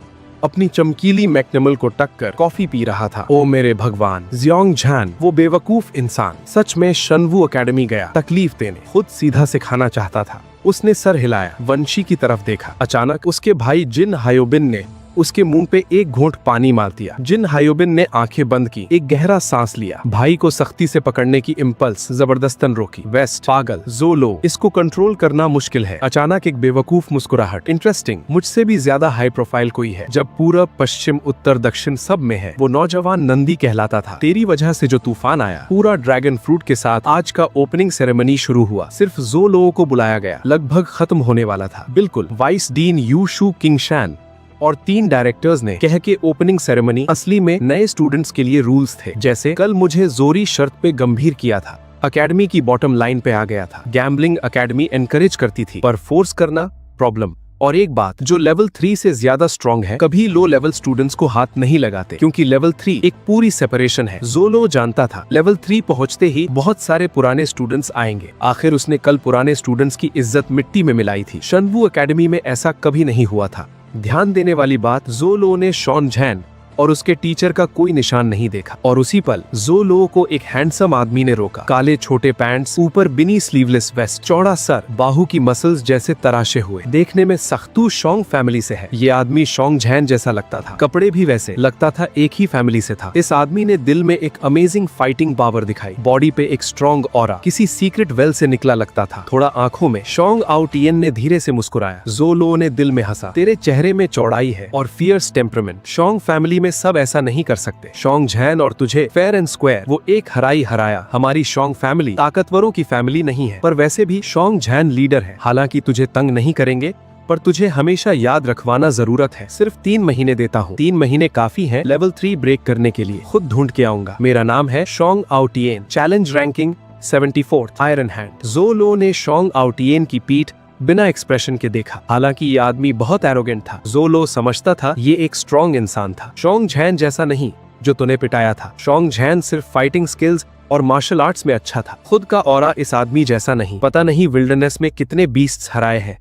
अपनी चमकीली मैकनिमल को टक्कर कॉफी पी रहा था। ओ मेरे भगवान, जियोंग झान, वो बेवकूफ इंसान सच में शेनवू एकेडमी गया तकलीफ देने, खुद सीधा सिखाना चाहता था। उसने सर हिलाया, वंशी की तरफ देखा। अचानक उसके भाई जिन हायोबिन ने उसके मुंह पे एक घूंट पानी मार दिया। जिन हायोबिन ने आंखें बंद की, एक गहरा सांस लिया। भाई को सख्ती से पकड़ने की इम्पल्स जबरदस्तन रोकी। वेस्ट, पागल, जोलो, इसको कंट्रोल करना मुश्किल है। अचानक एक बेवकूफ मुस्कुराहट। इंटरेस्टिंग, मुझसे भी ज्यादा हाई प्रोफाइल कोई है। जब पूरब, पश्चिम, उत्तर, दक्षिण सब में है। वो नौजवान नंदी कहलाता था। तेरी वजह से जो तूफान आया, पूरा ड्रैगन फ्रूट के साथ आज का ओपनिंग सेरेमनी शुरू हुआ। सिर्फ जोलो को बुलाया गया, लगभग खत्म होने वाला था। बिल्कुल, वाइस डीन यू शू किंगशान और 3 डायरेक्टर्स ने कह के ओपनिंग सेरेमनी असली में नए स्टूडेंट्स के लिए रूल्स थे। जैसे कल मुझे जोरी शर्त पे गंभीर किया था, एकेडमी की बॉटम लाइन पे आ गया था। गैम्बलिंग एकेडमी एनकरेज करती थी, पर फोर्स करना प्रॉब्लम। और एक बात, जो लेवल 3 से ज्यादा स्ट्रॉन्ग है, कभी लो लेवल स्टूडेंट्स को हाथ नहीं लगाते, क्योंकि लेवल 3 एक पूरी सेपरेशन है। जोलो जानता था लेवल 3 पहुंचते ही बहुत सारे पुराने स्टूडेंट्स आएंगे। आखिर उसने कल पुराने स्टूडेंट्स की इज्जत मिट्टी में मिलाई थी। शेनवू एकेडमी में ऐसा कभी नहीं हुआ था। ध्यान देने वाली बात, जोलो ने शॉन झैन और उसके टीचर का कोई निशान नहीं देखा। और उसी पल जोलो को एक हैंडसम आदमी ने रोका। काले छोटे पैंट्स, ऊपर बिनी स्लीवलेस वेस्ट, चौड़ा सर, बाहू की मसल्स जैसे तराशे हुए। देखने में सख्तू शोंग फैमिली से है। ये आदमी शोंग झैन जैसा लगता था, कपड़े भी वैसे, लगता था एक ही फैमिली से था। इस आदमी ने दिल में एक अमेजिंग फाइटिंग पावर दिखाई, बॉडी पे एक स्ट्रॉन्ग ऑरा, किसी सीक्रेट वेल से निकला लगता था। थोड़ा आंखों में। शोंग आउटियन ने धीरे से मुस्कुराया। जोलो ने दिल में हंसा। तेरे चेहरे में चौड़ाई है और फियर्स टेम्परामेंट। शोंग फैमिली में सब ऐसा नहीं कर सकते। शोंग झैन और तुझे फेयर एंड स्क्वायर, वो एक हराया। हमारी शोंग फैमिली ताकतवरों की फैमिली नहीं है, पर वैसे भी शोंग झैन लीडर है। हालांकि तुझे तंग नहीं करेंगे, पर तुझे हमेशा याद रखवाना जरूरत है। सिर्फ 3 महीने देता हूँ। 3 महीने काफी है लेवल 3 ब्रेक करने के लिए। खुद ढूंढ के आऊंगा। मेरा नाम है Xiong Aotian, challenge ranking 74th, iron hand. Zolo ने शोंग आउटियन की पीठ बिना एक्सप्रेशन के देखा। हालांकि ये आदमी बहुत एरोगेंट था। जोलो समझता था ये एक स्ट्रॉन्ग इंसान था, शोंग झैन जैसा नहीं जो तूने पिटाया था। शोंग झैन सिर्फ फाइटिंग स्किल्स और मार्शल आर्ट्स में अच्छा था। खुद का ऑरा इस आदमी जैसा नहीं। पता नहीं विल्डरनेस में कितने बीस्ट्स हराए हैं,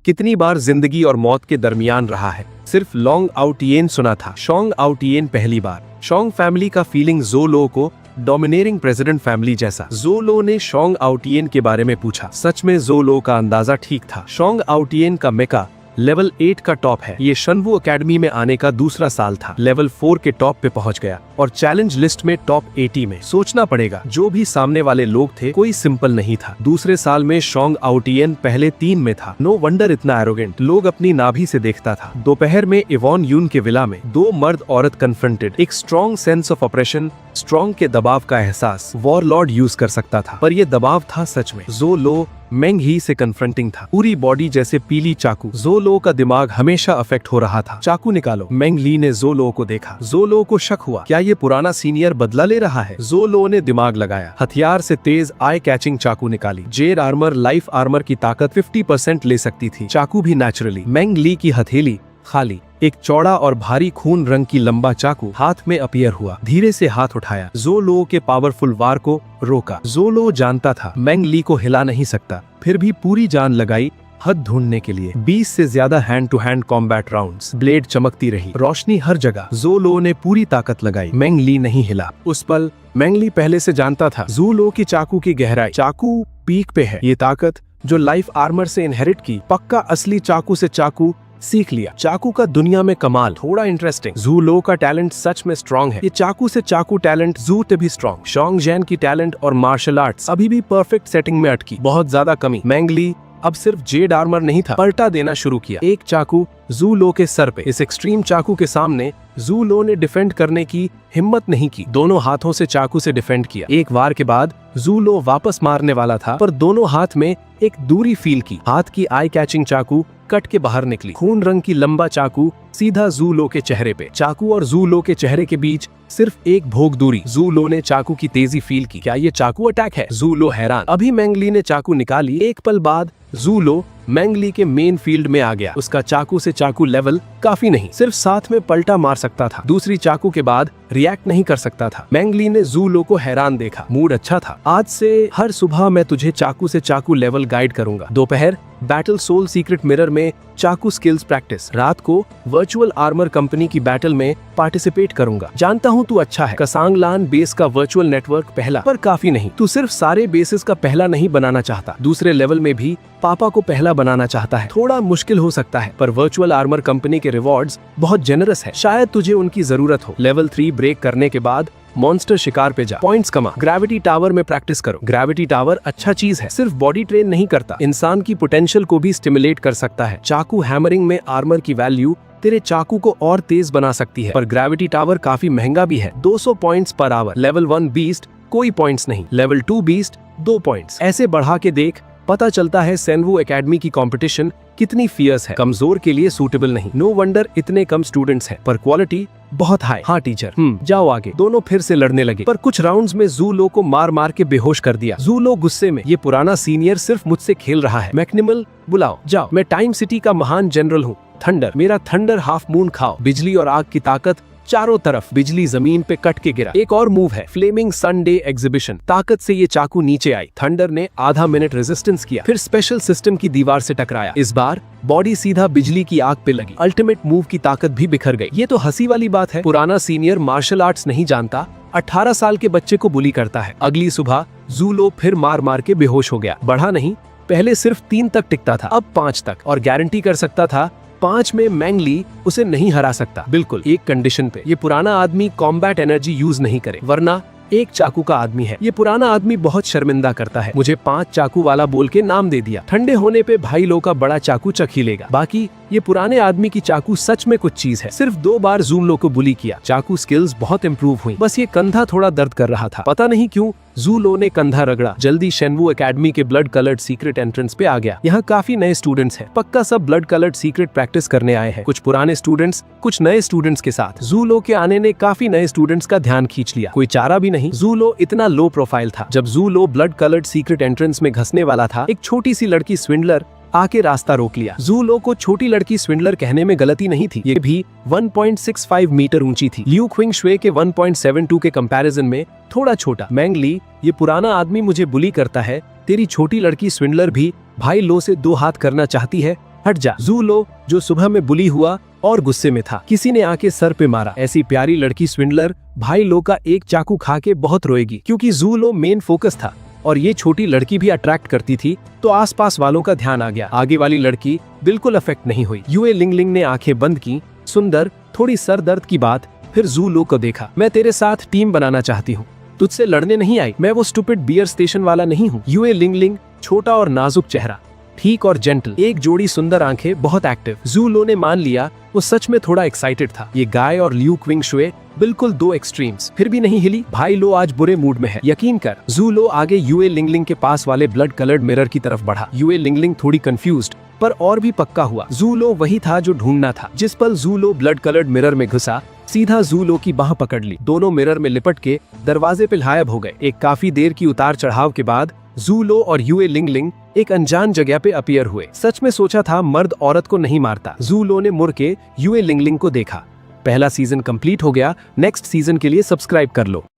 कितनी बार जिंदगी और मौत के दरमियान रहा है। सिर्फ लॉन्ग आउटियन सुना था, शोंग आउटियन पहली बार। शोंग फैमिली का फीलिंग जोलो को डोमिनेटिंग प्रेसिडेंट फैमिली जैसा। जोलो ने शोंग आउटियन के बारे में पूछा। सच में जोलो का अंदाजा ठीक था। शोंग आउटियन का मेका लेवल 8 का टॉप है। ये शेनवू एकेडमी में आने का दूसरा साल था। लेवल 4 के टॉप पे पहुंच गया और चैलेंज लिस्ट में टॉप 80 में। सोचना पड़ेगा, जो भी सामने वाले लोग थे कोई सिंपल नहीं था। दूसरे साल में शोंग आउटियन पहले 3 में था। नो वंडर इतना एरोगेंट, लोग अपनी नाभि से देखता था। दोपहर में इवॉन यून के विला में 2 मर्द औरत कन्फ्रंटेड। एक strong sense of operation strong के दबाव का एहसास वॉरलॉर्ड यूज कर सकता था, पर यह दबाव था सच में जो लो मेंग ही से कन्फ्रंटिंग था। पूरी बॉडी जैसे पीली चाकू। जो लो का दिमाग हमेशा अफेक्ट हो रहा था। चाकू निकालो। मेंग ली ने जो लो को देखा। जो लो को शक हुआ, क्या ये पुराना सीनियर बदला ले रहा है? जो लो ने दिमाग लगाया, हथियार से तेज आई कैचिंग चाकू निकाली। जेड आर्मर लाइफ आर्मर की ताकत 50% ले सकती थी, चाकू भी नेचुरली। मेंग ली की हथेली खाली। एक चौड़ा और भारी खून रंग की लंबा चाकू हाथ में अपीयर हुआ। धीरे से हाथ उठाया, जो लो के पावरफुल वार को रोका। जो लो जानता था मेंग ली को हिला नहीं सकता, फिर भी पूरी जान लगाई हद ढूंढने के लिए। 20 से ज्यादा hand to hand combat rounds. Blade चमकती रही, रोशनी हर जगह। जो लो ने पूरी ताकत लगाई, मेंग ली नहीं हिला। उस पल मेंग ली पहले से जानता था जो लो की चाकू की गहराई। चाकू पीक पे है। ये ताकत जो लाइफ आर्मर से इनहेरिट की, पक्का असली चाकू से चाकू सीख लिया। चाकू का दुनिया में कमाल। थोड़ा इंटरेस्टिंग, जू लो का टैलेंट सच में स्ट्रॉन्ग है। ये चाकू से चाकू टैलेंट जू ते भी स्ट्रॉन्ग। शोंग जैन की टैलेंट और मार्शल आर्ट्स अभी भी परफेक्ट सेटिंग में अटकी, बहुत ज्यादा कमी। मेंग ली अब सिर्फ जेड आर्मर नहीं था, पलटा देना शुरू किया। एक चाकू जू लो के सर पे। इस एक्सट्रीम चाकू के सामने जू लो ने डिफेंड करने की हिम्मत नहीं की, दोनों हाथों से चाकू से डिफेंड किया। एक वार के बाद जू लो वापस मारने वाला था, पर दोनों हाथ में एक दूरी फील की। हाथ की आई कैचिंग चाकू कट के बाहर निकली। खून रंग की लंबा चाकू सीधा जू लो के चेहरे पे। चाकू और जू लो के चेहरे के बीच सिर्फ एक भोग दूरी। जू लो ने चाकू की तेजी फील की। क्या ये चाकू अटैक है? जू लो हैरान। अभी मेंग ली ने चाकू निकाली। एक पल बाद जू लो मेंग ली के मेन फील्ड में आ गया। उसका चाकू से चाकू लेवल काफी नहीं, सिर्फ साथ में पलटा मार सकता था। दूसरी चाकू के बाद रिएक्ट नहीं कर सकता था। मेंग ली ने जू लो को हैरान देखा। मूड अच्छा था। आज से हर सुबह मैं तुझे चाकू से चाकू लेवल गाइड करूंगा। दोपहर बैटल सोल सीक्रेट मिरर में चाकू स्किल्स प्रैक्टिस। रात को वर्चुअल आर्मर कंपनी की बैटल में पार्टिसिपेट करूंगा। जानता हूँ तू अच्छा है। कसांगलान बेस का वर्चुअल नेटवर्क पहला, पर काफी नहीं। तू सिर्फ सारे बेसिस का पहला नहीं बनाना चाहता, दूसरे लेवल में भी पापा को पहला बनाना चाहता है। थोड़ा मुश्किल हो सकता है, पर वर्चुअल आर्मर कंपनी के रिवॉर्ड्स बहुत जेनरस है। शायद तुझे उनकी जरूरत हो। लेवल 3 ब्रेक करने के बाद मॉन्स्टर शिकार पे जा, पॉइंट्स कमा। ग्रेविटी टावर में प्रैक्टिस करो। ग्रेविटी टावर अच्छा चीज है, सिर्फ बॉडी ट्रेन नहीं करता, इंसान की पोटेंशियल को भी स्टिमुलेट कर सकता है। चाकू हैमरिंग में आर्मर की वैल्यू तेरे चाकू को और तेज बना सकती है, पर ग्रेविटी टावर काफी महंगा भी है। 200 points per hour. Level 1 beast कोई पॉइंट्स नहीं, लेवल 2 बीस्ट 2 पॉइंट्स। ऐसे बढ़ा के देख, पता चलता है सेनवू एकेडमी की कंपटीशन कितनी फियर्स है। कमजोर के लिए सूटेबल नहीं। नो वंडर इतने कम स्टूडेंट्स हैं, पर क्वालिटी बहुत हाई। हाँ टीचर, जाओ आगे। दोनों फिर से लड़ने लगे, पर कुछ राउंड्स में जू लो को मार मार के बेहोश कर दिया। जू लो गुस्से में, ये पुराना सीनियर सिर्फ मुझसे खेल रहा है। मैक्निमल बुलाओ, जाओ। मैं टाइम सिटी का महान जनरल हूँ। थंडर, मेरा थंडर हाफ मून खाओ। बिजली और आग की ताकत चारों तरफ। बिजली जमीन पे कट के गिरा। एक और मूव है, फ्लेमिंग संडे एग्जीबिशन। ताकत से ये चाकू नीचे आई। थंडर ने आधा मिनट रेजिस्टेंस किया, फिर स्पेशल सिस्टम की दीवार से टकराया। इस बार बॉडी सीधा बिजली की आग पे लगी। अल्टीमेट मूव की ताकत भी बिखर गई। ये तो हंसी वाली बात है, पुराना सीनियर मार्शल आर्ट्स नहीं जानता, 18 साल के बच्चे को बुली करता है। अगली सुबह जू लो फिर मार मार के बेहोश हो गया। बढ़ा नहीं, पहले सिर्फ 3 तक टिकता था, अब 5 तक, और गारंटी कर सकता था 5 में मेंग ली उसे नहीं हरा सकता। बिल्कुल एक कंडीशन पे, ये पुराना आदमी कॉम्बैट एनर्जी यूज नहीं करे, वरना एक चाकू का आदमी है। ये पुराना आदमी बहुत शर्मिंदा करता है। मुझे 5 चाकू वाला बोल के नाम दे दिया। ठंडे होने पे भाई लो का बड़ा चाकू चख ही लेगा। बाकी ये पुराने आदमी की चाकू सच में कुछ चीज है। सिर्फ 2 बार जूम लो को बुली किया। चाकू स्किल्स बहुत इम्प्रूव हुई, बस ये कंधा थोड़ा दर्द कर रहा था। पता नहीं क्यों जू लो ने कंधा रगड़ा। जल्दी शेनवू एकेडमी के ब्लड कलर्ड सीक्रेट एंट्रेंस पे आ गया। यहाँ काफी नए स्टूडेंट्स हैं, पक्का सब ब्लड कलर्ड सीक्रेट प्रैक्टिस करने आए हैं। कुछ पुराने स्टूडेंट्स कुछ नए स्टूडेंट्स के साथ। जू लो के आने ने काफी नए स्टूडेंट्स का ध्यान खींच लिया। कोई चारा भी नहीं, जू लो इतना लो प्रोफाइल था। जब जू low blood coloured secret entrance में घसने वाला था, एक छोटी सी लड़की स्विंडलर आके रास्ता रोक लिया। जू लो को छोटी लड़की स्विंडलर कहने में गलती नहीं थी, ये भी 1.65 मीटर ऊंची थी। लियू क्विंग शुए के 1.72 के कंपैरिजन में थोड़ा छोटा। मेंग ली, ये पुराना आदमी मुझे बुली करता है, तेरी छोटी लड़की स्विंडलर भी भाई लो से 2 हाथ करना चाहती है, हट जा। जू लो जो सुबह में बुली हुआ और गुस्से में था, किसी ने आके सर पे मारा। ऐसी प्यारी लड़की स्विंडलर भाई लो का एक चाकू खा के बहुत रोएगी, क्योंकि जू लो मेन फोकस था और ये छोटी लड़की भी अट्रैक्ट करती थी, तो आसपास वालों का ध्यान आ गया। आगे वाली लड़की बिल्कुल अफेक्ट नहीं हुई। यूए लिंगलिंग ने आंखें बंद की। सुंदर, थोड़ी सर दर्द की बात। फिर जू लो को देखा। मैं तेरे साथ टीम बनाना चाहती हूँ, तुझसे लड़ने नहीं आई। मैं वो स्टूपिड बियर स्टेशन वाला नहीं हूँ। यूए लिंगलिंग, छोटा और नाजुक चेहरा। ठीक और जेंटल, एक जोड़ी सुंदर आंखें, बहुत एक्टिव। जू लो ने मान लिया वो सच में थोड़ा एक्साइटेड था। ये गाय और ल्यू क्विंग शुए बिल्कुल दो एक्सट्रीम्स, फिर भी नहीं हिली। भाई लो आज बुरे मूड में है, यकीन कर। जू लो आगे यूए लिंगलिंग के पास वाले ब्लड कलर्ड मिरर की तरफ बढ़ा। यूए लिंगलिंग थोड़ी कंफ्यूज्ड पर और भी पक्का हुआ। जू लो वही था जो ढूंढना था। जिस पल जू लो ब्लड कलर्ड मिरर में घुसा, सीधा जू लो की बाह पकड़ ली। दोनों मिरर में लिपट के दरवाजे पे गायब हो गए। एक काफी देर की उतार चढ़ाव के बाद जू लो और यूए लिंगलिंग एक अनजान जगह पे अपीयर हुए। सच में सोचा था मर्द औरत को नहीं मारता। जू लो ने मुड़ के यूए लिंगलिंग को देखा। पहला सीजन कंप्लीट हो गया। नेक्स्ट सीजन के लिए सब्सक्राइब कर लो।